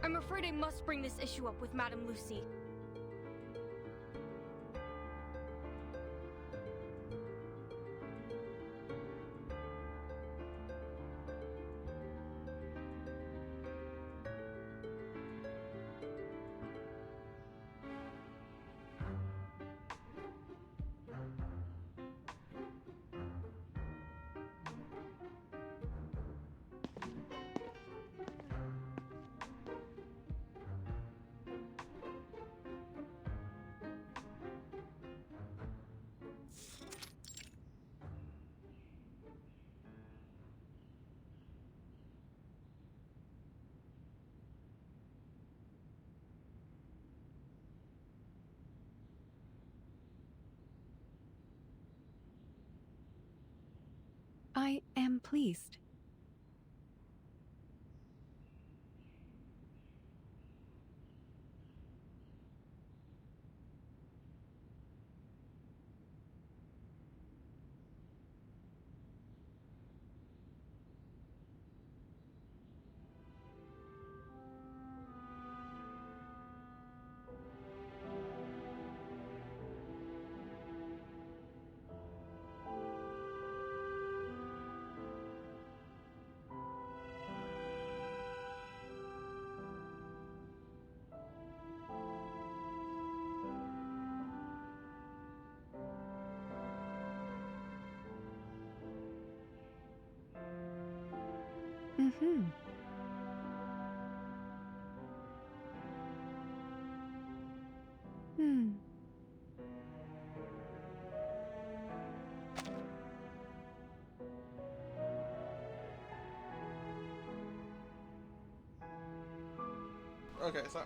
I'm afraid I must bring this issue up with Madame Lucy. I am pleased. Mm-hmm. Hmm. Okay, sorry,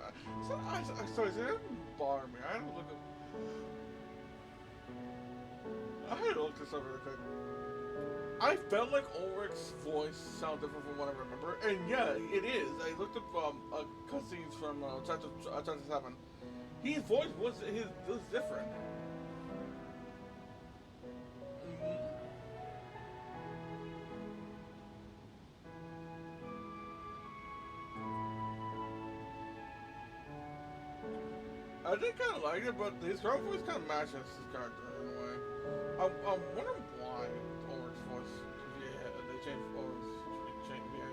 so it didn't bother me. I had to look up. I had to look this up really quick. I felt like Ulrich's voice sounded different from what I remember, and yeah, it is. I looked up cutscenes from Chapter 7. His voice was different. I did kind of like it, but his girl voice kind of matches his character in a way. I'm wondering why Ulrich's voice, they changed Ulrich's VA.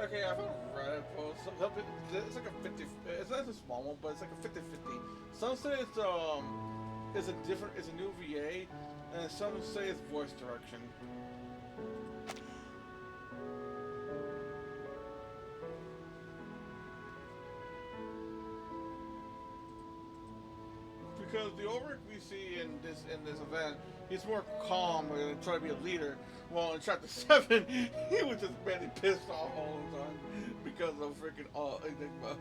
Okay, I found a Reddit post. It's like a 50. It's not a small one, but it's like a 50-50. Some say it's a new VA, and some say it's voice direction. Because the Ulrich we see in this event, he's more calm and trying to be a leader. Well, in Chapter 7, he was just badly pissed off all the time because of freaking Enigma.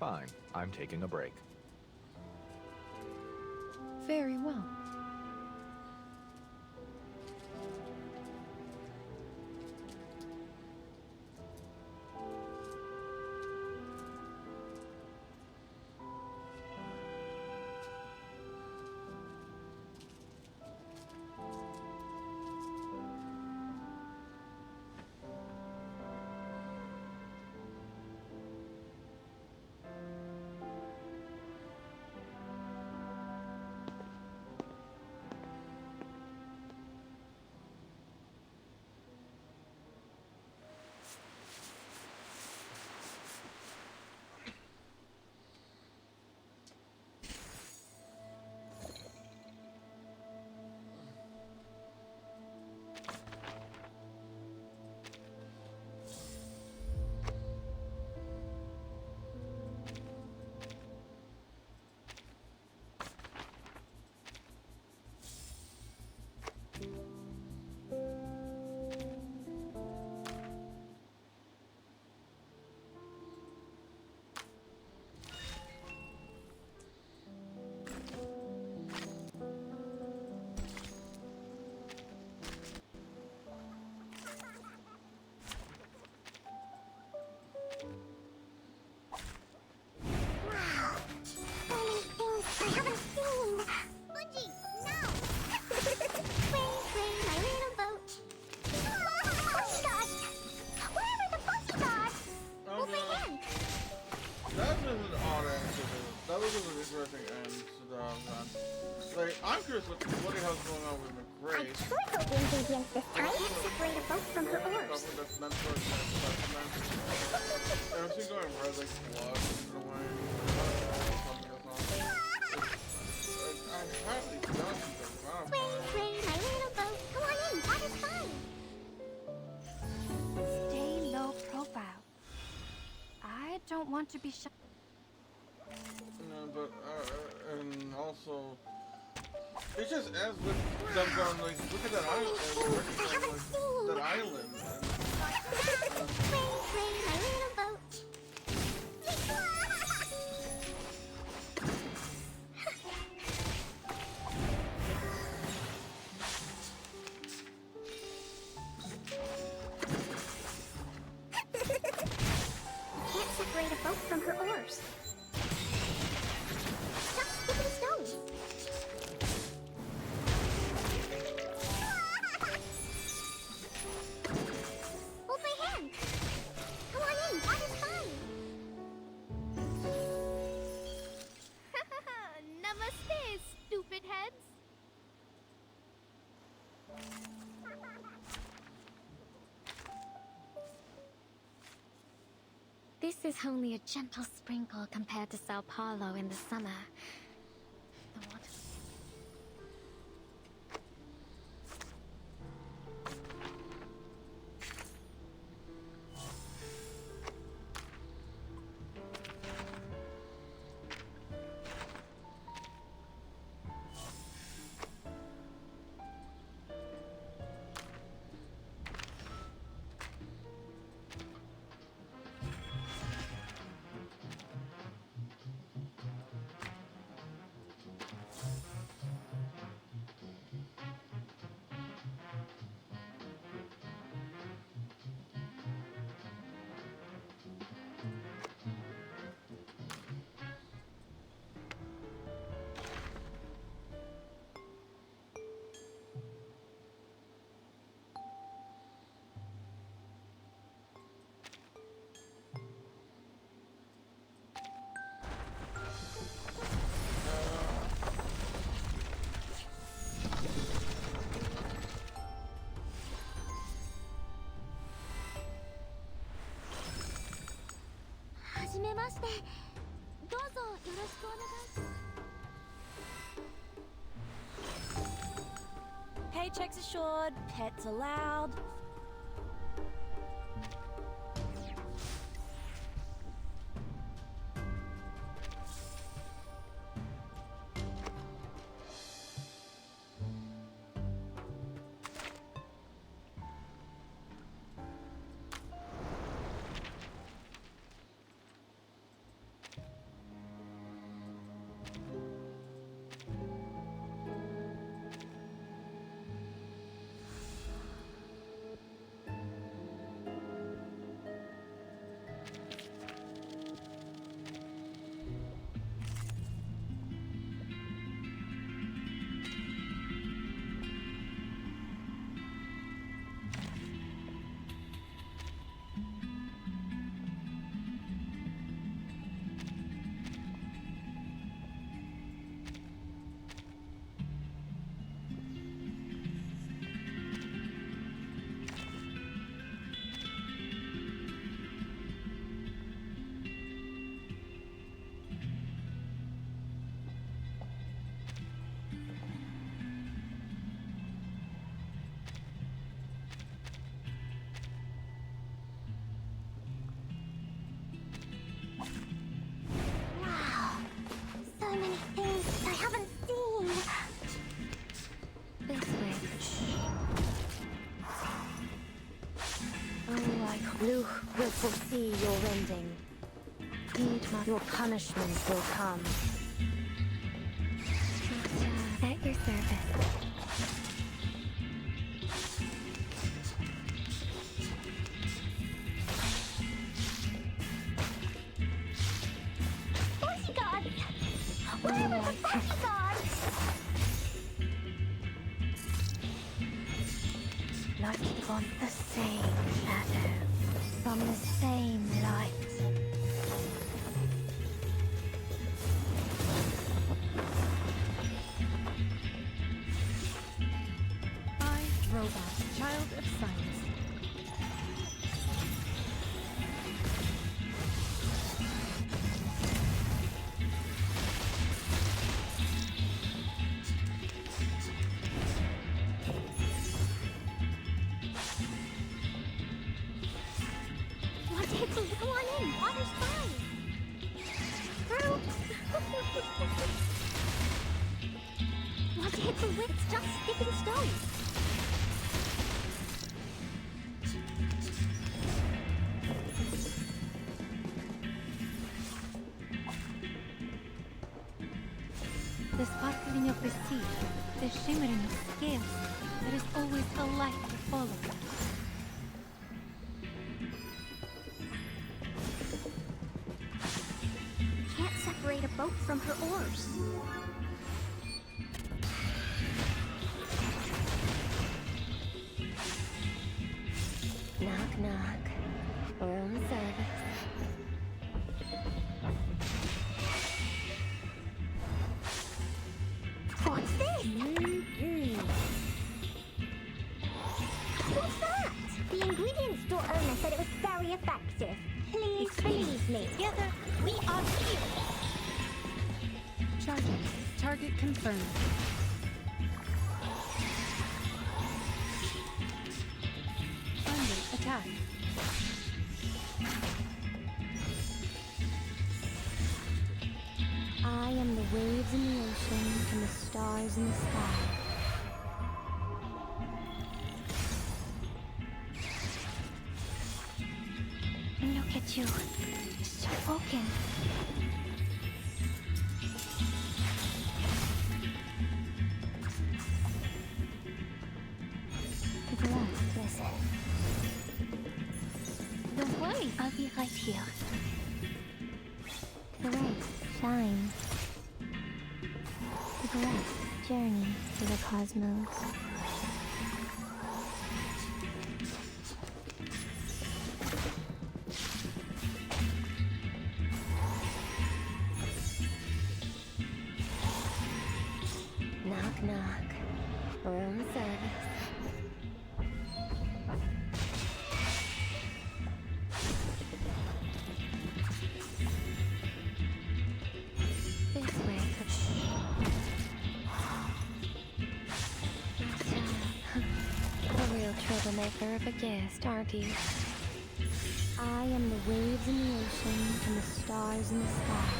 Fine, I'm taking a break. Very well. Like, I'm curious what the hell's going on with McRae. I sure hope ingredients this time can't separate a boat from her oars. That's meant for and if she's going red, like, blood in a way. I hardly done something. Sway, my little boat. Come on in, that is fine. Stay low profile. I don't want to be shy. No, but, and also, it's just as with them going, like, look at that island, that island. Sway, my little boat. Can't separate a boat from her oars. Stop skipping stones. Hold my hand. Come on in, that is fine. Namaste, stupid heads. This is only a gentle sprinkle compared to Sao Paulo in the summer. The water... Paychecks assured, pets allowed. Luke will foresee your ending. Your punishment will come. At your service. Horsey guards! Where are the horsey guards? Light from the same shadow, from the same light. I, Robot, child of science. Want to hit the... Come on in, water's fine. Through. Want to hit the lid? It's just sticking stones. The sparkling of the sea, the shimmering of scales, there is always a light to follow. Can't separate a boat from her oars. Knock, knock. Room service. What's this? What's that? The ingredients store owner said it was very effective. Please believe me. Together, we are here. Charging. Target confirmed. Under attack. I am the waves in the ocean and the stars in the sky. Look at you. So broken. Listen. Don't worry, I'll be right here. The rays shine. The breath journey through the cosmos. Knock, knock. Room service. This way, Cookie. A real troublemaker of a guest, aren't you? I am the waves in the ocean and the stars in the sky.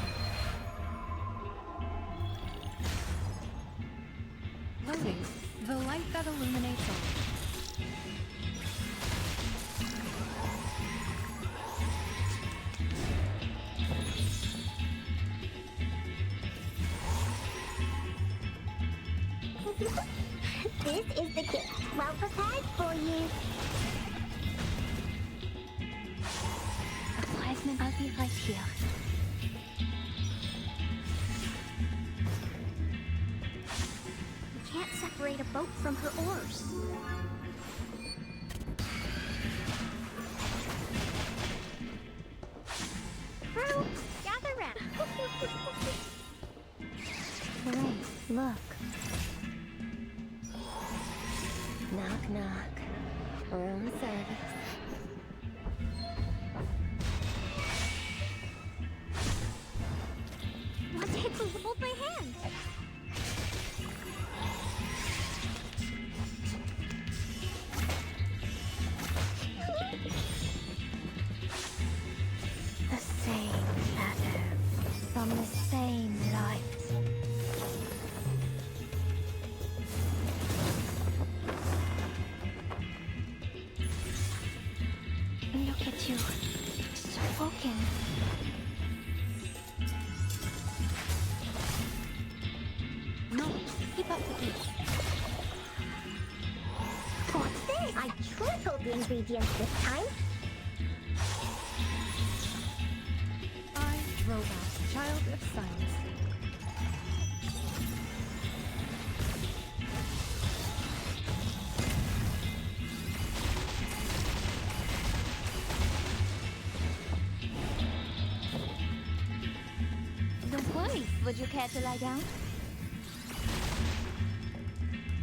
Loading. The light that illuminates all. This is the gift. Well prepared for you. Wiseman, I'll be right here. You can't separate a boat from her oars. Crew, gather round. Hooray, look. Knock, knock. Room service. Want to hit the... Hold my hand. The same shadow from the same light. Look at you. So broken. No, keep up the pace. What's this? I tripled the ingredients this time. I, Robot, child of science. Don't worry. Would you care to lie down?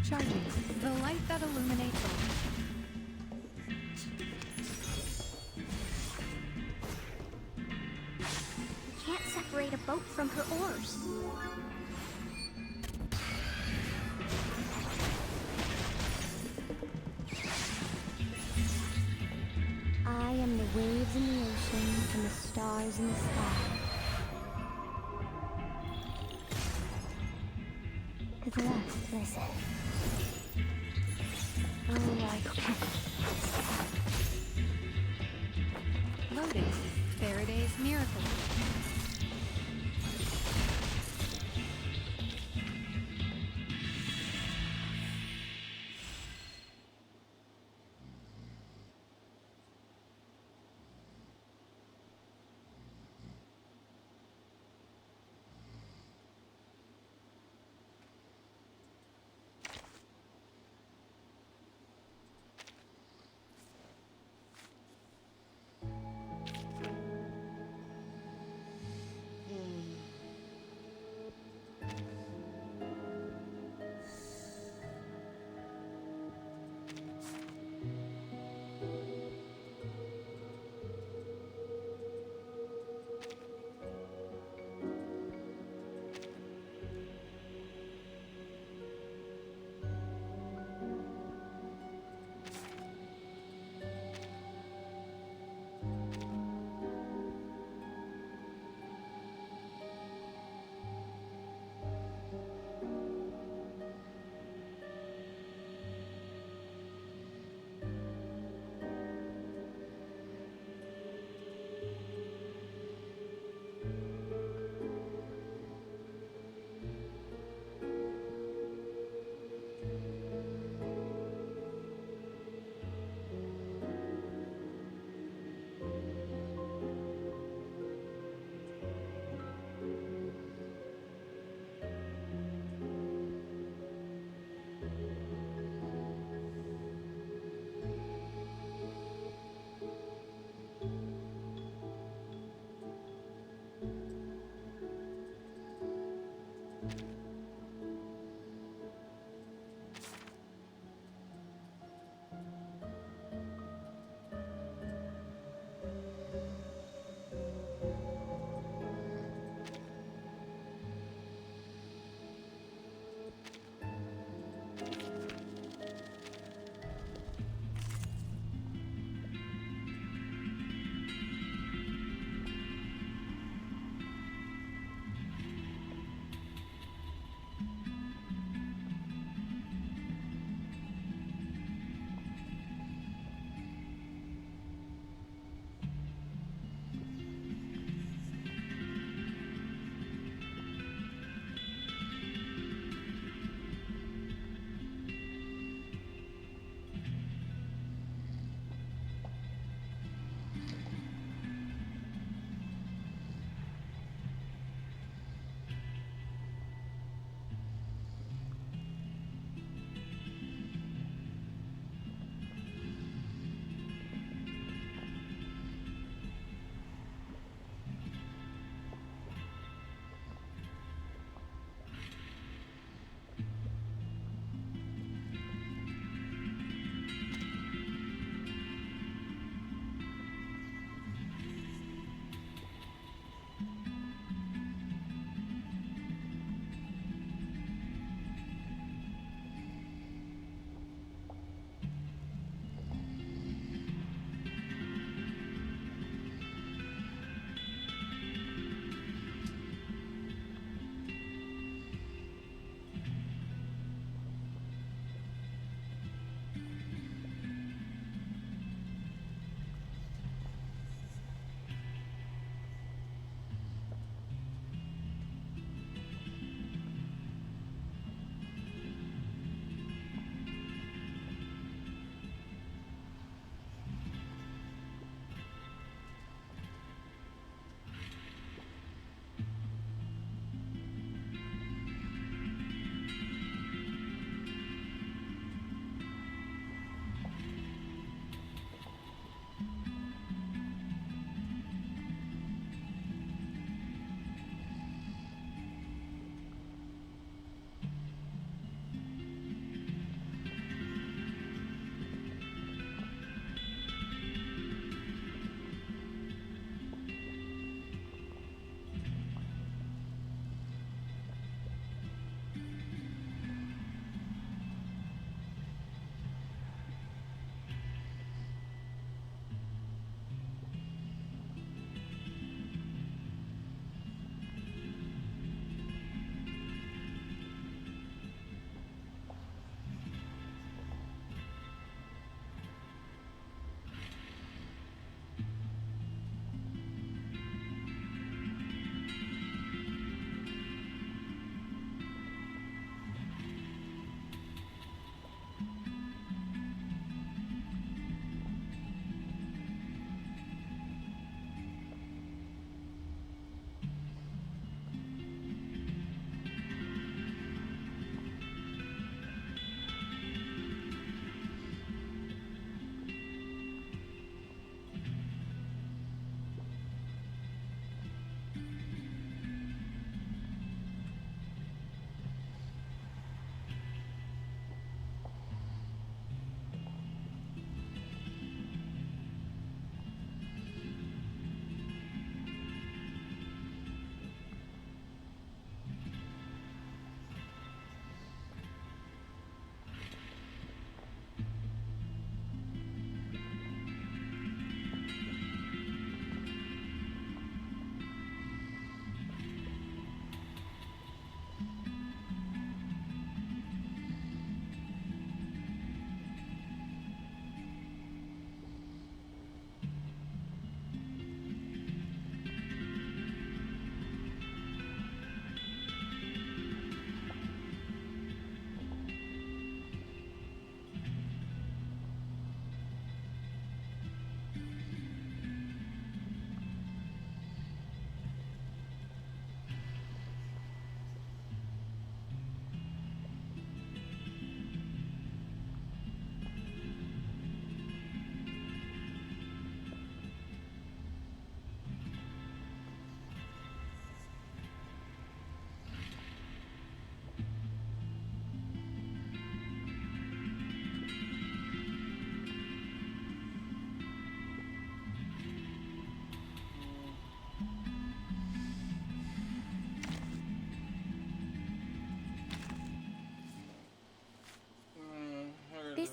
Charging. The light that illuminates all. You can't separate a boat from her oars. I am the waves in the ocean and the stars in the sky. To the left, listen. Oh, I can't. Loading. Faraday's miracle.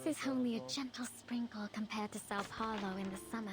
This is only a gentle sprinkle compared to Sao Paulo in the summer.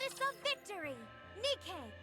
goddess of victory, Nike!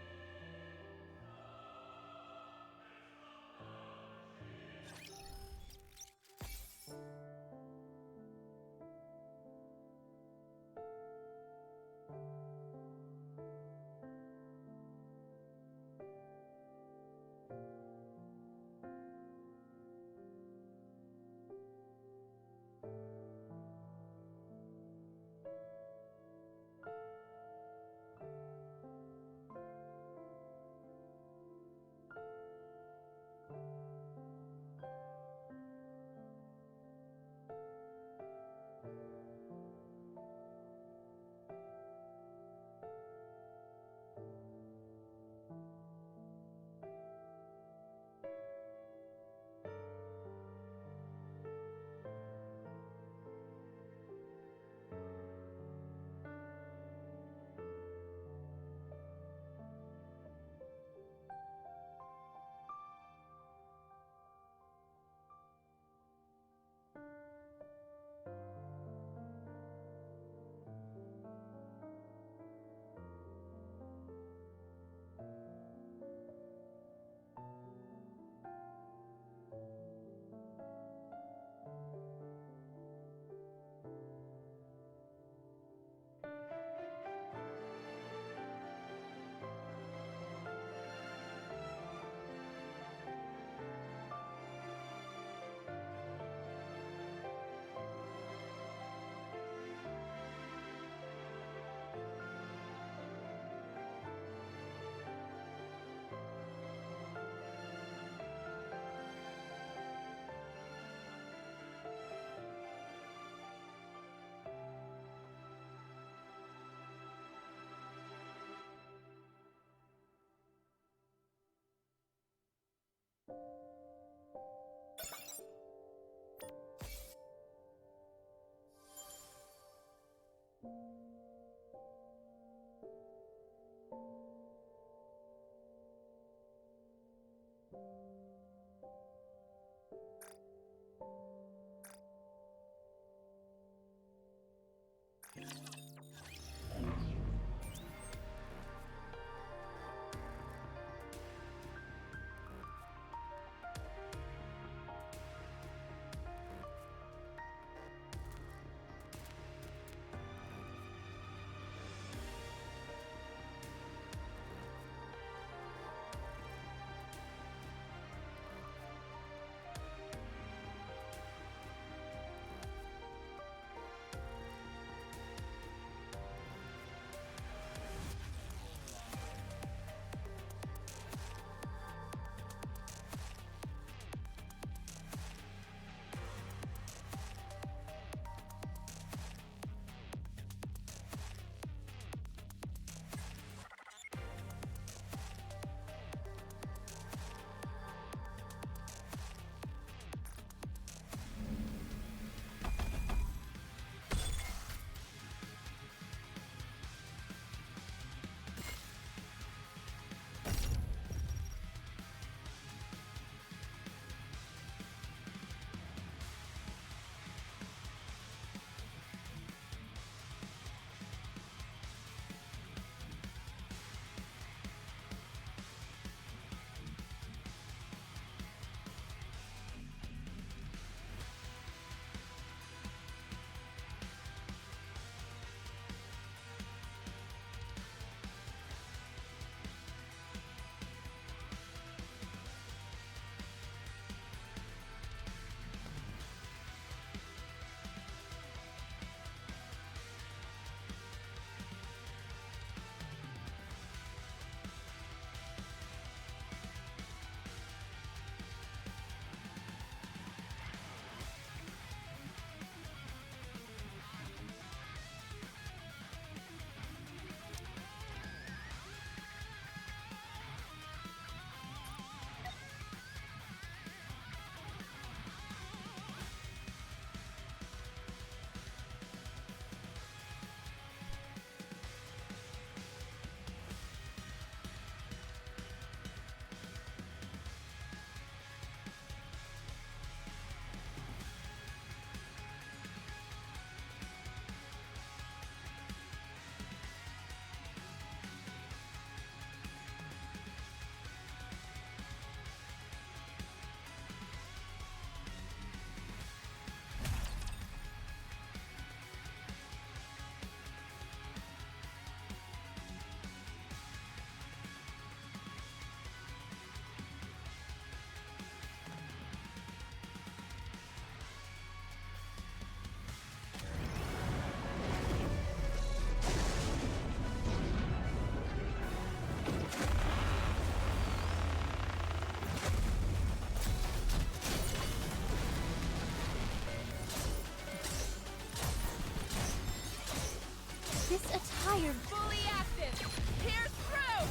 This attire... Fully active! Pierce through!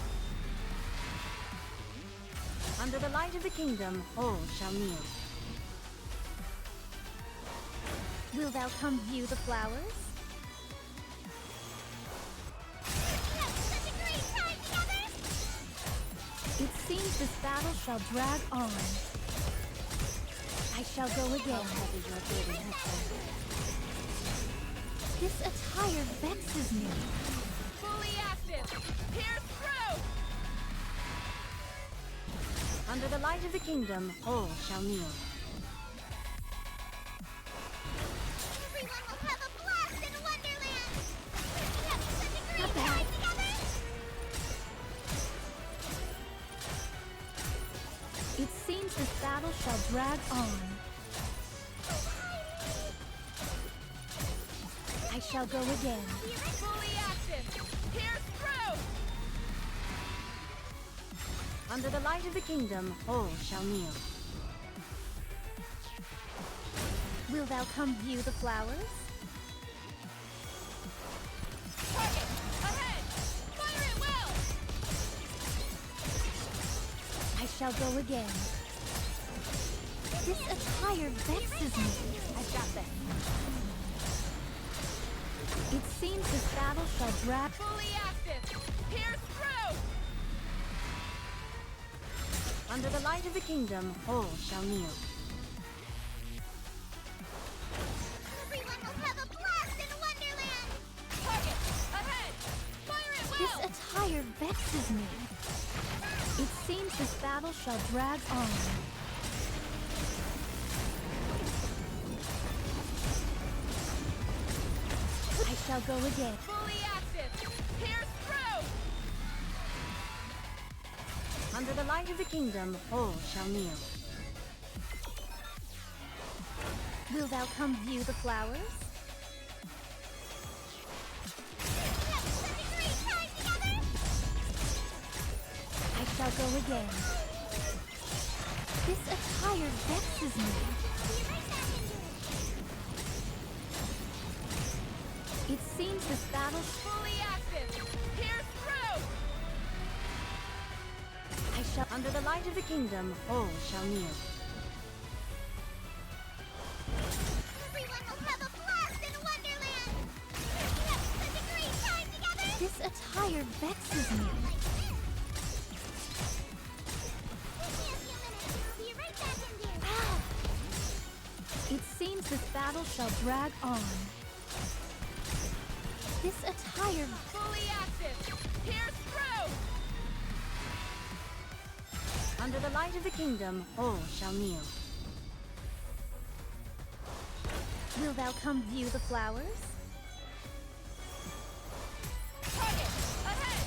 Under the light of the kingdom, all shall kneel. Wilt thou come view the flowers? It seems this battle shall drag on. I shall go again. This attire vexes me. Fully active! Pierce through! Under the light of the kingdom, all shall kneel. Everyone will have a blast in Wonderland! Not bad. It seems this battle shall drag on. I shall go again. Fully active! Pierce through! Under the light of the kingdom, all shall kneel. Wilt thou come view the flowers? Target! Ahead! Fire at will! I shall go again. This attire vexes me. I've got this. It seems this battle shall drag... Fully active! Pierce through! Under the light of the kingdom, all shall kneel. Everyone will have a blast in Wonderland! Target! Ahead! Fire at This will! attire vexes me. It seems this battle shall drag on. I shall go again. Fully active! Pierce through! Under the light of the kingdom, all shall kneel. Wilt thou come view the flowers? I shall go again. This attire vexes me. It seems this battle... Fully active! Pierce through! I shall... Under the light of the kingdom, all shall kneel. Everyone will have a blast in Wonderland! We have such a great time together! This attire vexes me. Be right back in there! Ah! It seems this battle shall drag on. This attire... Fully active! Pierce through! Under the light of the kingdom, all shall kneel. Wilt thou come view the flowers? Target! Ahead!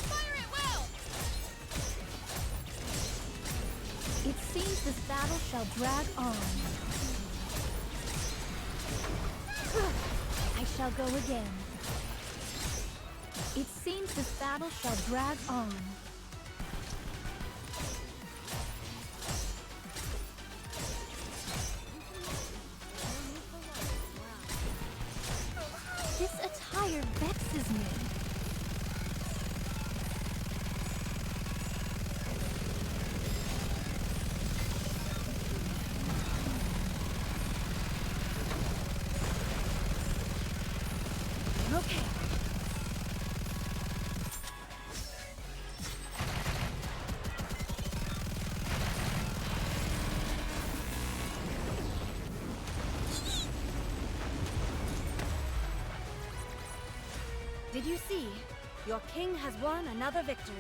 Fire at will! It seems this battle shall drag on. I shall go again. It seems this battle shall drag on. This attire vexes me. Okay. Did you see? Your king has won another victory.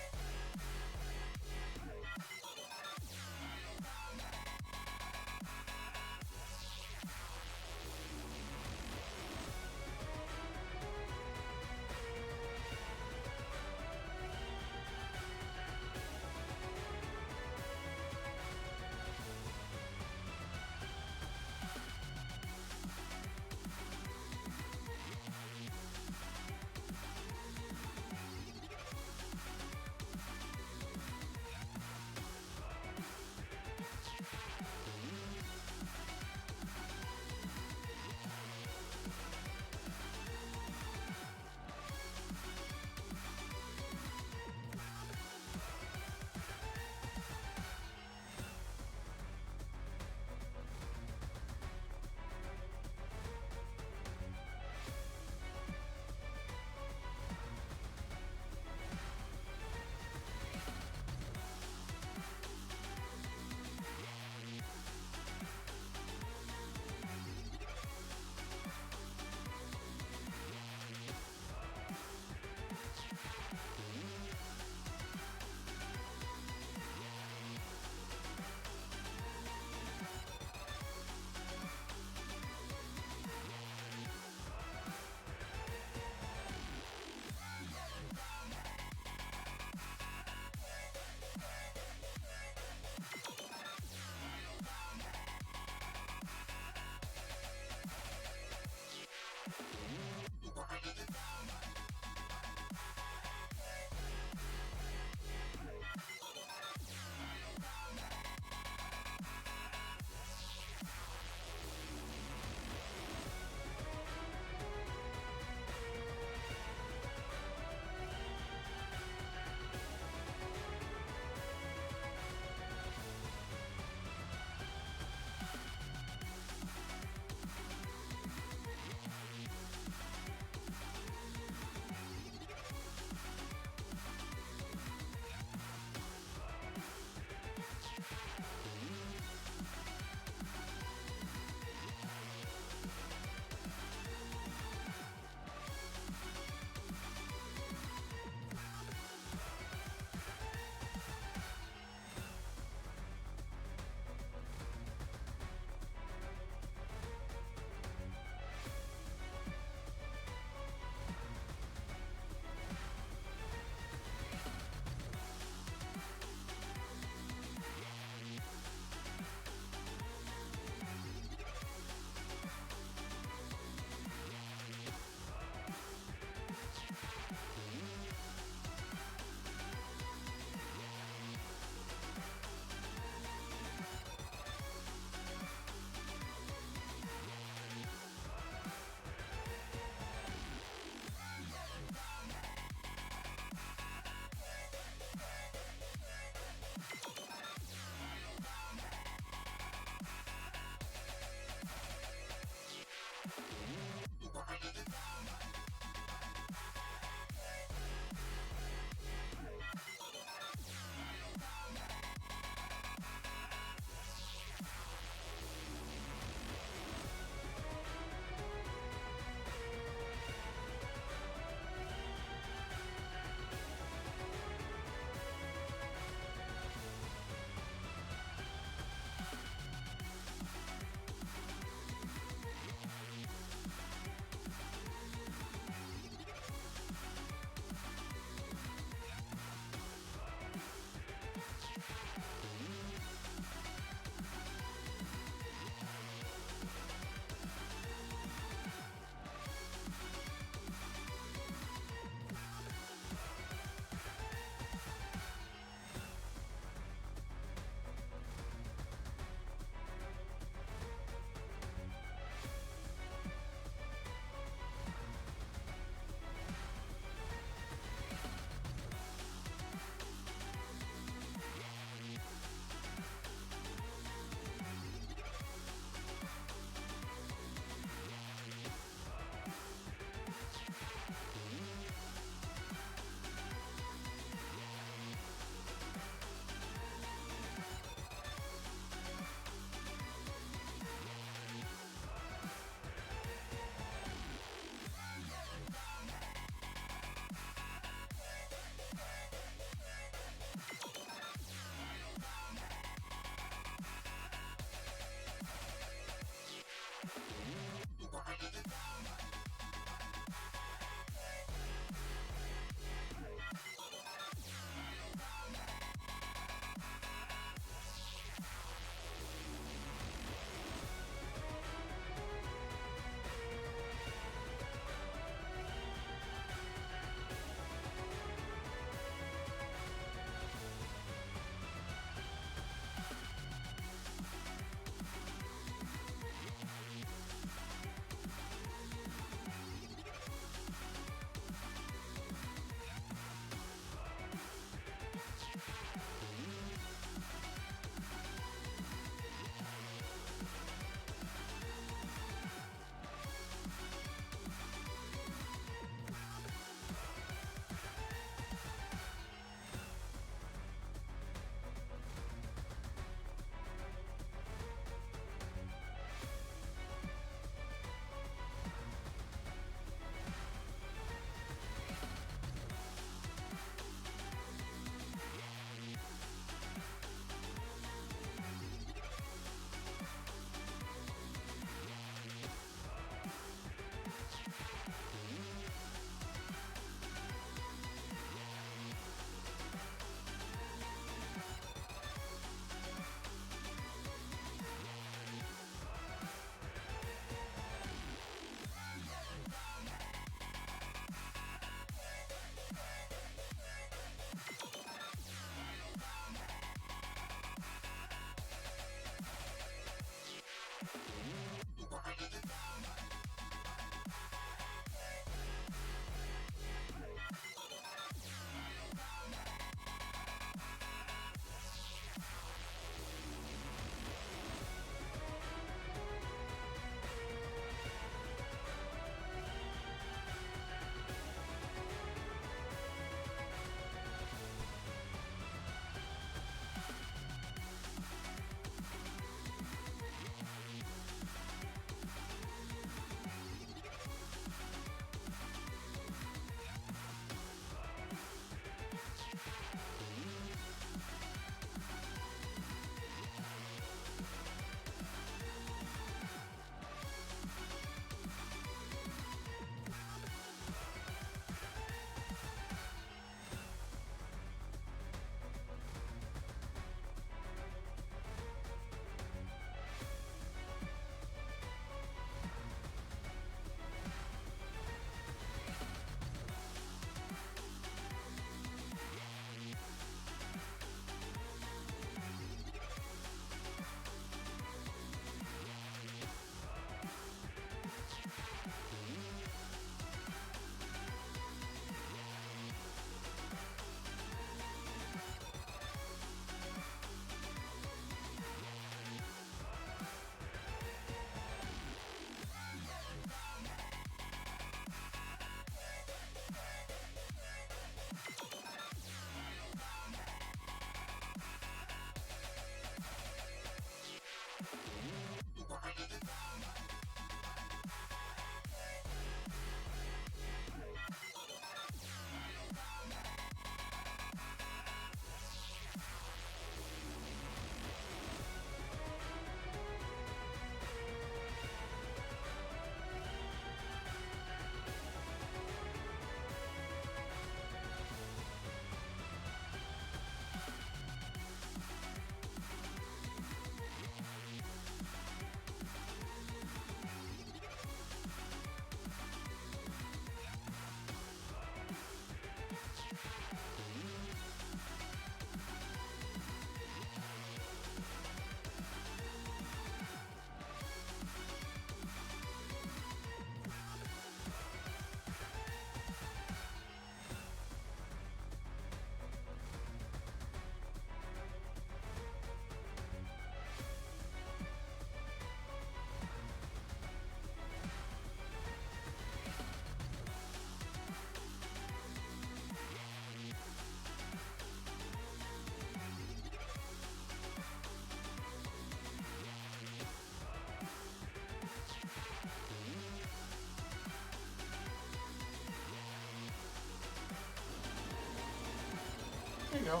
There you go.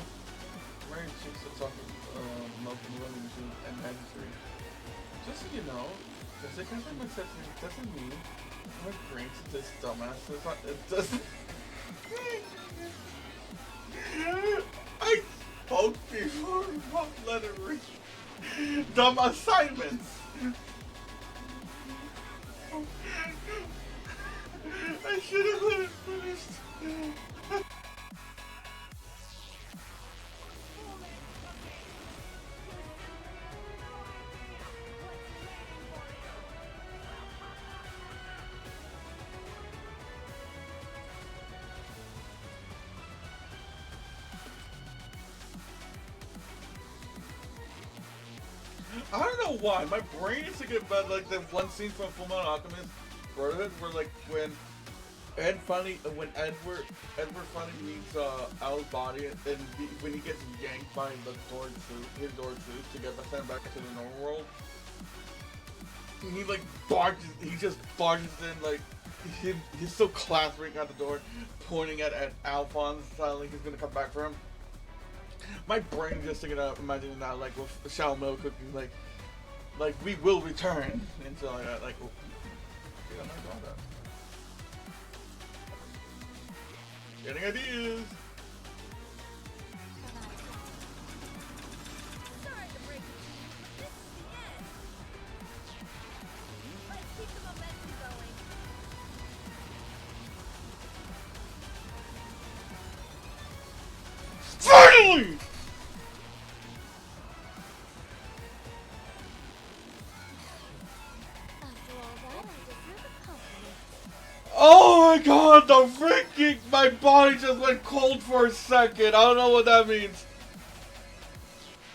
Married chicks that talk Malcolm Living Machine and Magistrate. Just so you know, just because I'm accepting it doesn't mean I'm agreeing to this dumbass. It's not, it doesn't. I spoke before what letter read. Dumb assignments. I should have let it finished. I don't know why. My brain is thinking about like that one scene from Fullmetal Alchemist Brotherhood where like when Edward finally meets Al's body and when he gets yanked by the his door to get sent back to the normal world. He like just barges in like he's still clasping at the door, pointing at Alphonse, like he's gonna come back for him. My brain just thinking of imagining that like with Xiaomei cooking like we will return and so like oh, yeah, I'm not doing that. Getting ideas. Sorry to break it. This is the end. Let's keep the momentum going. Finally! Oh my god, the freaking, my body just went cold for a second. I don't know what that means.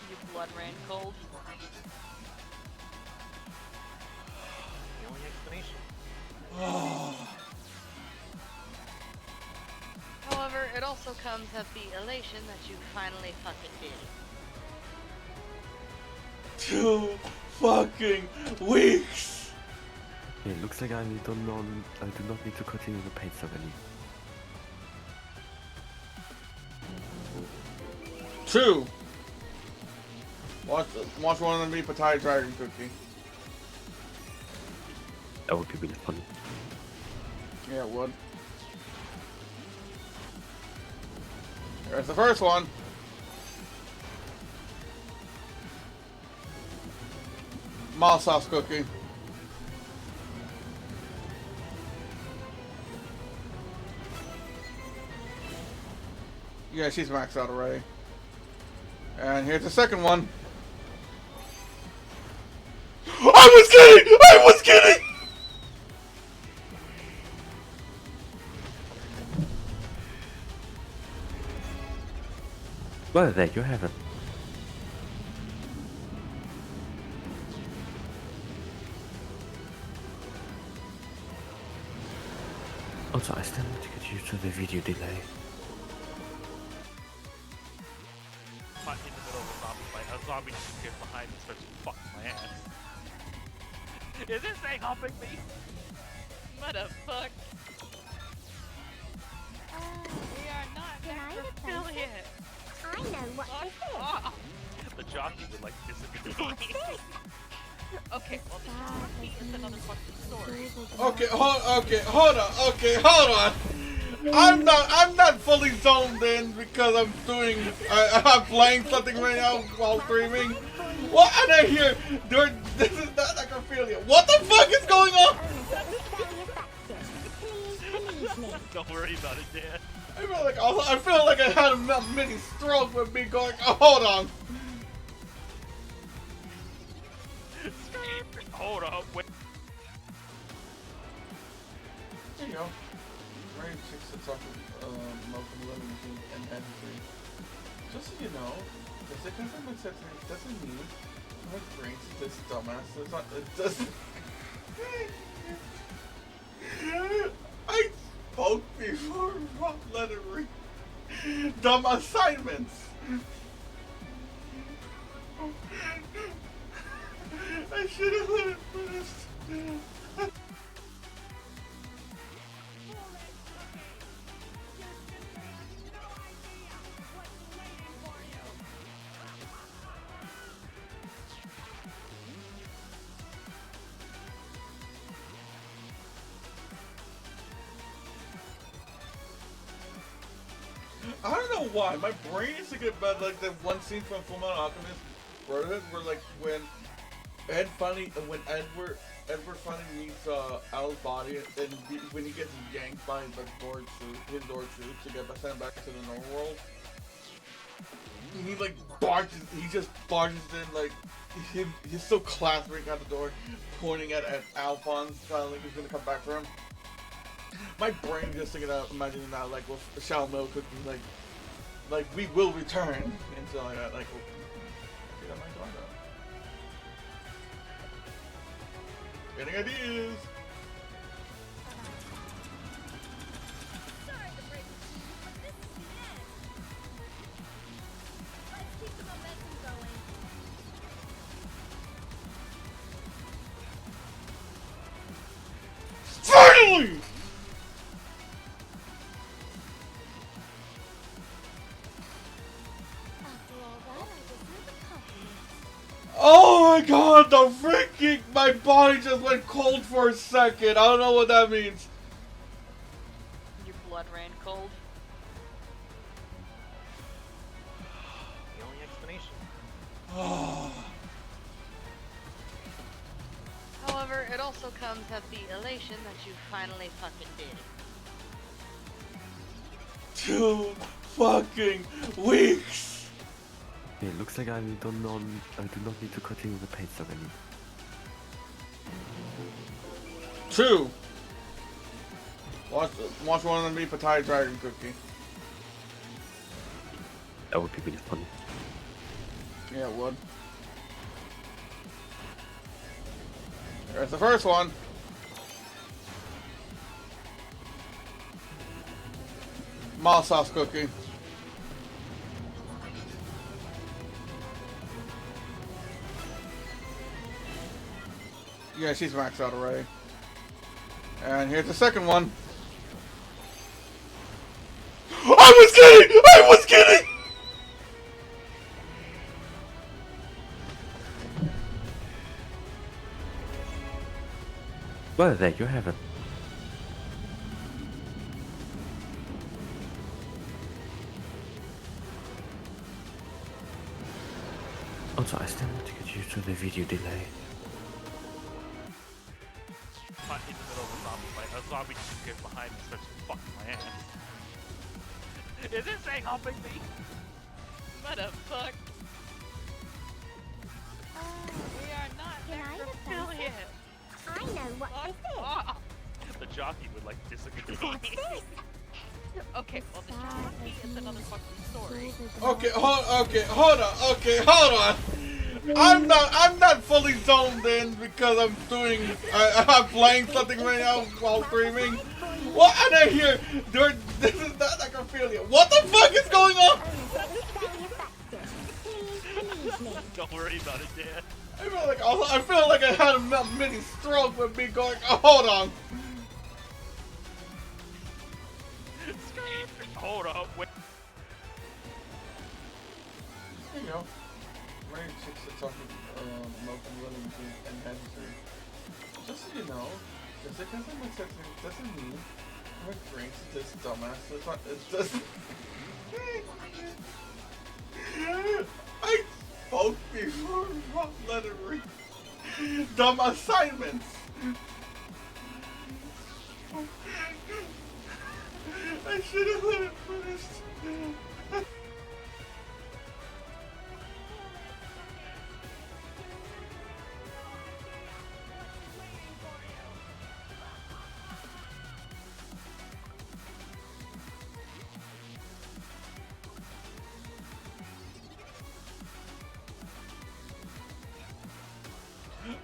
Your blood ran cold. The only explanation. However, it also comes of the elation that you finally fucking did. 2 fucking weeks! It looks like I do not need to continue the paid ceremony. 2. Watch one of me Pattaya Dragon Cookie. That would be really funny. Yeah, it would. There's the first one. Mild sauce cookie. Yeah, she's maxed out already. And here's the second one. I was kidding! I was kidding! Well, there you have it. Also, I still need to get used to the video delay. Caught in the middle of a zombie fight. A zombie just appears behind me and starts fucking my ass. Is this thing helping me? What the fuck? We are not necrophiliac. I know what this is. The jockey would like disappear. Okay, well the jockey is another fucking story. Okay, hold on. I'm not fully zoned in because I'm I'm playing something right now while streaming. What? And I hear, this is not necrophilia. What the fuck is going on? Don't worry about it, Dad. I feel like I had a mini stroke with me going, oh, hold on. Hold up, wait. There you go. Married chicks that talk Malcolm Living Machine and Magistrate. Just so you know, just because I'm accepting it doesn't mean I'm agreeing to this dumbass. It's not, it doesn't. I spoke before what letter read. Dumb assignments. I should have let it finish. I don't know why. My brain is thinking about like that one scene from Fullmetal Alchemist Brotherhood where like when Edward finally meets Al's body and when he gets yanked by the his door troops to get sent back to the normal world. He like he just barges in like he's so class breaking out the door, pointing at Alphonse, like he's gonna come back for him. My brain just thinking about imagining that like with Shallow cooking like we will return and so like that like see that might go though. Getting ideas. Sorry to break it to you, but this is the end. Let's keep the momentum going. Finally! After all that, I deserve a compliment. Oh my god, the freaking my body just went cold for a second. I don't know what that means. Your blood ran cold. The only explanation. However, it also comes at the elation that you finally fucking did it. 2 fucking weeks. It looks like I do not need to continue the pace of any. 2. Watch one of them be Pattaya Dragon Cookie. That would be really funny. Yeah, it would. There's the first one. Mild sauce cookie. Yeah, she's maxed out already. And here's the second one. I was kidding! I was kidding! Well, there you have it. Also, I still need to get used to the video delay. Caught in the middle of a zombie fight. A zombie just gets behind me and starts fucking my ass. Is this thing helping me? Motherfuck. We are not necrophilia yet. I know what this is. The jockey would like disagree. What's this? Okay, well the jockey is another fucking story. Okay, hold on. I'm not fully zoned in because I'm I'm playing something right now while streaming. What? And I hear this is not necrophilia. What the fuck is going on? Don't worry about it, Dad. I feel like I had a mini stroke with me going. Oh, hold on. Hold up, wait. There you go. Right, chicks are talking Malcolm Williams and Henry. Just so you know, just because I'm accepting doesn't mean I'm agreeing to this dumbass. It's just. I spoke before wrong letter read. Dumb assignments. I should have let it finish.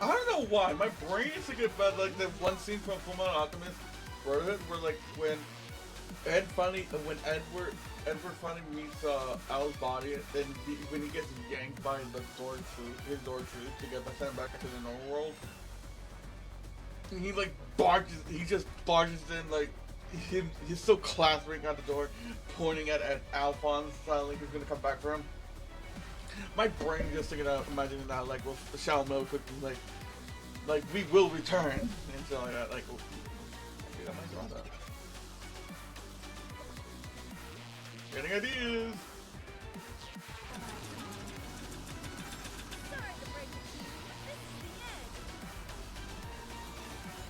I don't know why. My brain is thinking about like that one scene from Fullmetal Alchemist Brotherhood where like when Edward finally meets Al's body and when he gets yanked by his door troops to get sent back to the normal world. He like just barges in like he's so class breaking out the door, pointing at Alphonse, like he's gonna come back for him. My brain just thinking about imagining that like with Shallow cooking like we will return and so like that like actually that might go on though. Getting ideas. Sorry to break it to you, but this is the end.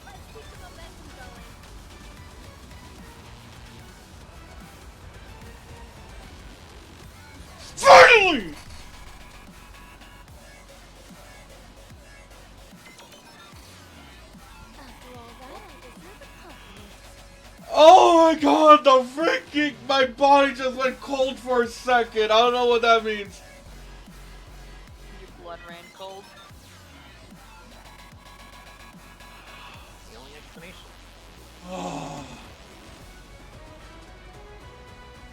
Let's keep the momentum going. Finally! After all that, I deserve a compliment. Oh my god, the freaking... My body just went cold for a second. I don't know what that means. Your blood ran cold. The only explanation.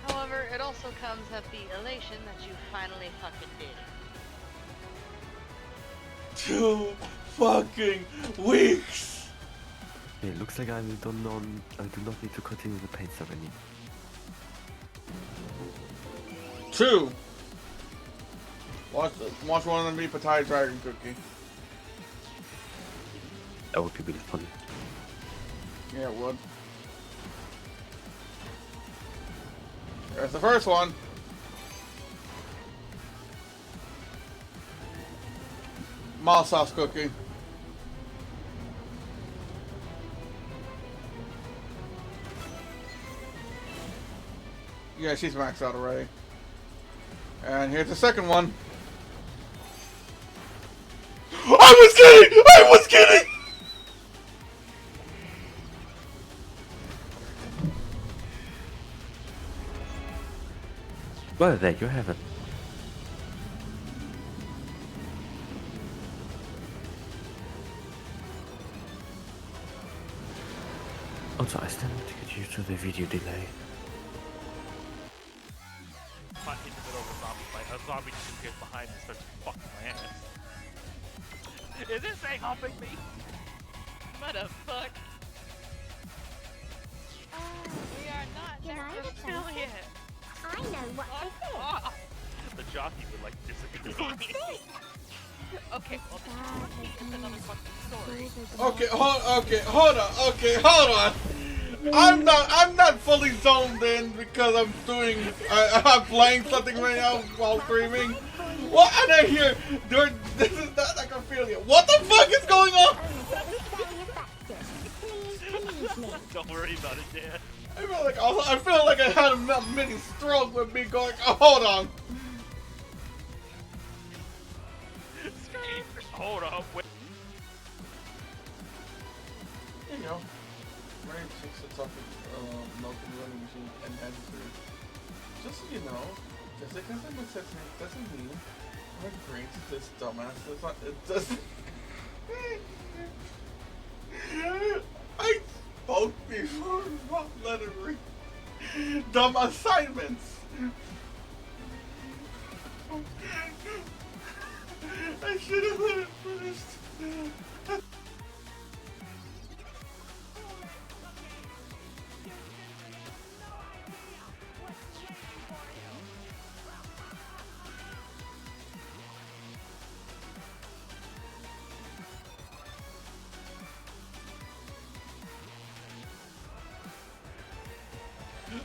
However, it also comes at the elation that you finally fucking did. 2 fucking weeks! It looks like I do not need to continue the pain ceremony. 2. Watch one of them be Patai Dragon Cookie. That would be really funny. Yeah, it would. There's the first one. Mild sauce cookie. Yeah, she's maxed out already. And here's the second one. I was kidding! I was kidding! Well, there you have it. Also, I still need to get used to the video delay. Caught in the middle of a zombie fight. A zombie just appears behind and starts fucking my ass. Is this thing helping me? Motherfuck. We are not United Yet. I know what to do. The jockey would like disappear. That's it. Okay, well the jockey is another fucking story. Okay, hold on. I'm not fully zoned in because I'm playing something right now while streaming. What? And I hear, this is not like Ophelia. What the fuck is going on? Don't worry about it, Dan. I feel like I had a mini stroke with me going, oh, hold on. Hold up, wait. There you go. Rain 6 sits off with milk in the running machine and heads through. Just so you know, just because I'm assessing doesn't mean I'm agreeing to this dumbass. It's not, it doesn't. I spoke before, not let it read. Dumb assignments. I should have let it first.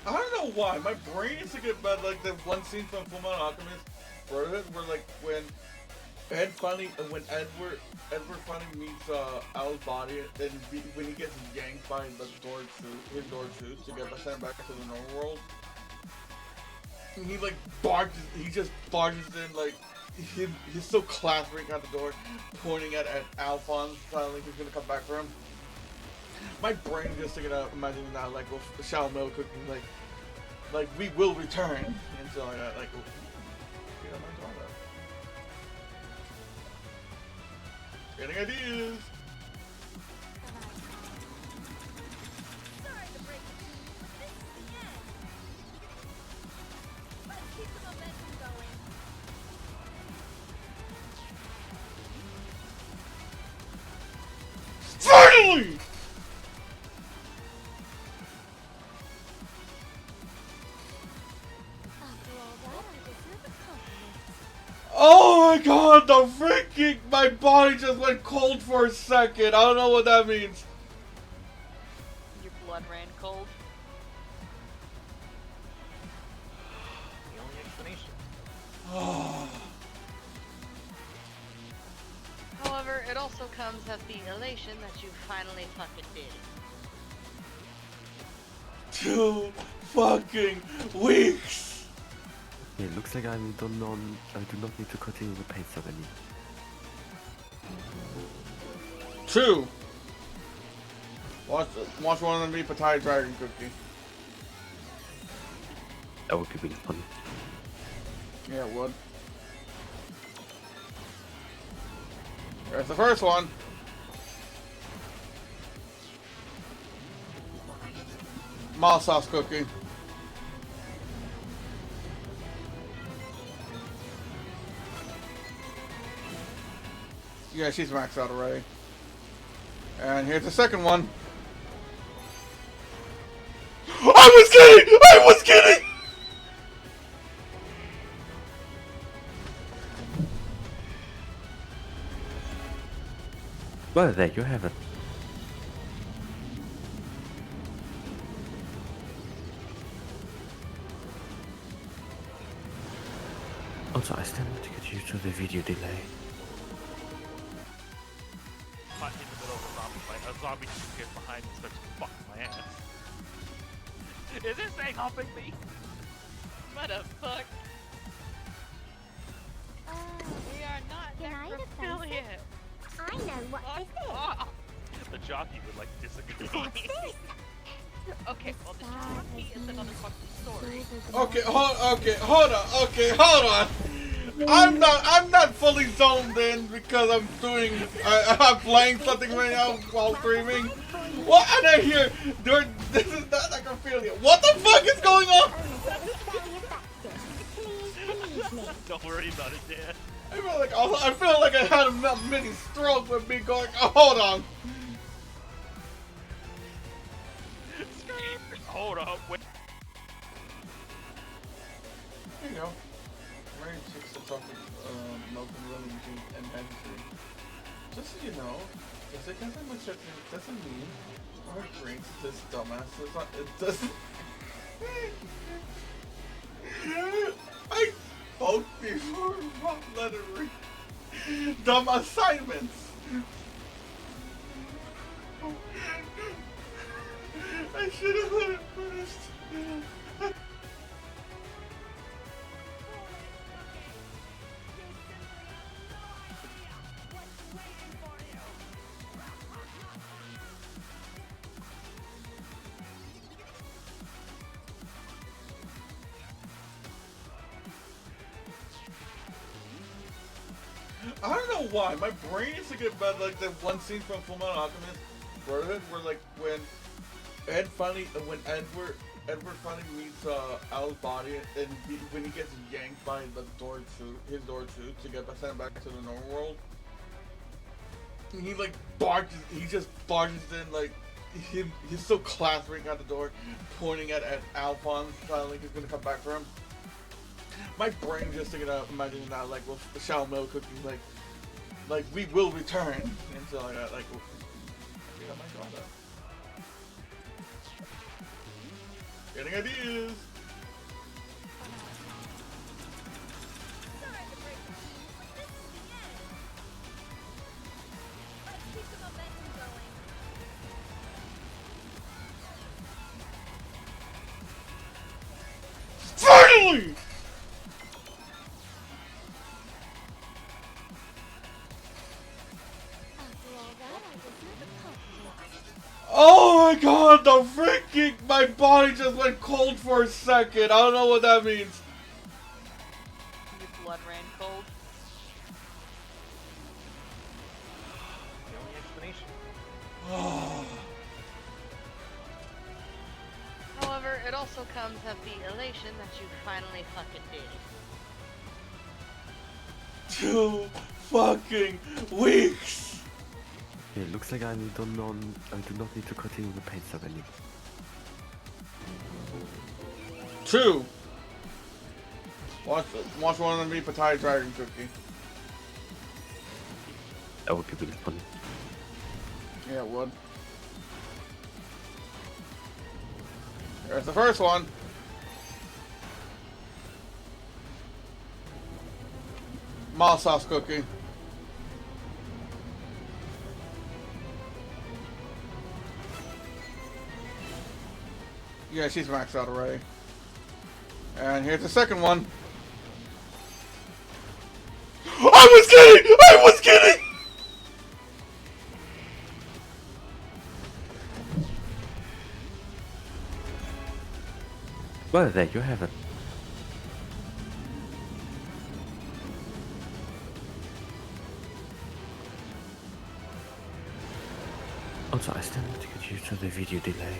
I don't know why. My brain is thinking about like the one scene from Fullmetal Alchemist Brotherhood where like when Edward finally meets Al's body and when he gets yanked by the his door suit to get sent back to the normal world. And he like just barges in like he's so clattering at the door, pointing at Alphonse, finally he's gonna come back for him. My brain is just thinking of imagining that like with Shao Mel cooking like we will return and so like yeah, I'm not that. Getting ideas. Sorry to break it to you, but this is the end. Let's keep the momentum going. Finally! After all that, I deserve a compliment. Oh my god, the freaking my body just went cold for a second. I don't know what that means. Your blood ran cold. However, it also comes at the elation that you finally fucking did it. 2 fucking weeks! It looks like I do not need to continue the pace of any. 2. Watch one of them be Pattaya Dragon Cookie. That would be really funny. Yeah, it would. There's the first one. Mild sauce cookie. Yeah, she's maxed out already. And here's the second one. I was kidding! I was kidding! Well, there you have it. Also, I still need to get used to the video delay. Caught in the middle of a zombie fight. A zombie just gets behind me and starts fucking my ass. Is this thing helping me? Motherfuck. We are not necrophiliac. I know what this is. The jockey would like disagree. What's this? Okay, well the jockey is another fucking story. Okay, hold on. I'm not fully zoned in because I'm playing something right now while streaming. What? And I hear, this is not necrophilia. What the fuck is going on? Don't worry about it, Dan. I feel like I had a mini stroke with me going, hold on. Hold up, wait. Here you go. Mary chicks to talk to Malcolm Williams and Henry. Just so you know, just because I'm a chick doesn't mean our brains this dumbass is not, it doesn't. I spoke before wrong lettering. Dumb assignments. I should have let it first. I don't know why. My brain is thinking about like that one scene from Fullmetal Alchemist Brotherhood where like when Edward finally meets Al's body and when he gets yanked by the his door too to get sent back to the normal world. He like just barges in like he's so clattering at the door, pointing at Alphonse, like he's gonna come back for him. My brain just thinking of imagining that like with the Shao Milk cookie, like we will return and so like that, like oh my god. Getting ideas. Finally! Oh my god, the freaking, my body just went cold for a second. I don't know what that means. Your blood ran cold. The only explanation. However, it also comes at the elation that you finally fucking did it. 2 fucking weeks. It looks like I do not need to continue the pace of any. 2. Watch one of them be Pattaya Dragon Cookie. That would be really funny. Yeah, it would. There's the first one. Mild sauce cookie. Yeah, she's maxed out already. And here's the second one. I was kidding! I was kidding! Well, there you have it. Also, I still need to get used to the video delay.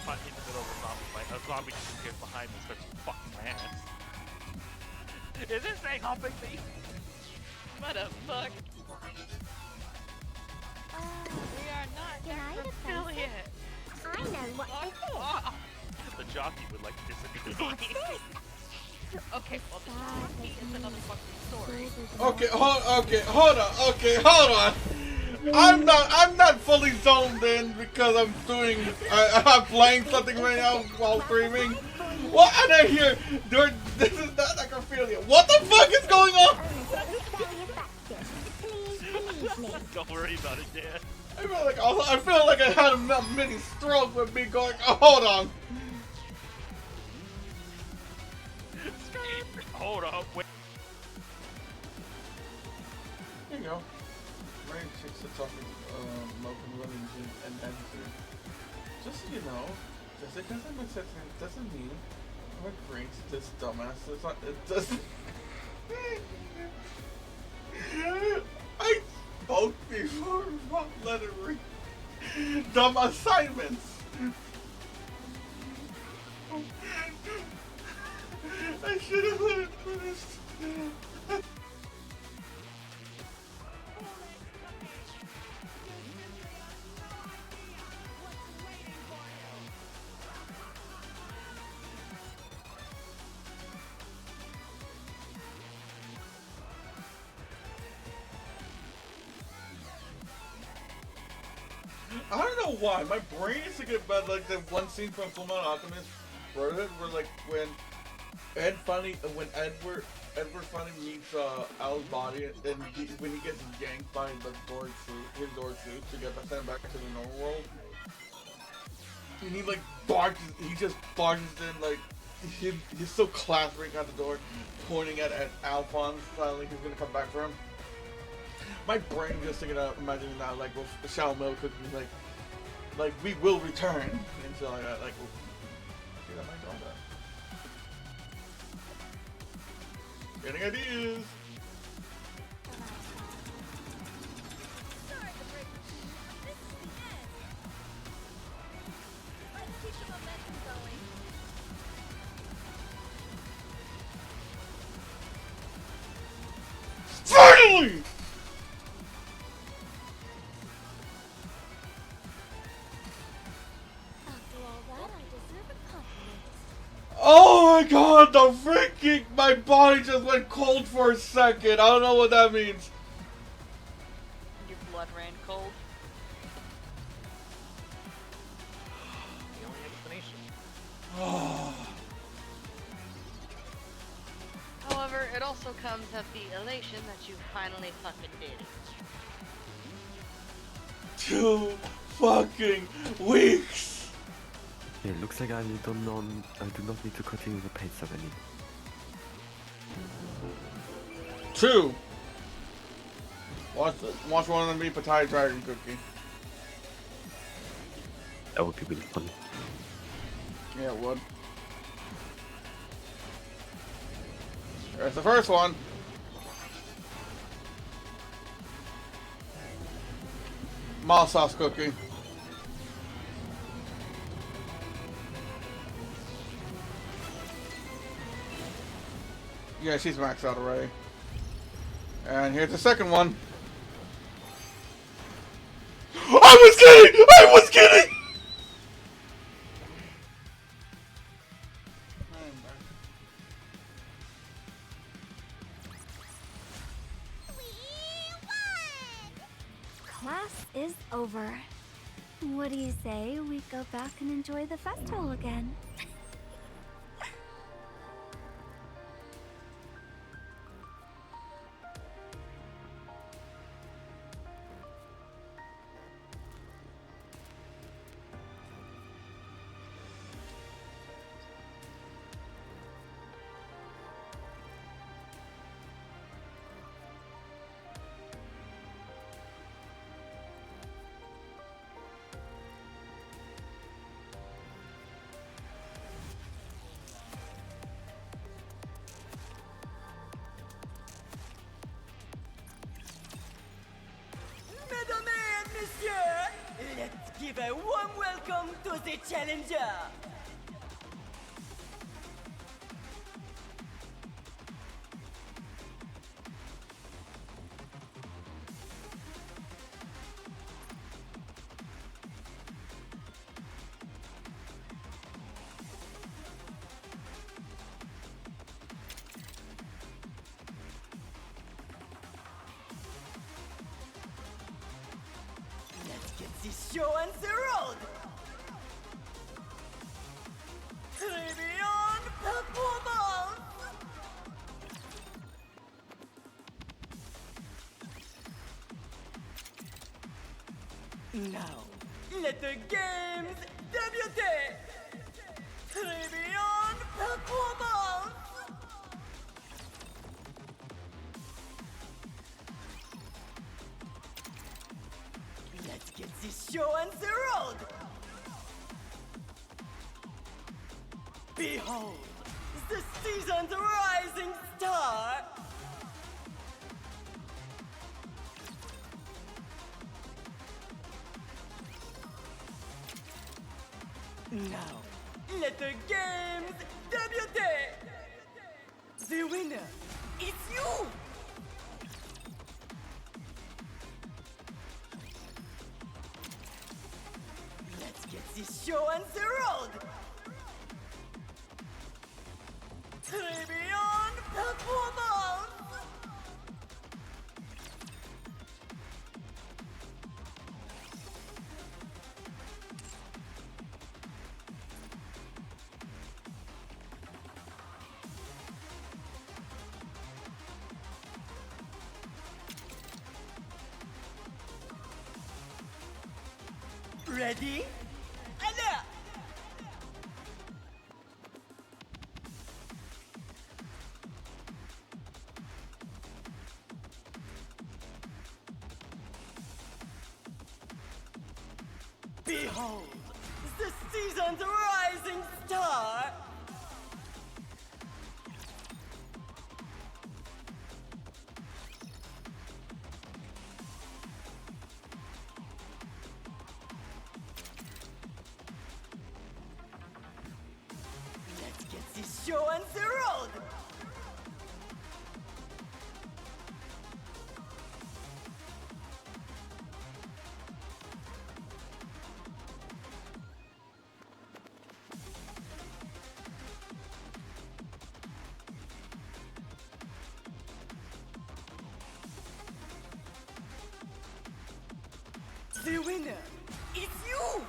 Caught in the middle of a zombie fight. A zombie just appears behind me and starts fucking my ass. Is this thing helping me? What the fuck? We are not affiliate. I know what this is. The jockey would like to disagree. Okay, well the jockey is another fucking story. Okay, hold on. I'm not fully zoned in because I'm playing something right now while streaming. What? And I hear, this is not necrophilia. What the fuck is going on? Don't worry about it, Dan. I feel like I had a mini stroke with me going, oh, hold on. Hold up, wait. Here you go. Rain chicks are talking, Malcolm Williams and Andrew. Just so you know, just because I'm accepting doesn't mean I'm agreeing to this dumbass. It's not, it doesn't. I spoke before wrong lettering. Dumb assignments. I should have let it finish. I don't know why. My brain is thinking about like that one scene from Fullmetal Alchemist Brotherhood where like when Edward finally meets Al's body and when he gets yanked by the his door suit to get sent back to the normal world. And he like just barges in like he's so clasping at the door, pointing at Alphonse, like he's gonna come back for him. My brain just thinking of imagining that like with Shao Milk cooking like we will return and so like that dude, I might go on that. Getting ideas. Finally! Oh my god, my body just went cold for a second. I don't know what that means. Your blood ran cold. The only explanation. However, it also comes at the elation that you finally fucking did it. 2 fucking weeks! It looks like I do not need to continue the pace of any. 2. Watch one of them be Pattaya Dragon Cookie. That would be really funny. Yeah, it would. There's the first one. Mild sauce cookie. Yeah, she's maxed out already. And here's the second one. I was kidding! I was kidding! Class is over. What do you say we go back and enjoy the festival again? Welcome to the Challenger! Let's get this show on the road! Trivion Performance! Now, let the games debut! Trivion Performance! Let's get this show on the road! Behold, the season's rising star! Now, let the games debut! The winner, it's you! Let's get this show on the road! Trivion Performance! Ready? Alert! Behold, the season's rising star! Let's get this show on the road! The winner, it's you!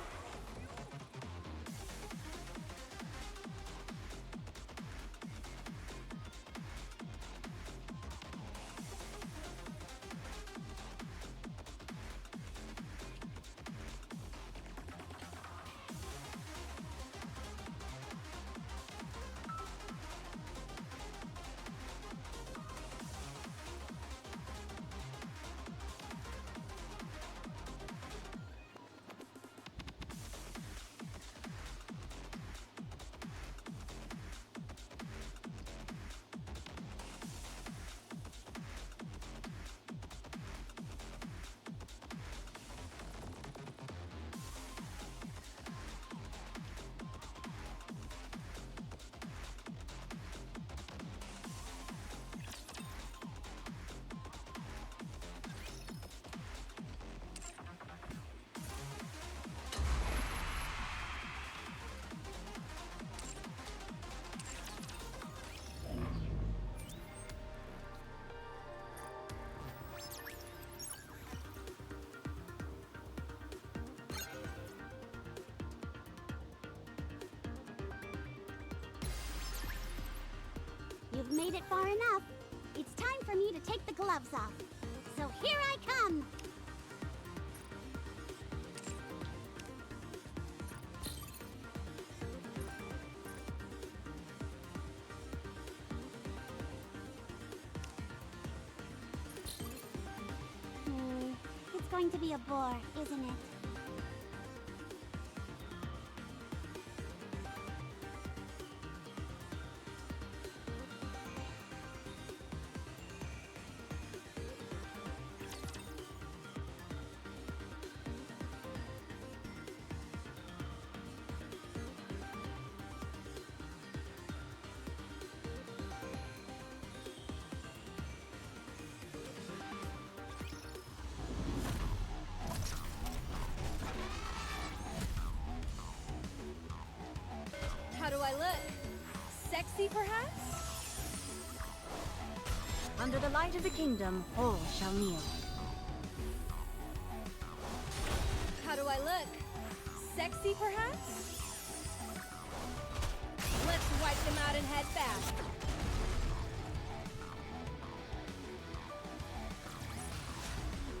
You've made it far enough. It's time for me to take the gloves off. So here I come! It's going to be a bore, isn't it? I look? Sexy, perhaps? Under the light of the kingdom, all shall kneel. How do I look? Sexy, perhaps? Let's wipe them out and head back.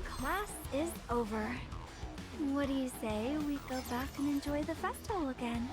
Class is over. What do you say we go back and enjoy the festival again?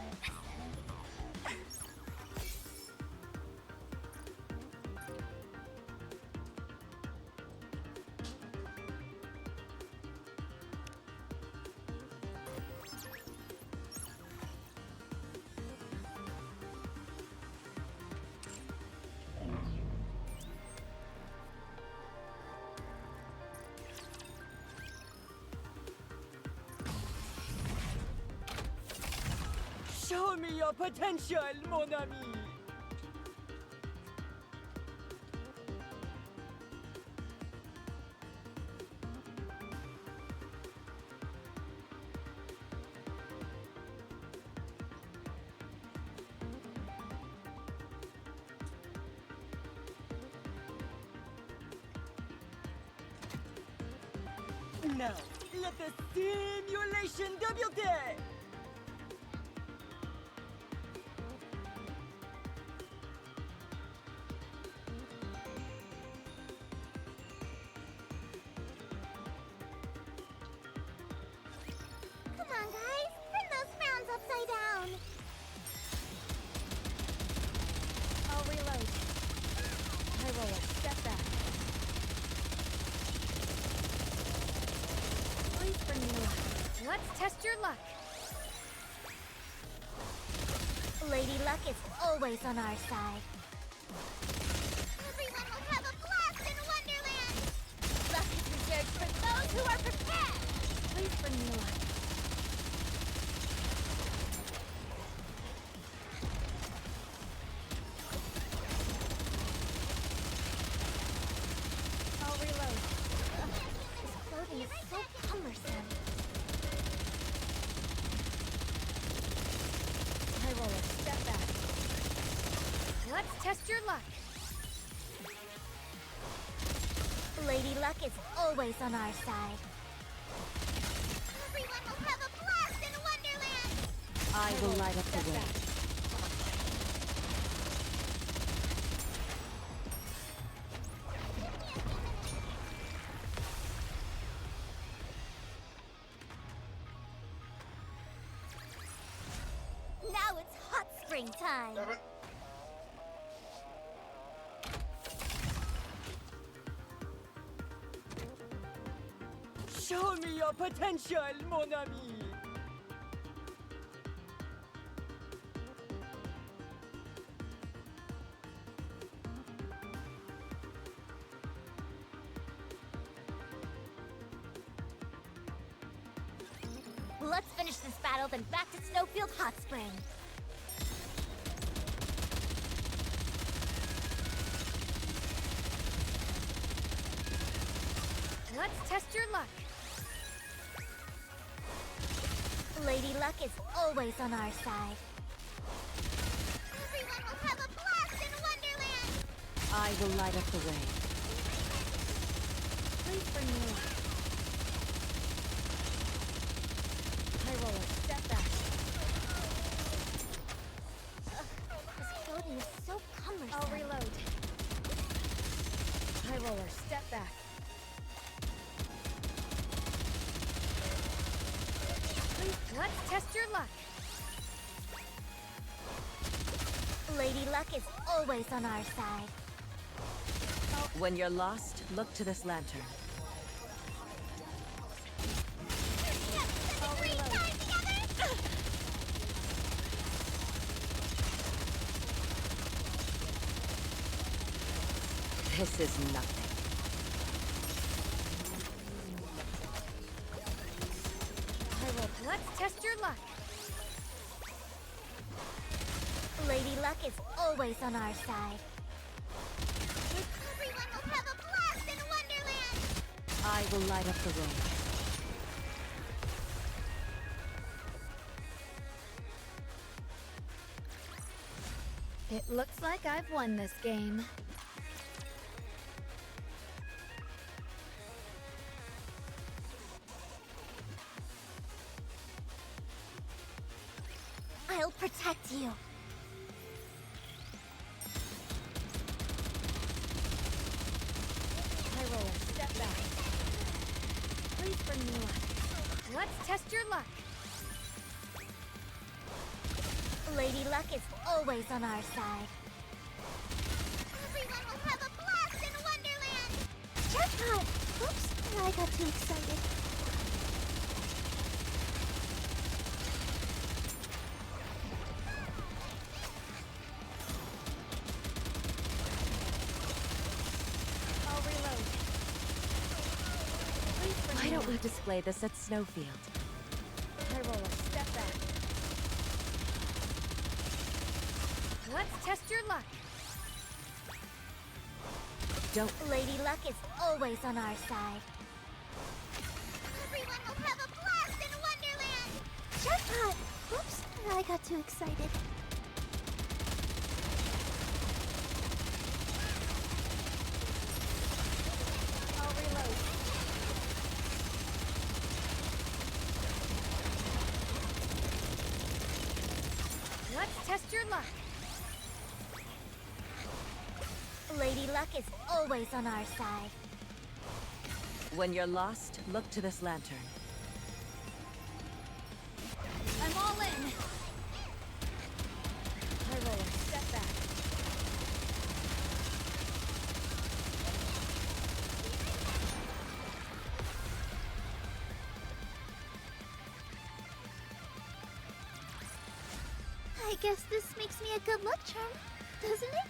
Show me your potential, mon ami! Now, let the simulation debute! Come on, guys. Turn those frowns upside down. I'll reload. I will step back. Please bring me luck. Let's test your luck. Lady Luck is always on our side. Everyone will have a blast in Wonderland! Luck is reserved for those who are prepared! Please bring me luck. I'll reload. This clothing is so cumbersome. I will step back. Let's test your luck. Lady Luck is always on our side. Everyone will have a blast in Wonderland! I will light up the way. Now it's hot spring time. Show me your potential, mon ami! Let's finish this battle, then back to Snowfield Hot Spring. Let's test your luck. Lady Luck is always on our side. Everyone will have a blast in Wonderland! I will light up the way. Please bring me luck. I will step back. This clothing is so cumbersome. I'll reload. I will step back. Let's test your luck. Lady Luck is always on our side. When you're lost, look to this lantern. I'll reload. This is nothing. Let's test your luck. Lady Luck is always on our side. Everyone will have a blast in Wonderland! I will light up the way. It looks like I've won this game. I'll protect you. High roller, step back. Please bring me luck. Let's test your luck. Lady Luck is always on our side. Everyone will have a blast in Wonderland! Jackpot! Oops, I got too excited. I'll reload. Please bring Why me don't we luck. display this at Snowfield? High roller, step back. Let's test your luck. Lady Luck is always on our side. Everyone will have a blast in Wonderland! Jackpot! Oops, I got too excited. I'll reload. Let's test your luck. Lady Luck is always on our side. When you're lost, look to this lantern. I'm all in. High roller, step back. I guess this makes me a good luck charm, doesn't it?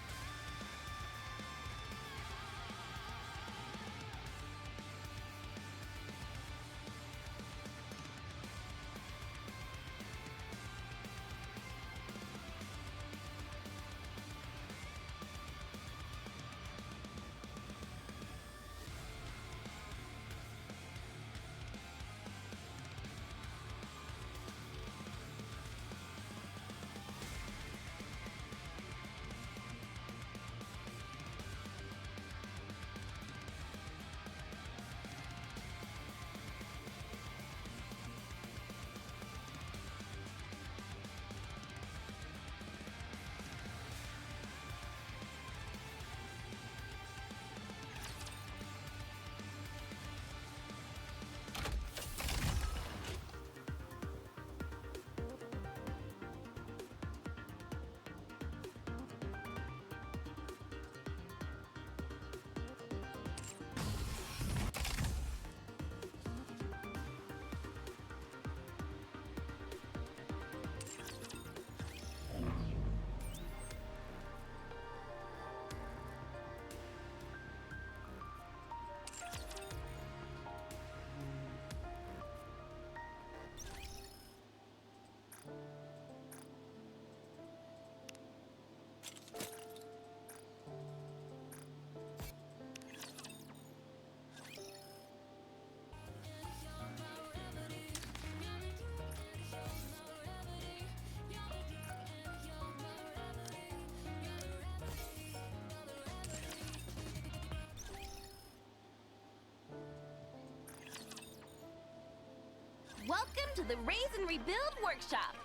Welcome to the Raise and Rebuild Workshop.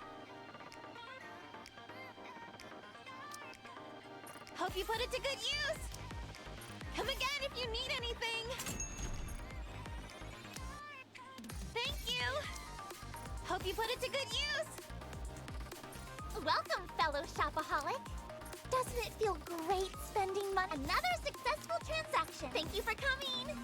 Hope you put it to good use. Come again if you need anything. Thank you. Hope you put it to good use. Welcome, fellow shopaholic. Doesn't it feel great spending money? Another successful transaction. Thank you for coming.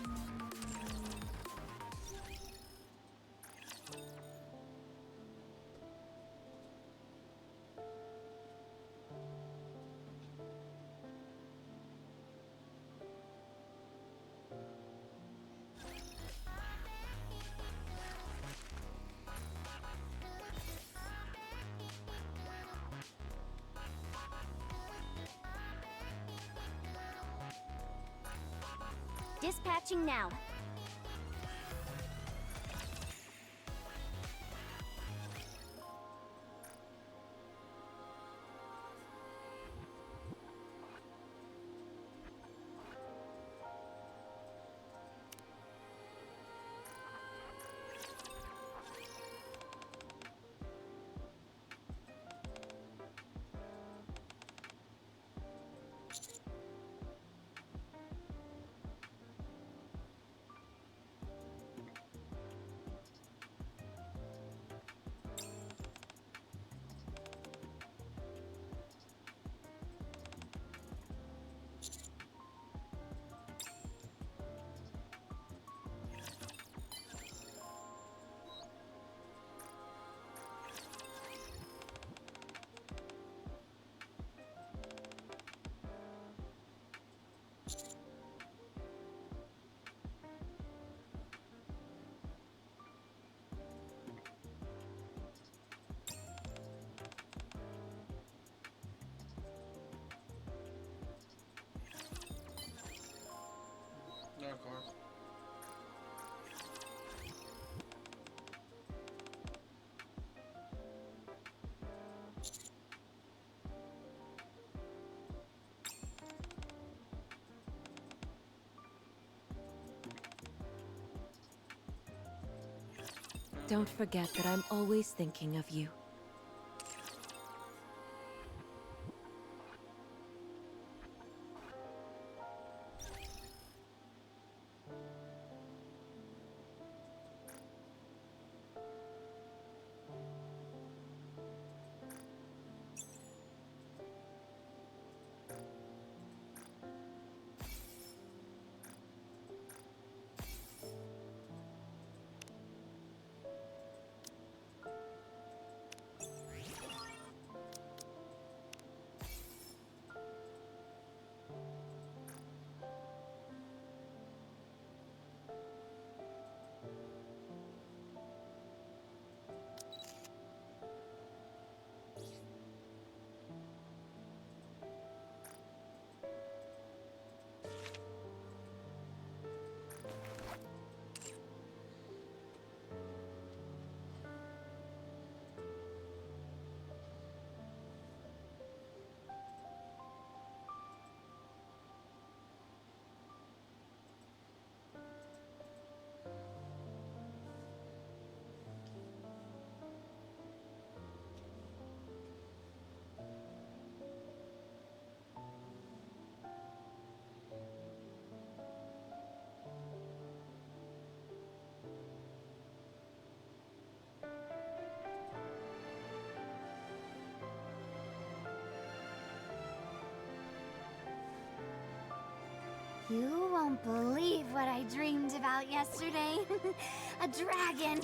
Dispatching now. Don't forget that I'm always thinking of you. You won't believe what I dreamed about yesterday. A dragon.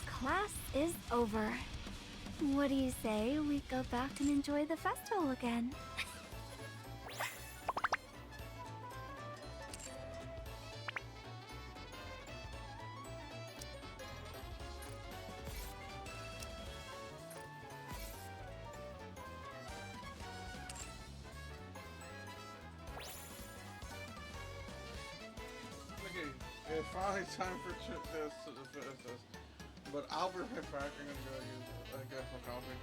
Class is over. What do you say we go back and enjoy the festival again? Okay, it's finally time for this. But I'll be right back. I'm gonna go get some coffee.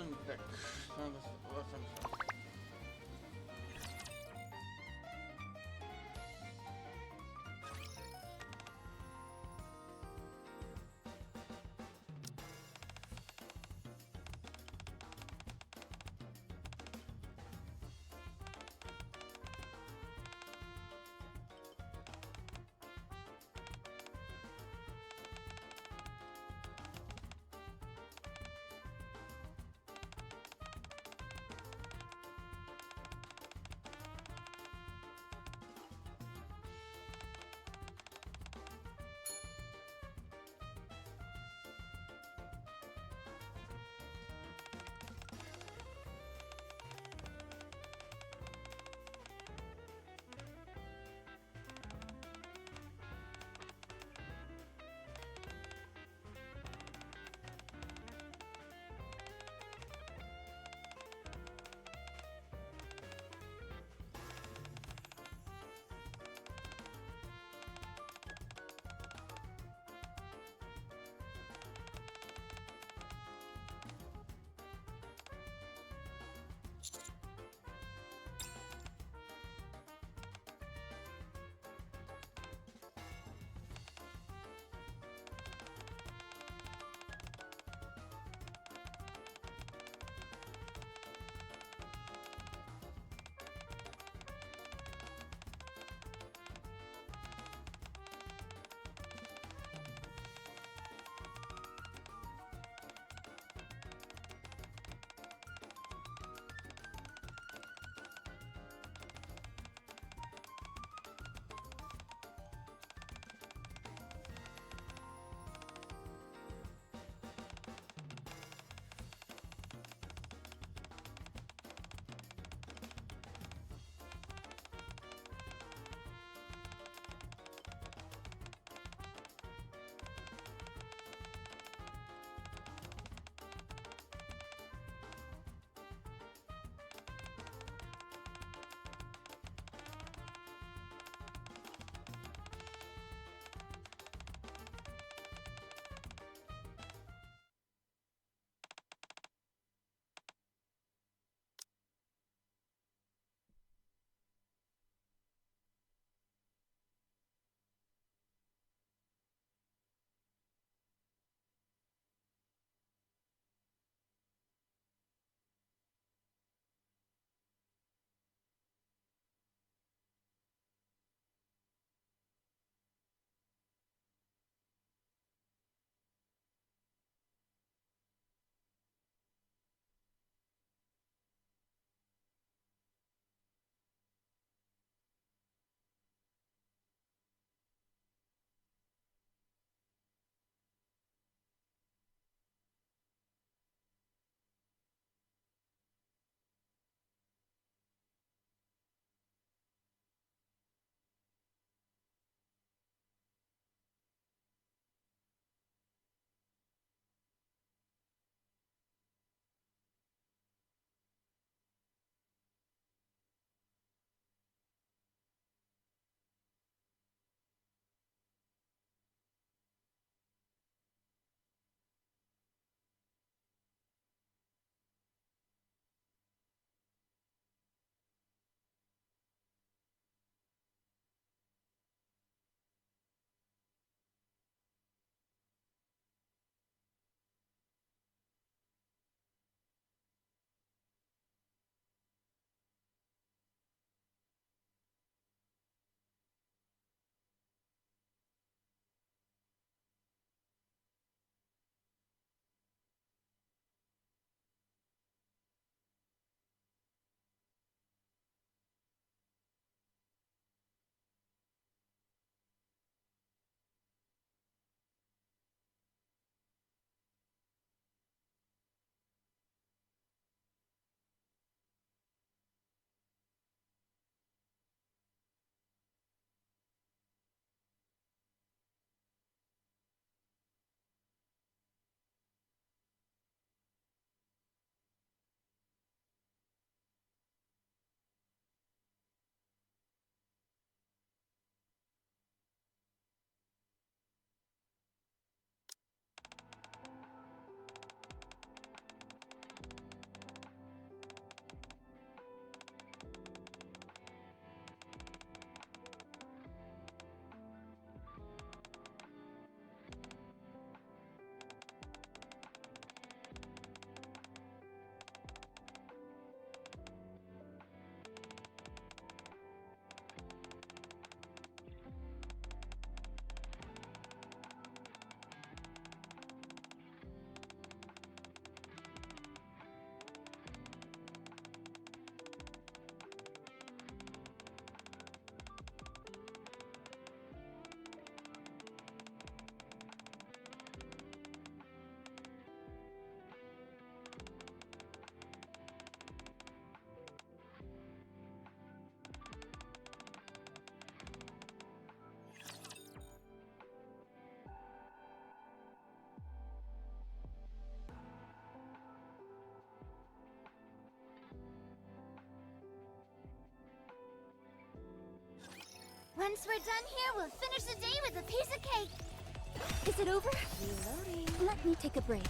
And deck. Listen. Once we're done here, we'll finish the day with a piece of cake. Is it over? Reloading. Let me take a break.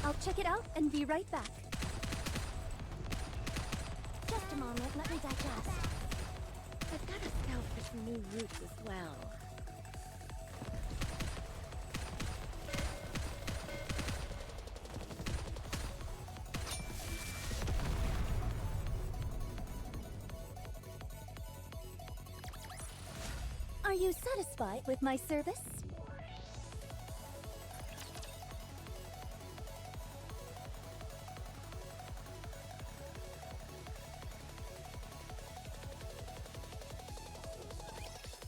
I'll check it out and be right back. Just a moment, let me digest. I've got to scout for some new routes as well. Are you satisfied with my service?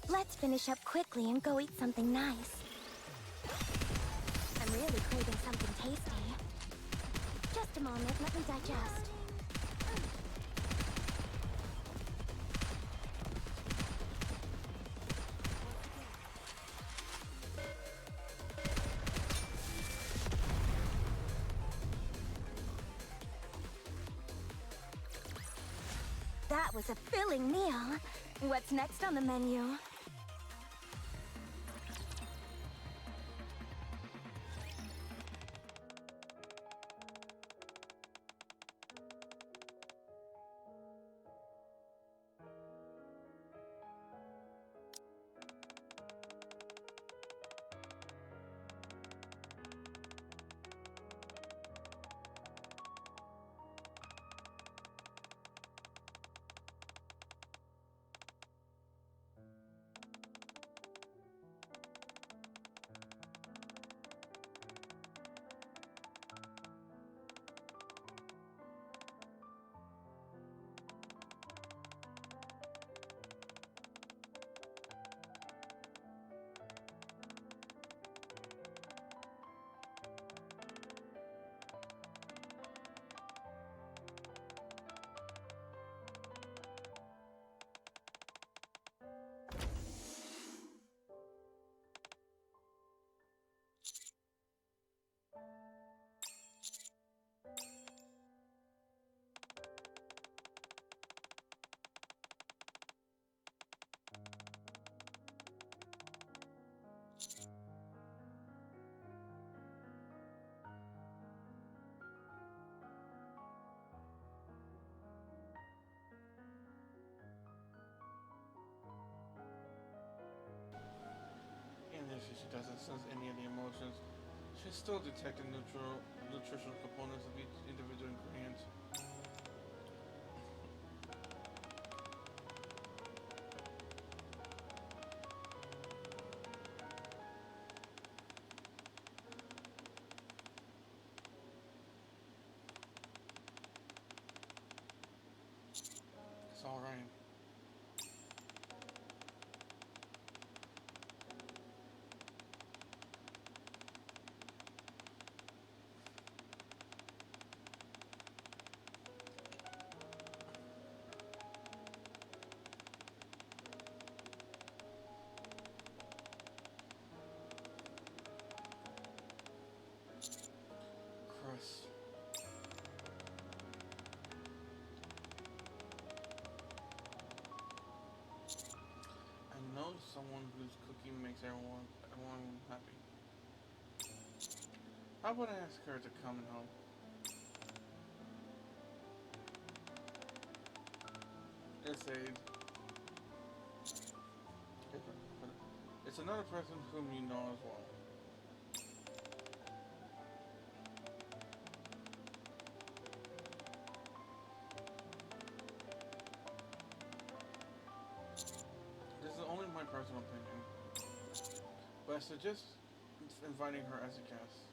Let's finish up quickly and go eat something nice. I'm really craving something tasty. Just a moment, let me digest. That was a filling meal. What's next on the menu? Even if she doesn't sense any of the emotions, she still detects the nutritional components of each individual ingredient. It's alright. Chris. I know someone whose cooking makes everyone happy. How about I ask her to come and help? It's another person whom you know as well. This is only my personal opinion, but I suggest inviting her as a guest.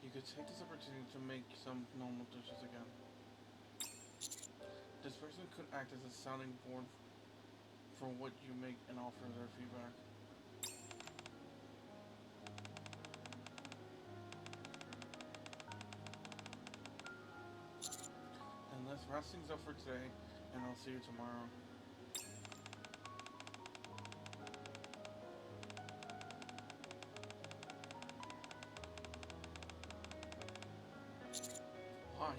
You could take this opportunity to make some normal dishes again. This person could act as a sounding board for what you make and offer their feedback. And let's wrap things up for today, and I'll see you tomorrow. Why?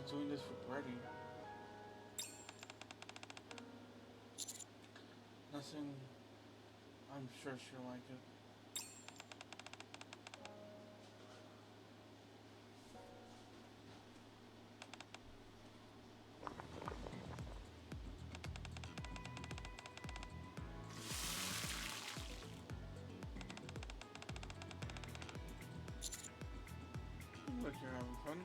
doing this for Brady. Nothing. I'm sure she'll like it. Look, you're having fun.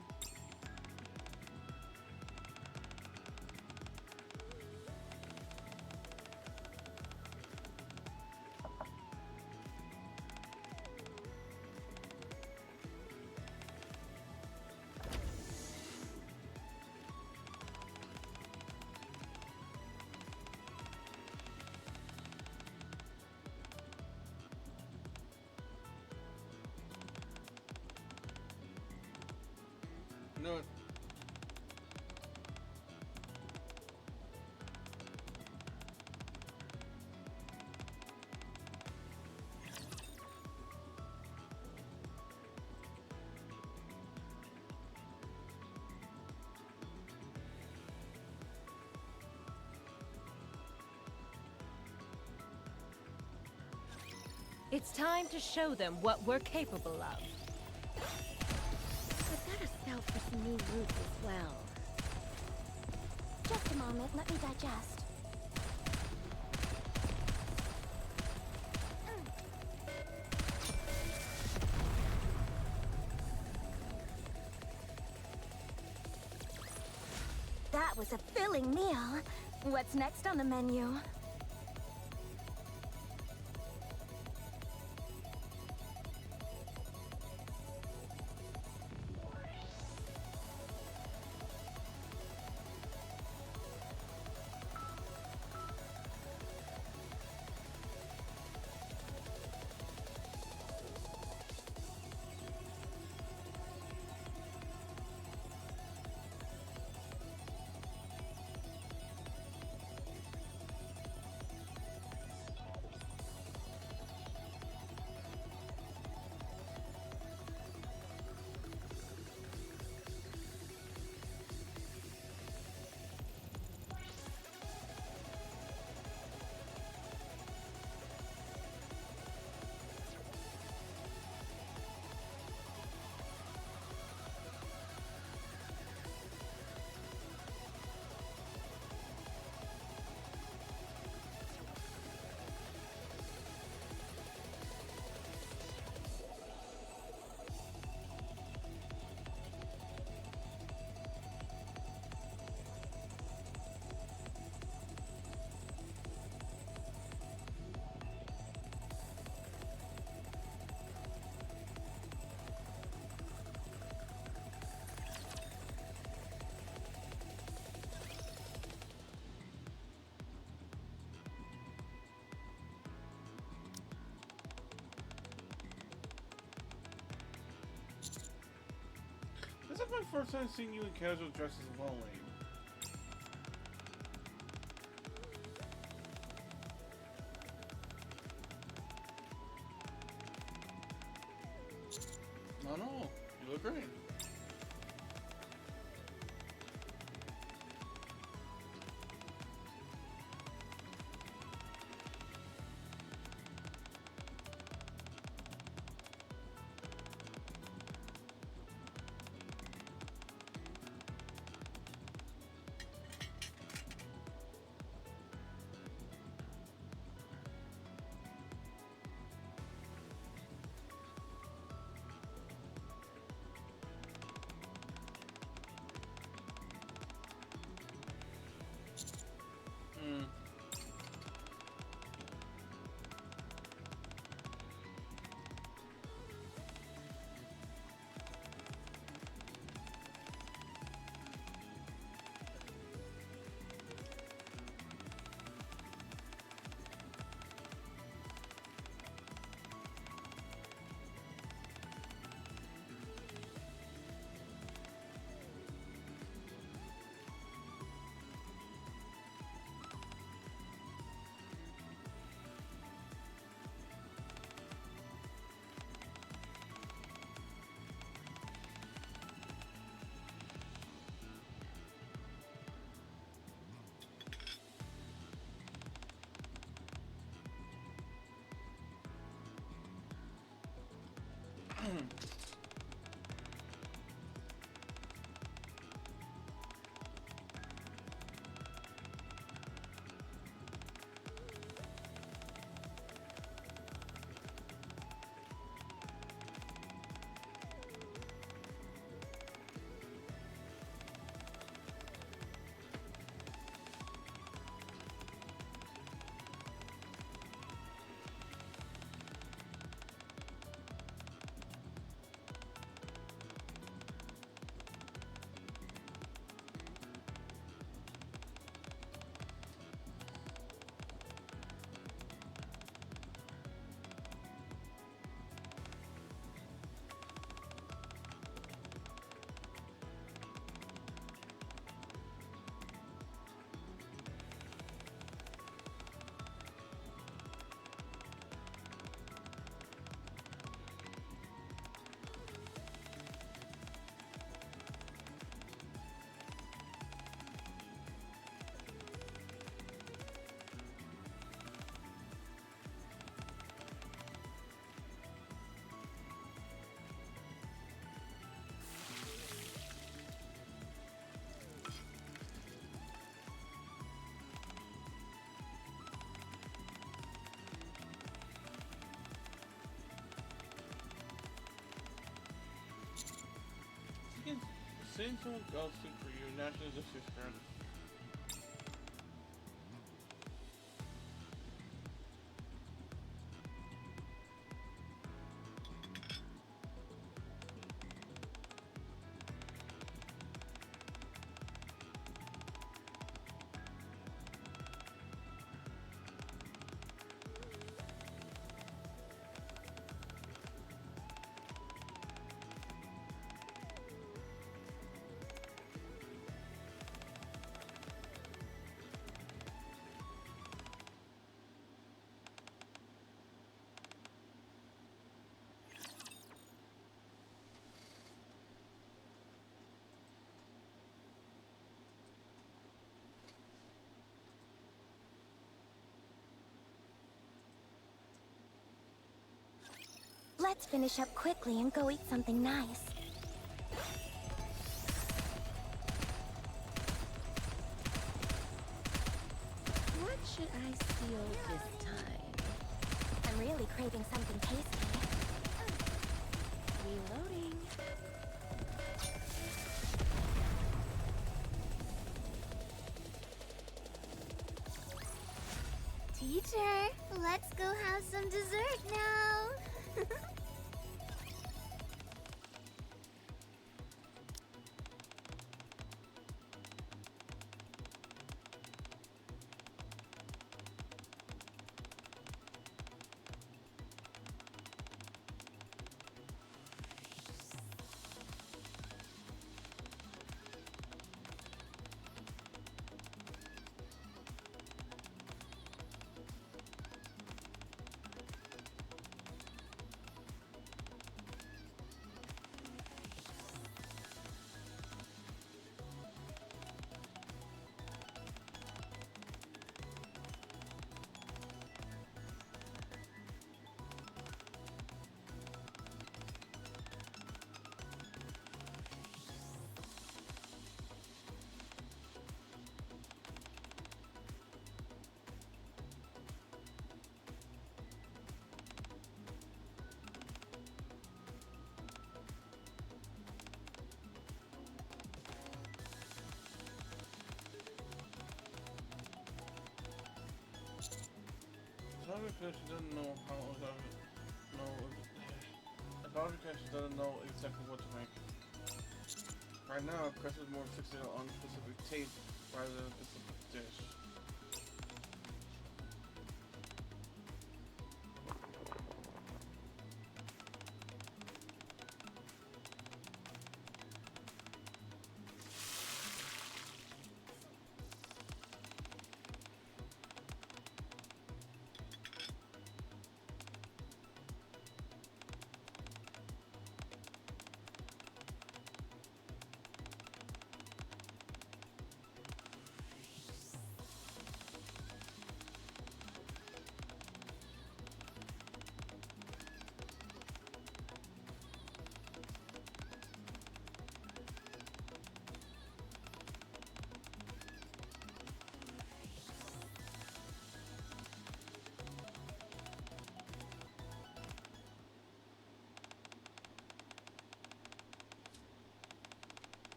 No. It's time to show them what we're capable of. I've got a scout for some new roots as well. Just a moment, let me digest. That was a filling meal. What's next on the menu? This is my first time seeing you in casual dresses of all lane. No, you look great. Seeing someone else soup for you naturally just your turn. Let's finish up quickly and go eat something nice. What should I steal this time? I'm really craving something tasty. Reloading. Teacher, let's go have some dessert now. It's not because she doesn't know how it's not because she doesn't know exactly what to make. Right now, Crest is more fixated on specific taste rather than a specific dish.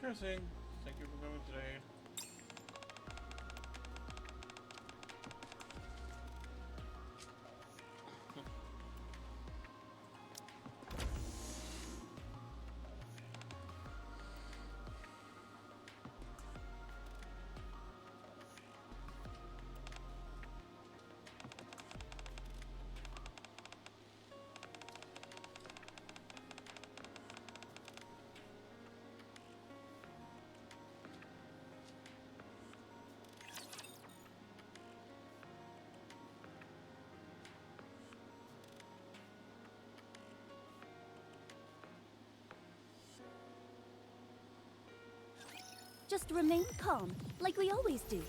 Sure thing. Thank you for coming today. Just remain calm, like we always do.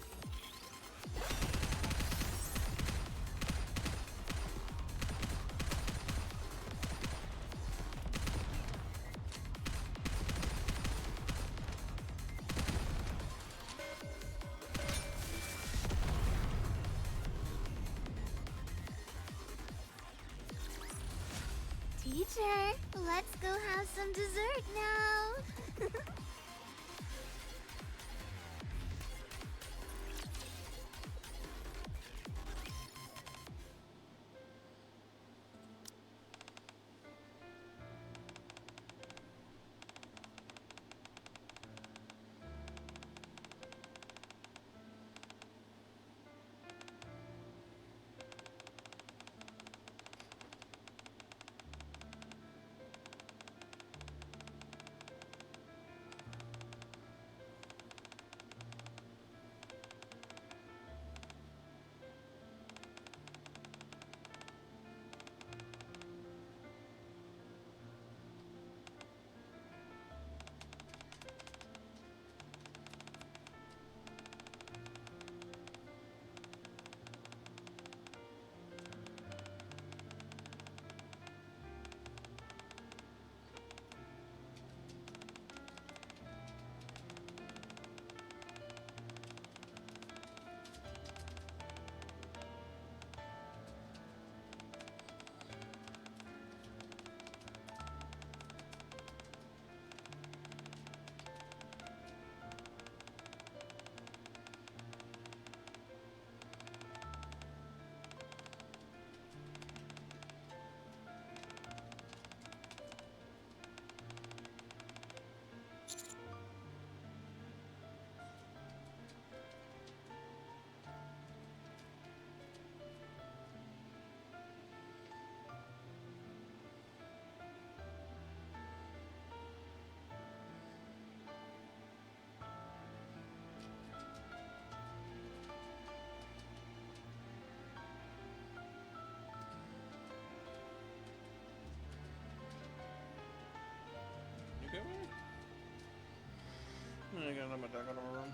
Teacher, let's go have some dessert now. You good with it? I gotta let my dog out of my room.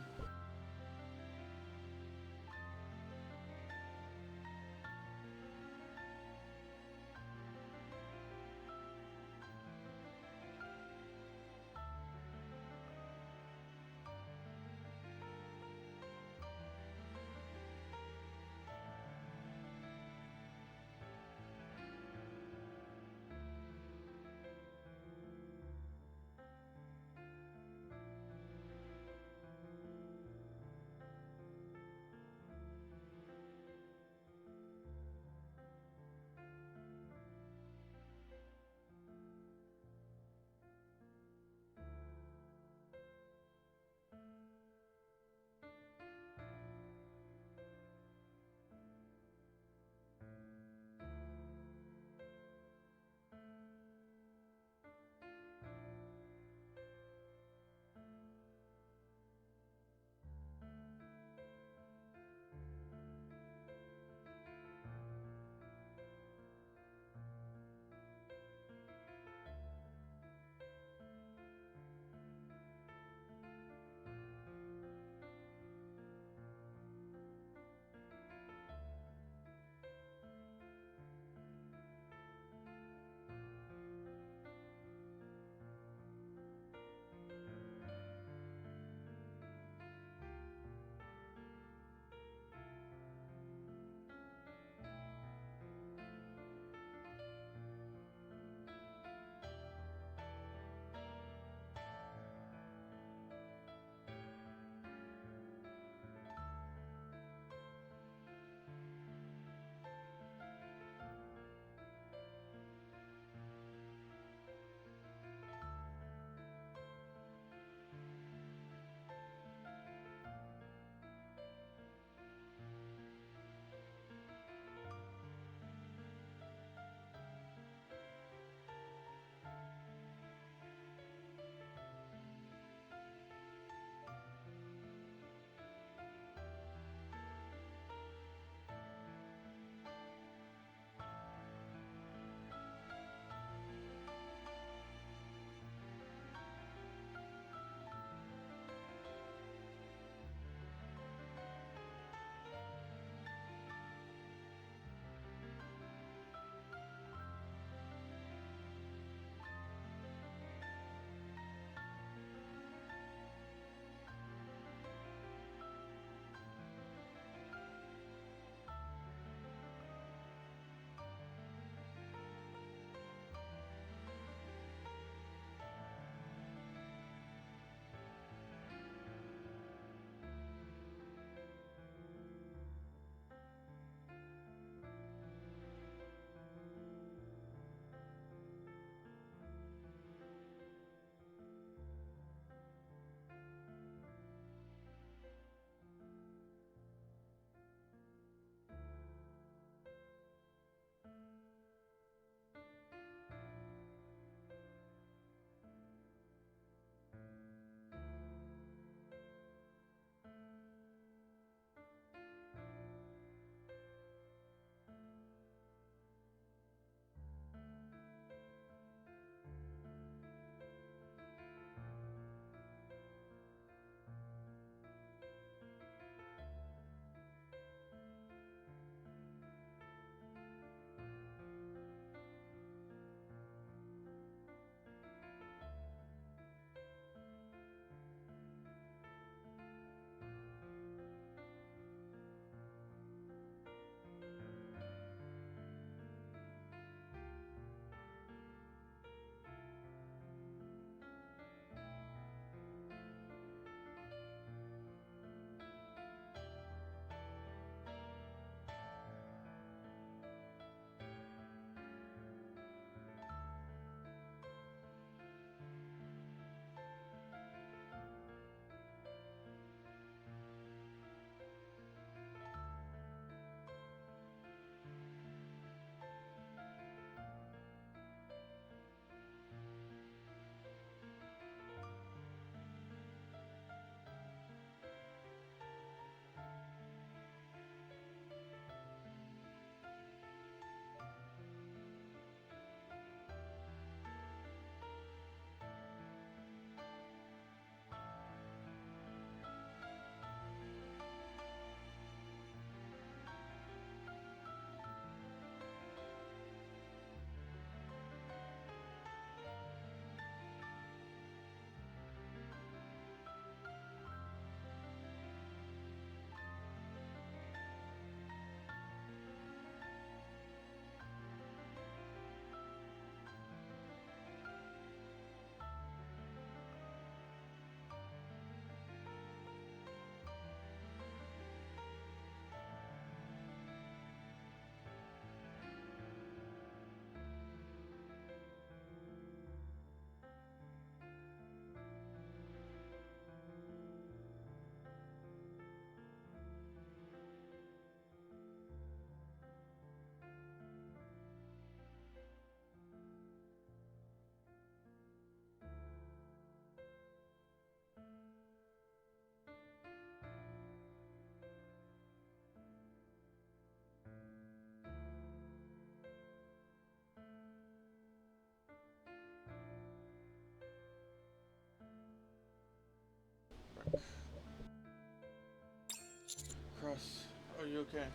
Cross, are you okay?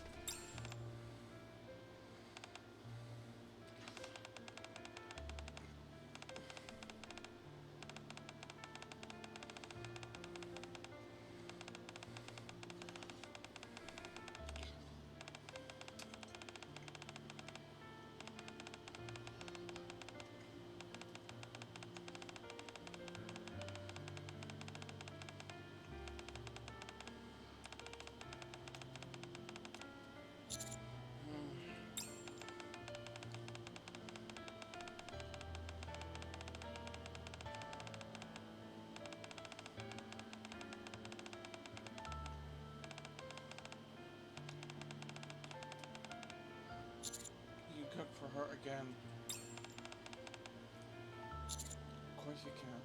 You can cook for her again. Of course you can.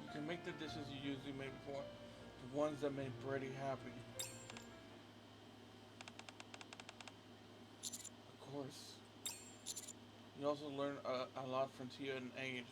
You can make the dishes you usually make before. The ones that made Brady happy. Of course. You also learn a lot from Tia and Aid.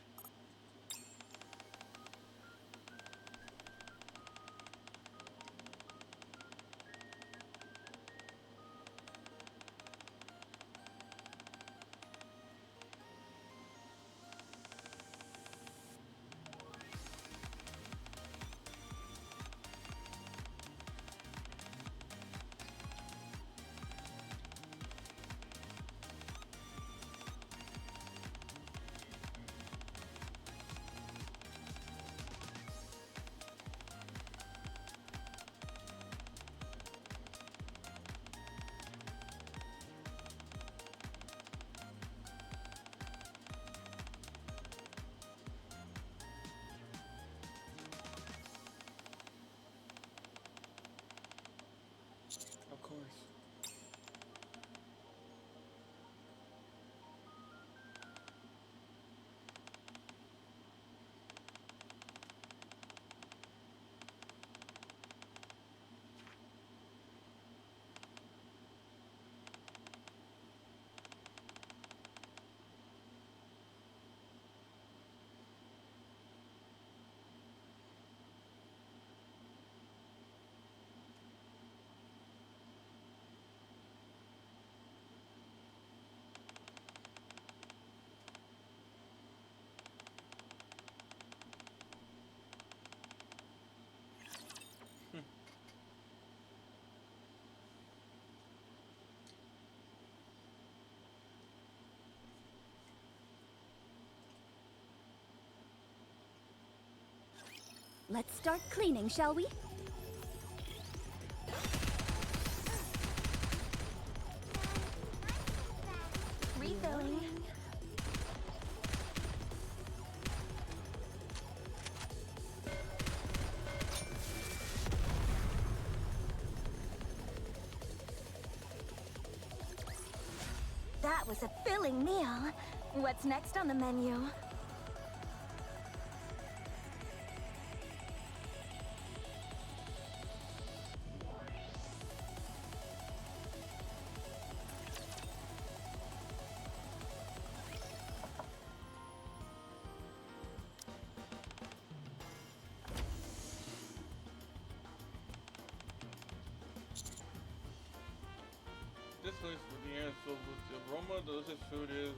Of course. Let's start cleaning, shall we? Refilling. That was a filling meal. What's next on the menu? This place with the air is filled with the aroma, delicious food is.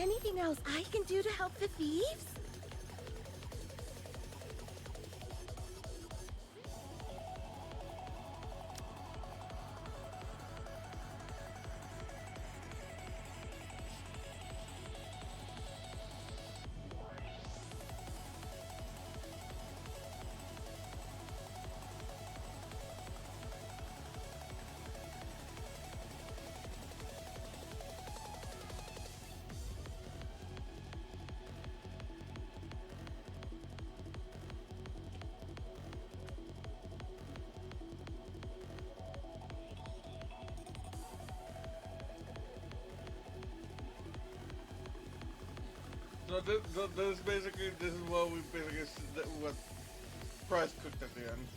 anything else I can do to help the thieves? So this basically, this is what we basically, what Price cooked at the end.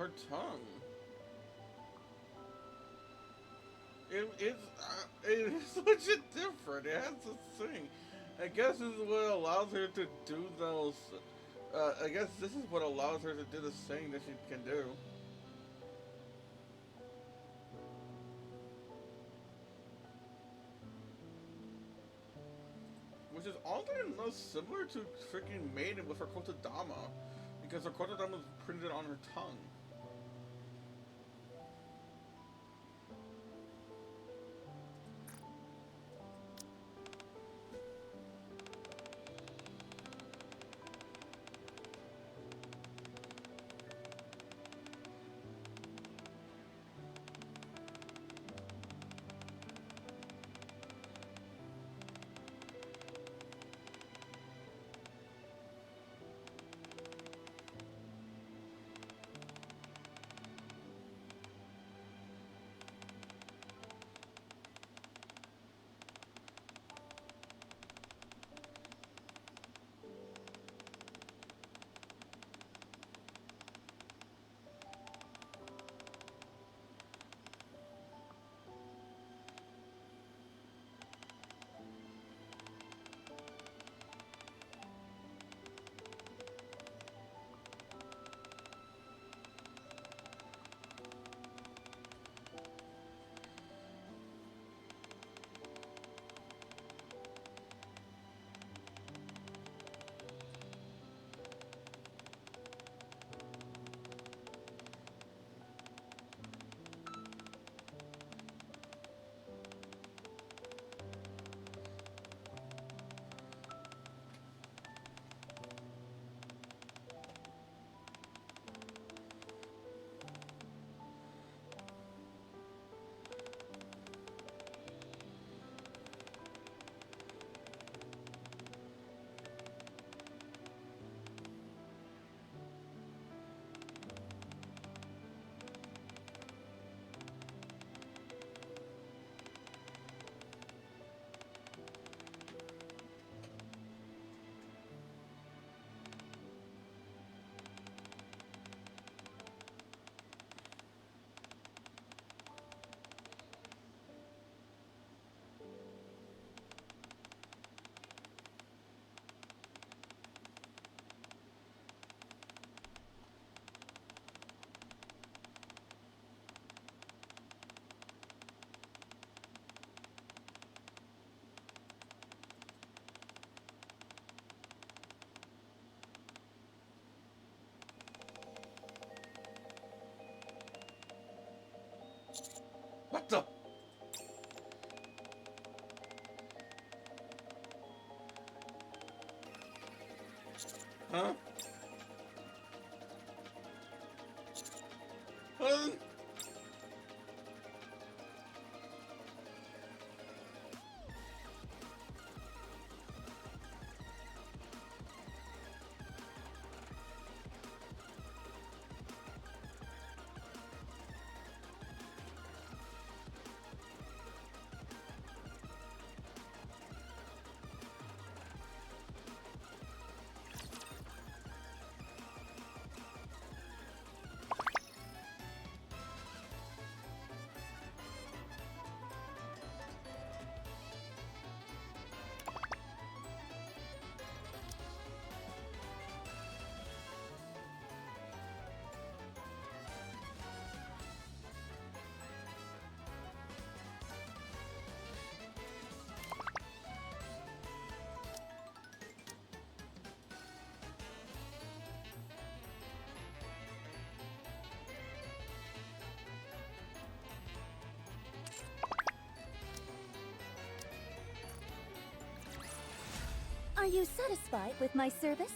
her tongue. It's legit different. It has this thing. I guess this is what allows her to do those. I guess this is what allows her to do the thing that she can do. Which is oddly enough similar to freaking Maiden with her Kotodama. Because her Kotodama is printed on her tongue. What the? Huh? Are you satisfied with my service?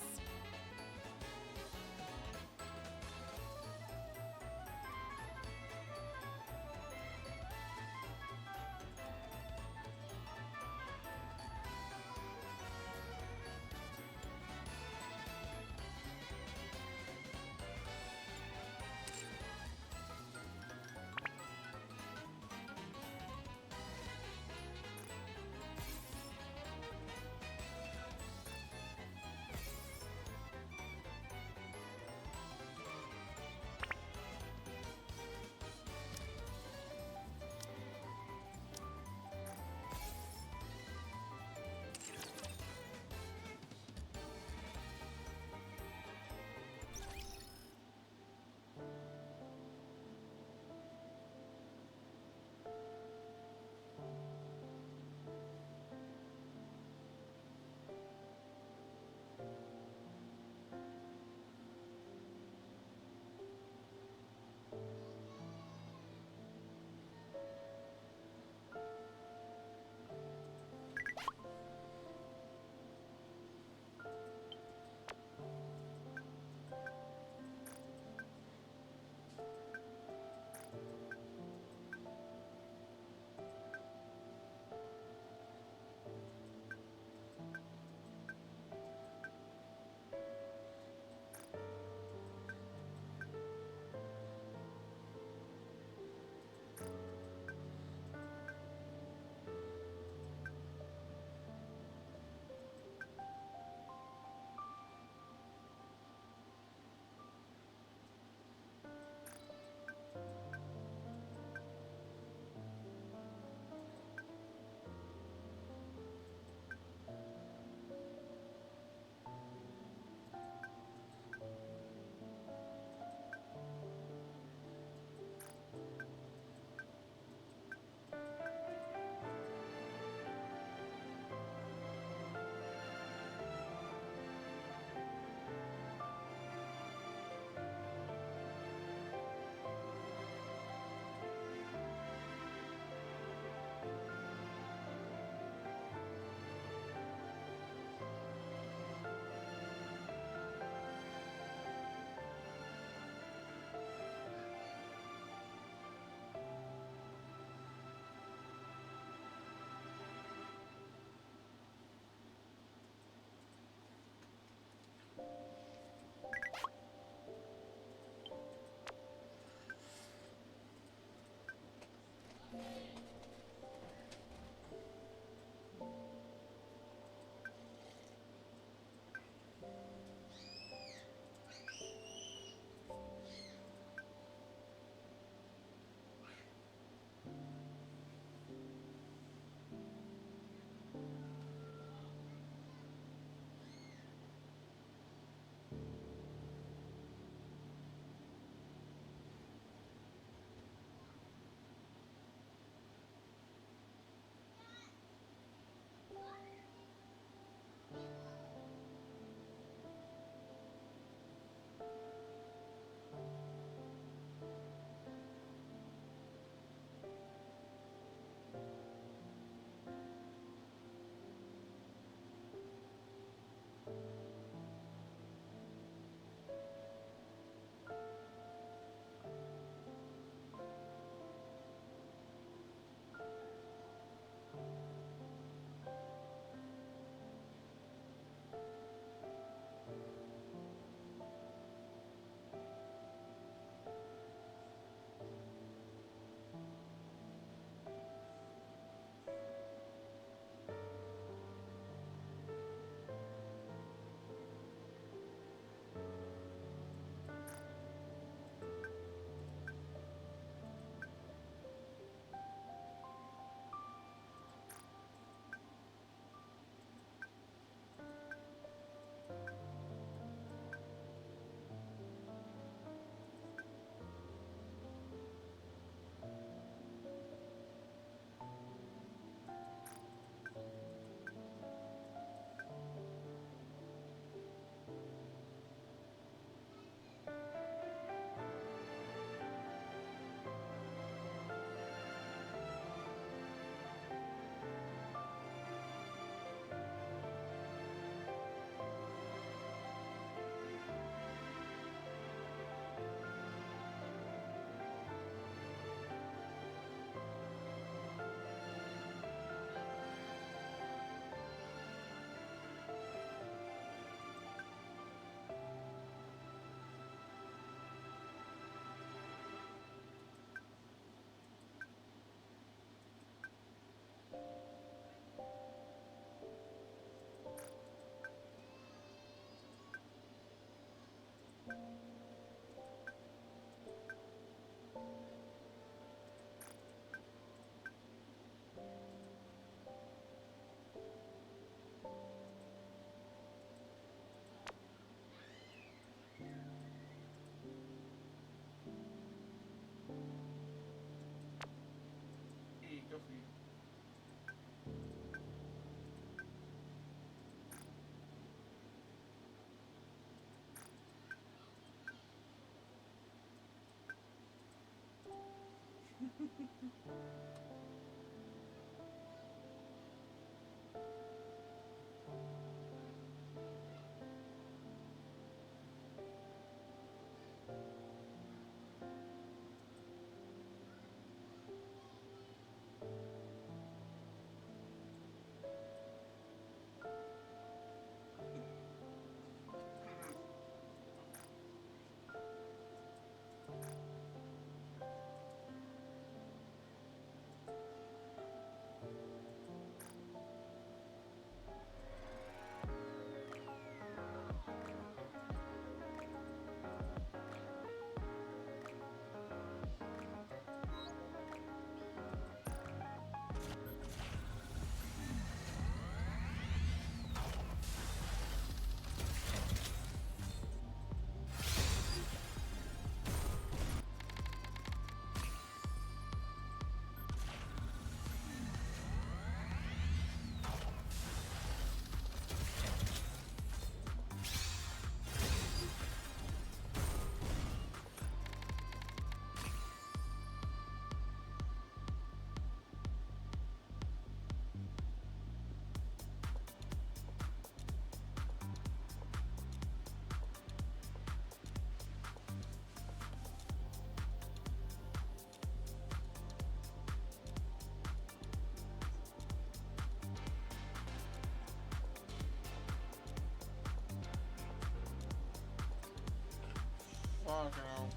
Fuck no.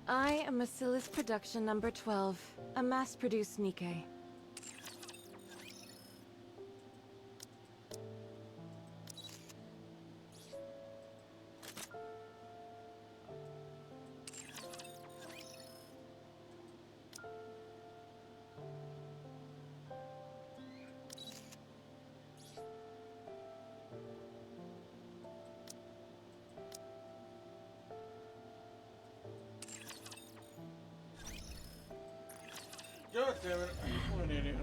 I am Bacillus Production number 12, a mass-produced Nikkei. God damn it, what an idiot.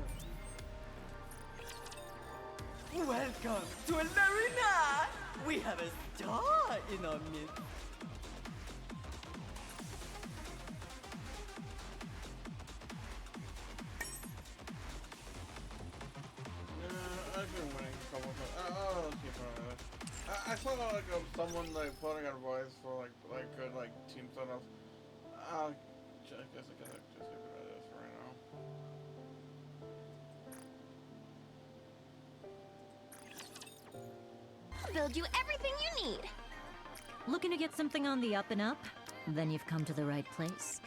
Welcome to El Arena! We have a star in our midst. I've been winning a couple of times. I'll keep on that. I saw like someone like putting on voice for like good like team setups. I guess I gotta just get rid of this for right now. Build you everything you need. Looking to get something on the up and up? Then you've come to the right place.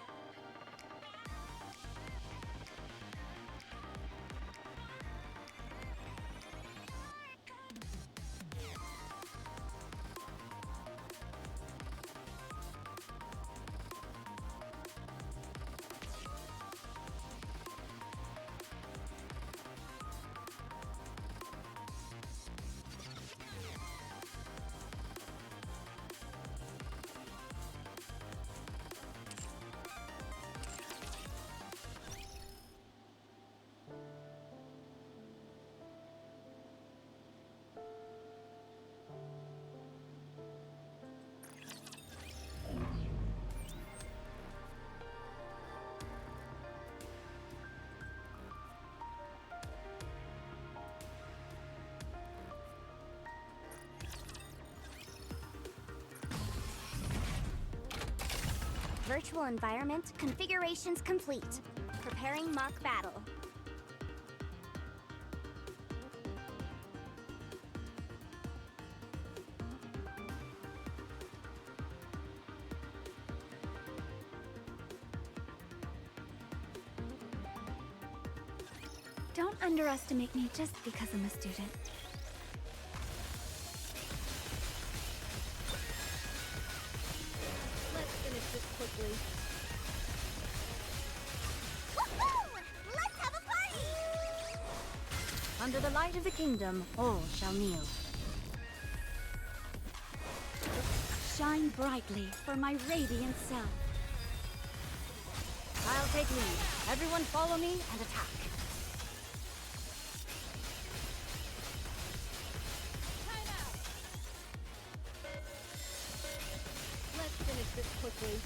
Virtual environment configurations complete. Preparing mock battle. Don't underestimate me just because I'm a student. Let's finish this quickly. Woohoo! Let's have a party! Under the light of the kingdom, all shall kneel. Shine brightly for my radiant self. I'll take lead. Everyone follow me and attack. Let's finish this quickly.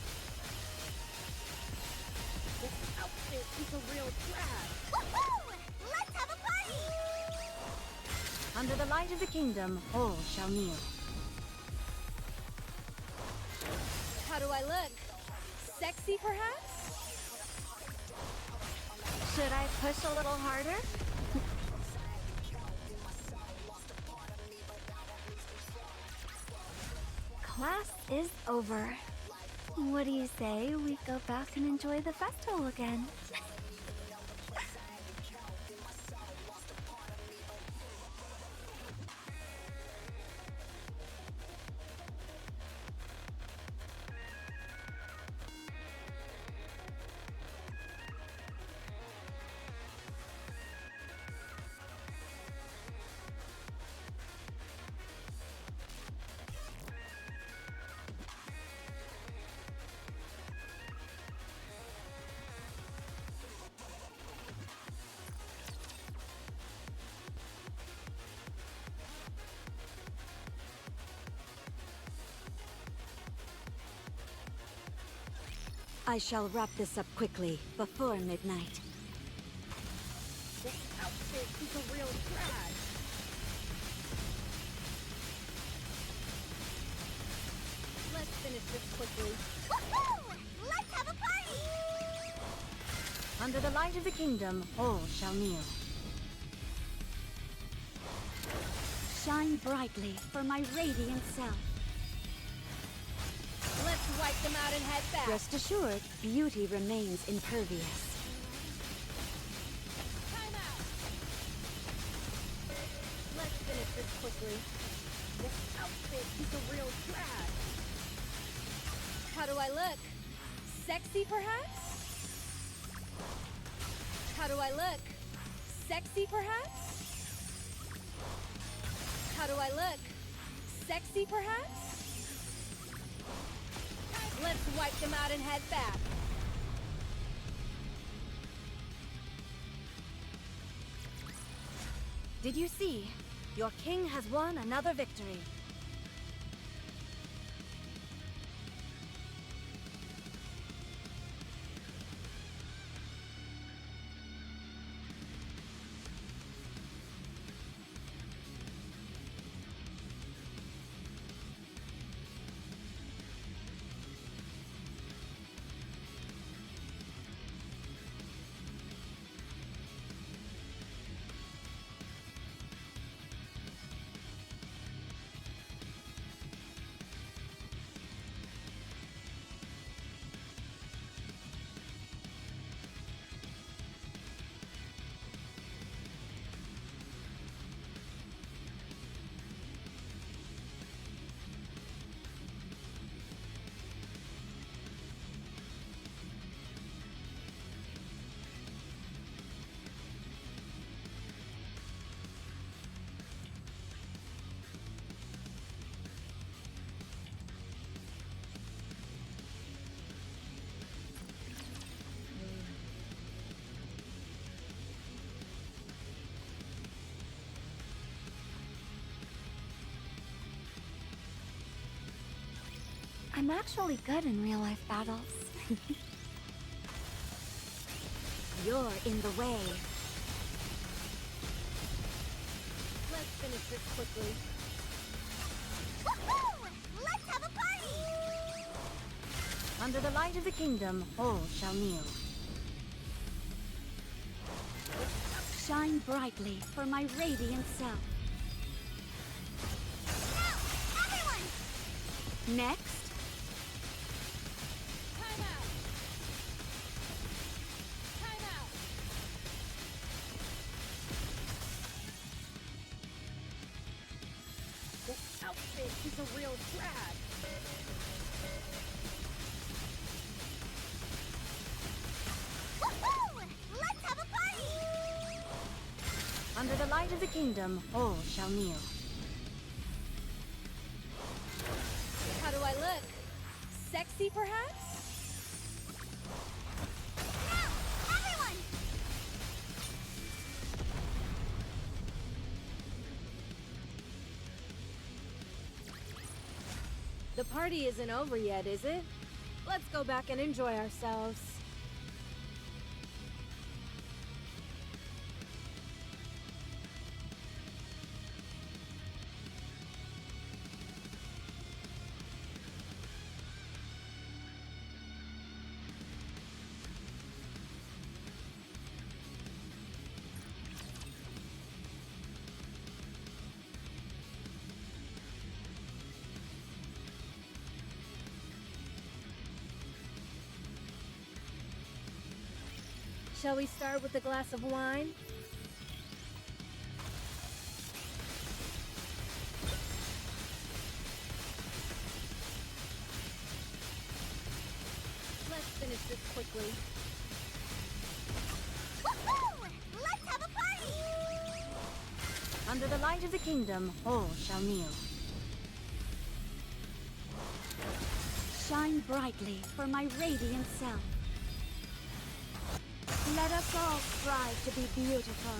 This outfit is a real drag. Woohoo! Let's have a party! Under the light of the kingdom, all shall kneel. How do I look? Sexy, perhaps? Should I push a little harder? Class is over. What do you say we go back and enjoy the festival again? I shall wrap this up quickly, before midnight. This outfit is a real drag. Let's finish this quickly. Woohoo! Let's have a party! Under the light of the kingdom, all shall kneel. Shine brightly for my radiant self. Let's wipe them out and head back. Rest assured, beauty remains impervious. Time out. Let's finish this quickly. This outfit is a real drag. How do I look? Sexy, perhaps? How do I look? Sexy, perhaps? How do I look? Sexy, perhaps? Let's wipe them out and head back. Did you see? Your king has won another victory. I'm actually good in real-life battles. You're in the way. Let's finish this quickly. Woohoo! Let's have a party! Under the light of the kingdom, all shall kneel. Shine brightly for my radiant self. Now, everyone! Next. Time out. Time out. This outfit is a real drag. Woohoo! Let's have a party! Under Under the light of the kingdom, all shall kneel. How do I look? Sexy, perhaps? The party isn't over yet, is it? Let's go back and enjoy ourselves. Shall we start with a glass of wine? Let's finish this quickly. Woohoo! Let's have a party! Under the light of the kingdom, all shall kneel. Shine brightly for my radiant self. Let us all strive to be beautiful.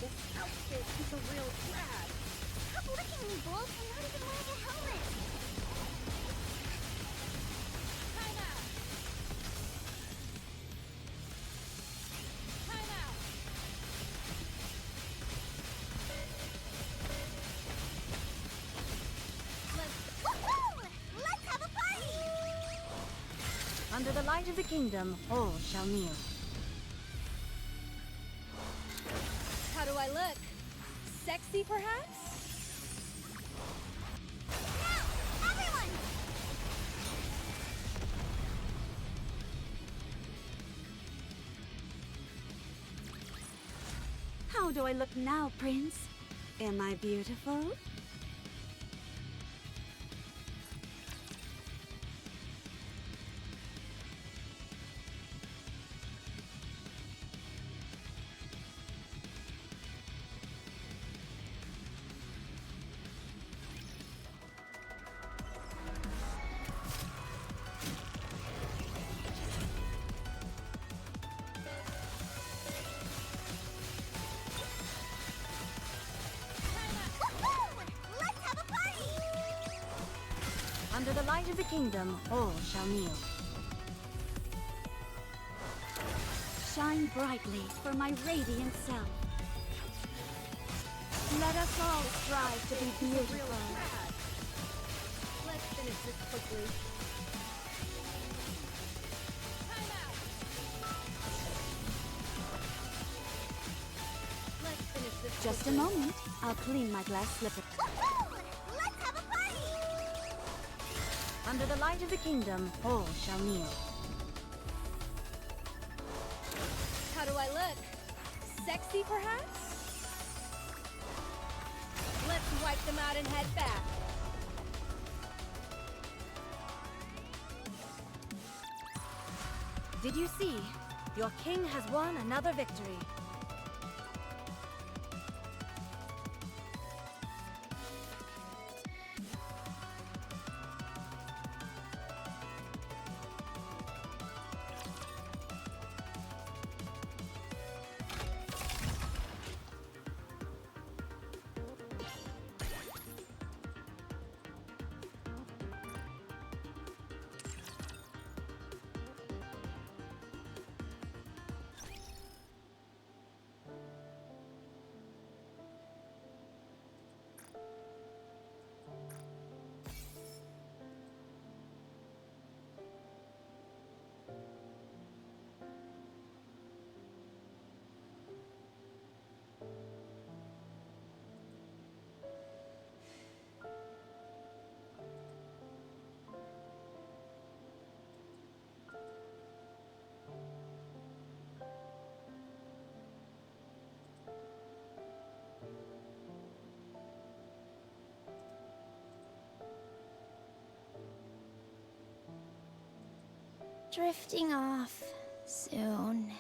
This outfit is a real drag. Stop licking me, Bulk. I'm not even wearing a helmet. Time out! Time out! Woohoo! Let's have a party! Under the light of the kingdom, all shall kneel. How do I look? Sexy, perhaps? Now, everyone! How do I look now, Prince? Am I beautiful? Woohoo! Let's have a party! Under the light of the kingdom, all shall kneel. Shine brightly for my radiant self. Let us all strive to be beautiful. Let's finish this quickly. Time out! Let's finish this Just a quickly. moment. I'll clean my glass slipper. Woohoo! Let's have a party! Under the light of the kingdom, all shall kneel. How do I look? Sexy, perhaps? Let's wipe them out and head back. Did you see? Your king has won another victory. Drifting off soon.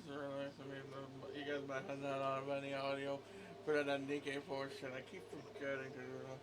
That's really nice of me. But you guys might have not on any audio for that Nikkei portion. I keep forgetting to do that.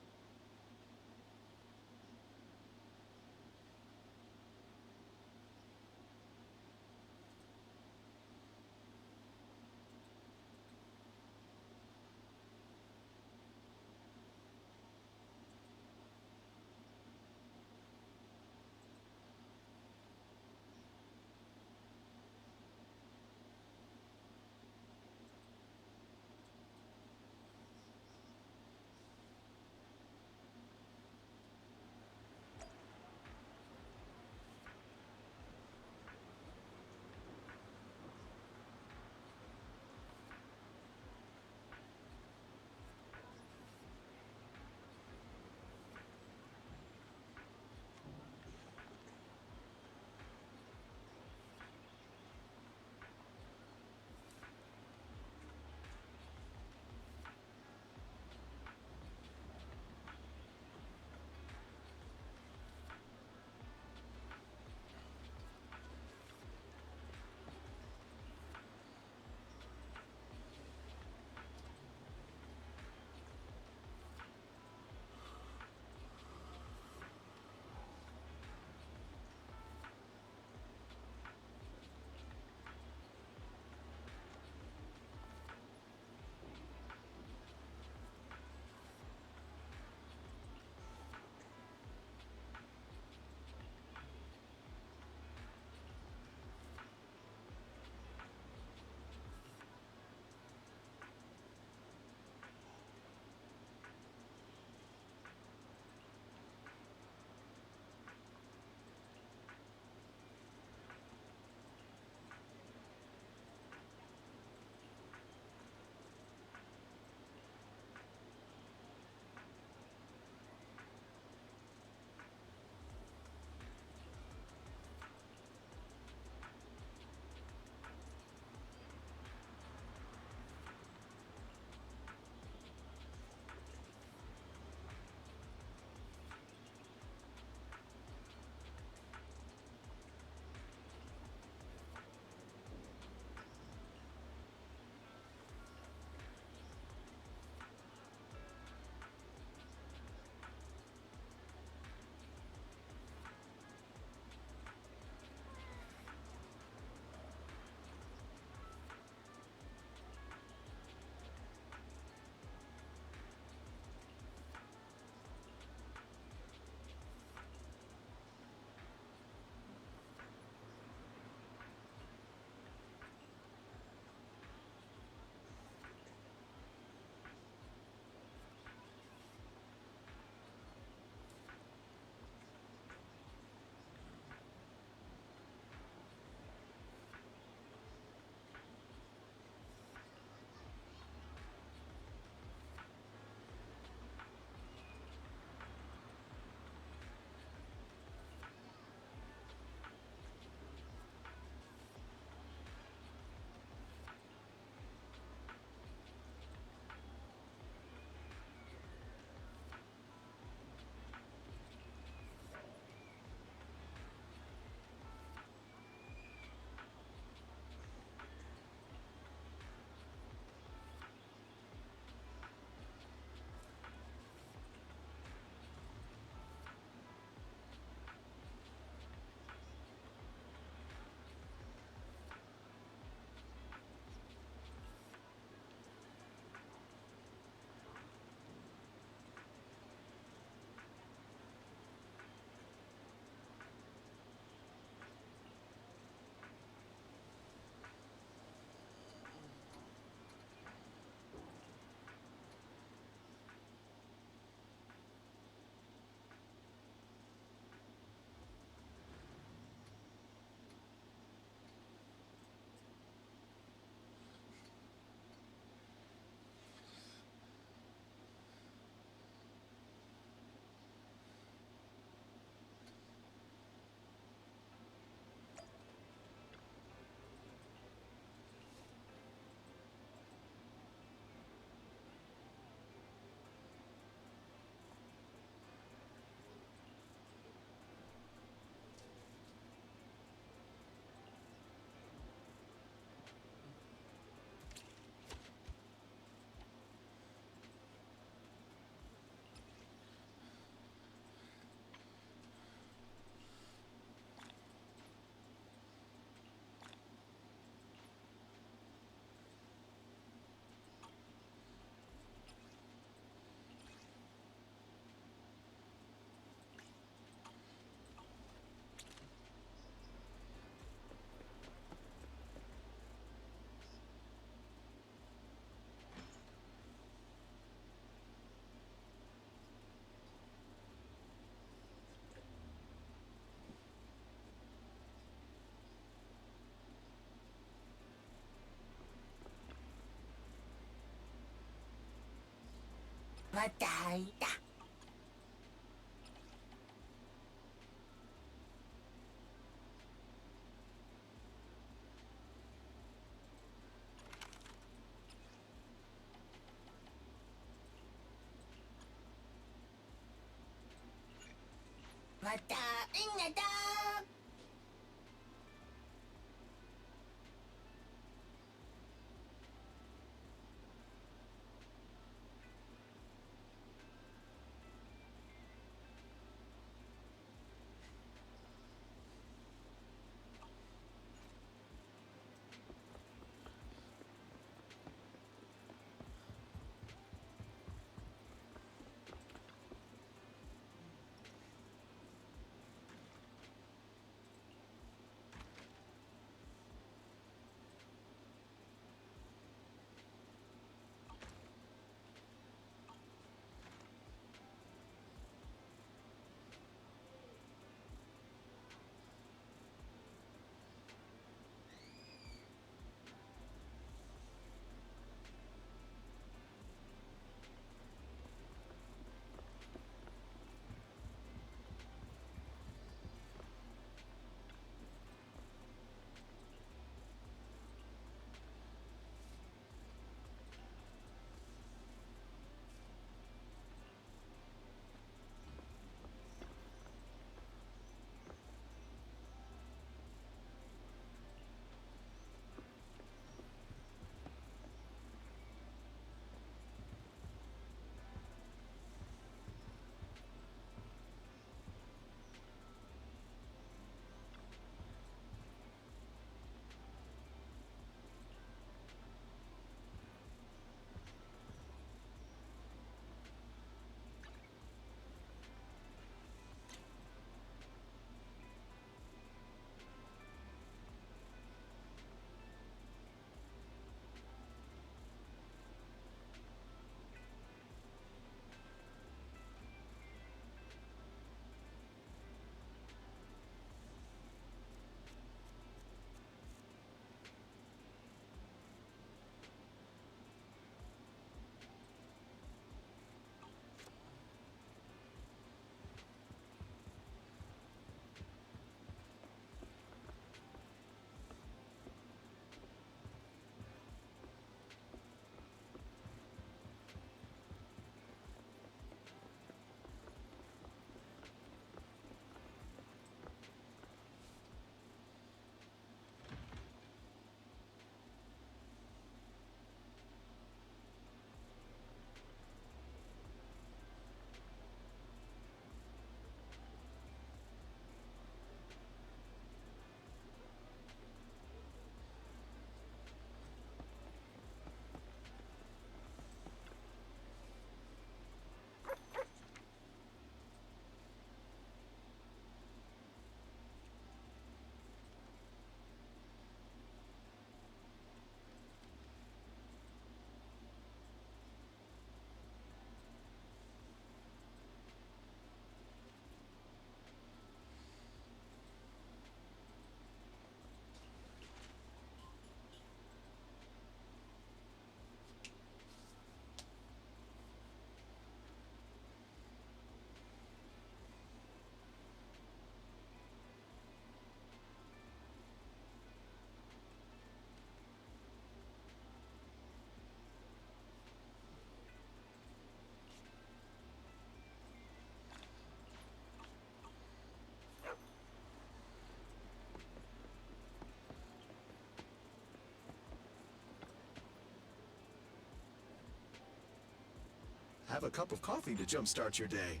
Have a cup of coffee to jumpstart your day.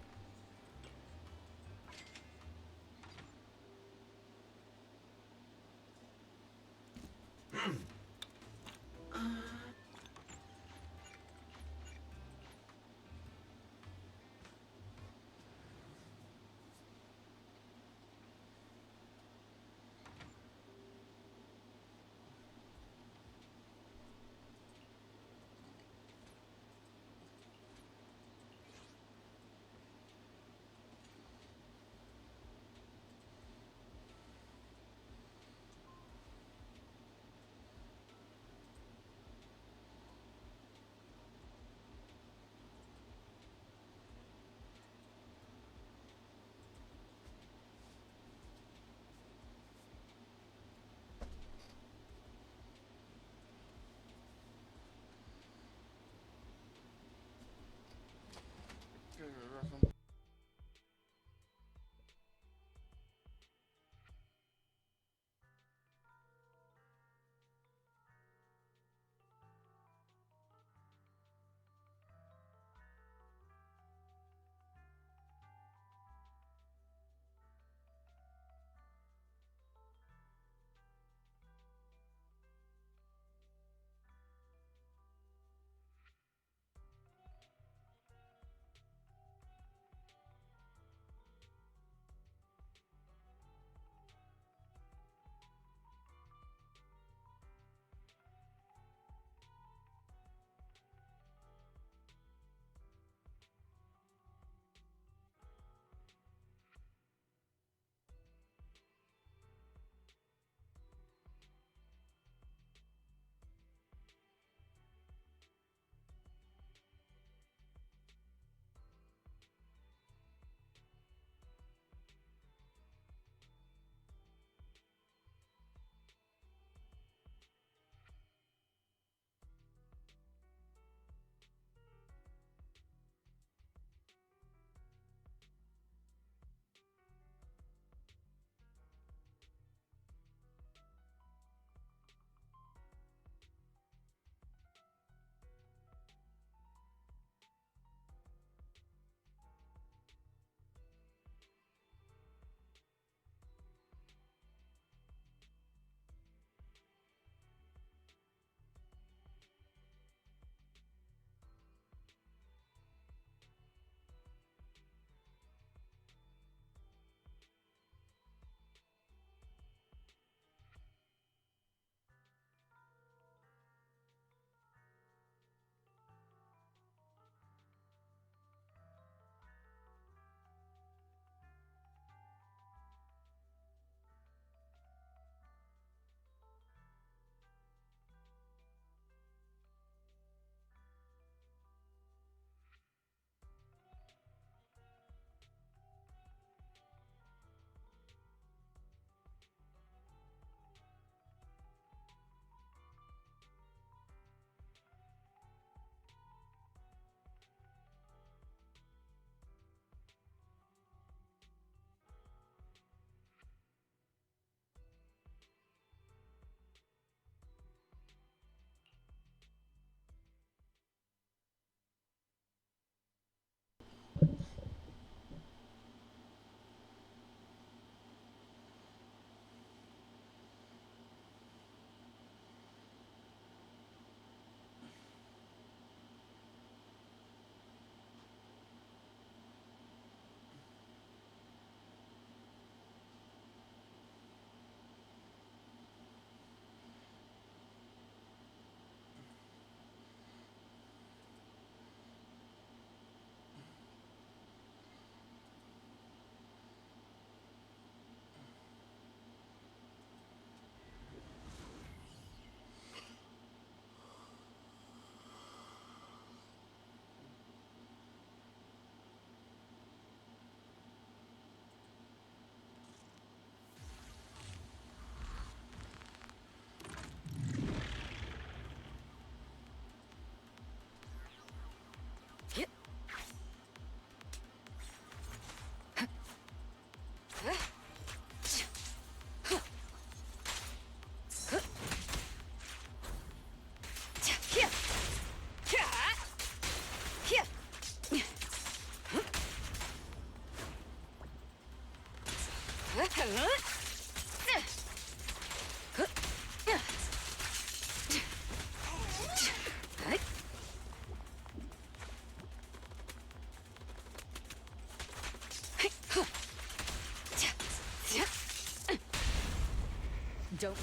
Don't.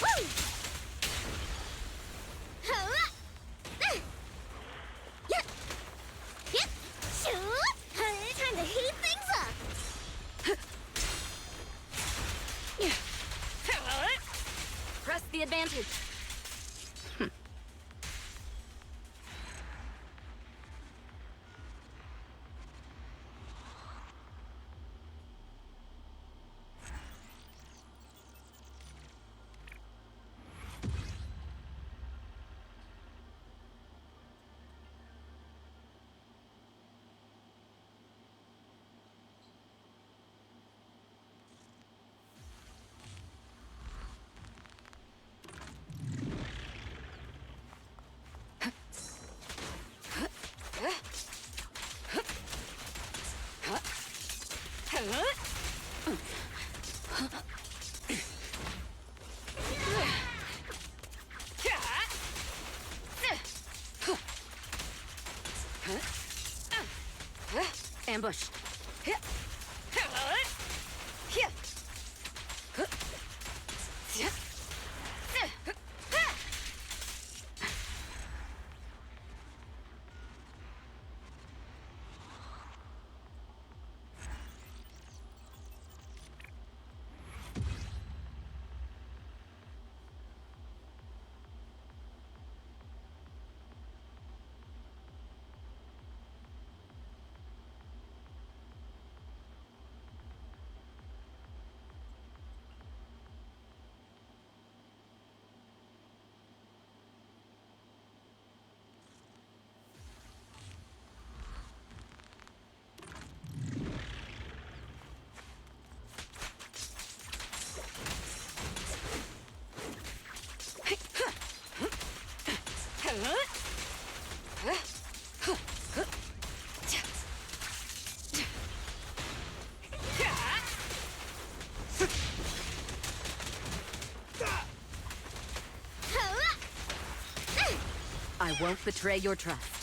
Woo! Yep. Yep. Shoot! Time to heat things up. Press the advantage. Ambush. I won't betray your trust.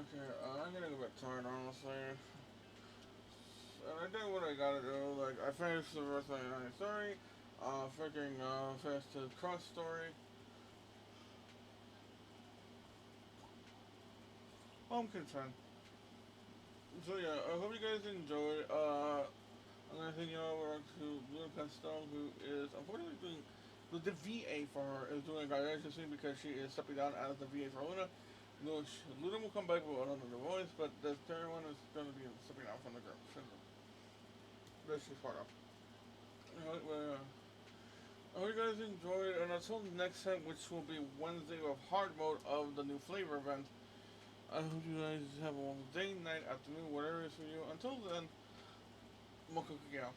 Okay, I'm getting a bit tired, honestly. And I did what I gotta do. Like, I finished the rest of the story. Finished the cross story. I'm content. So yeah, I hope you guys enjoyed. I'm gonna hand you over to Luna Pesto, who is unfortunately doing the VA for her, is doing a guidance scene because she is stepping down as the VA for Luna. Luna will come back with another voice, but the third one is gonna be stepping down from the group. This is part of. I hope you guys enjoyed, and until next time, which will be Wednesday of hard mode of the new flavor event. I hope you guys have a wonderful day, night, afternoon, whatever it is for you. Until then, Mocha Cookie out.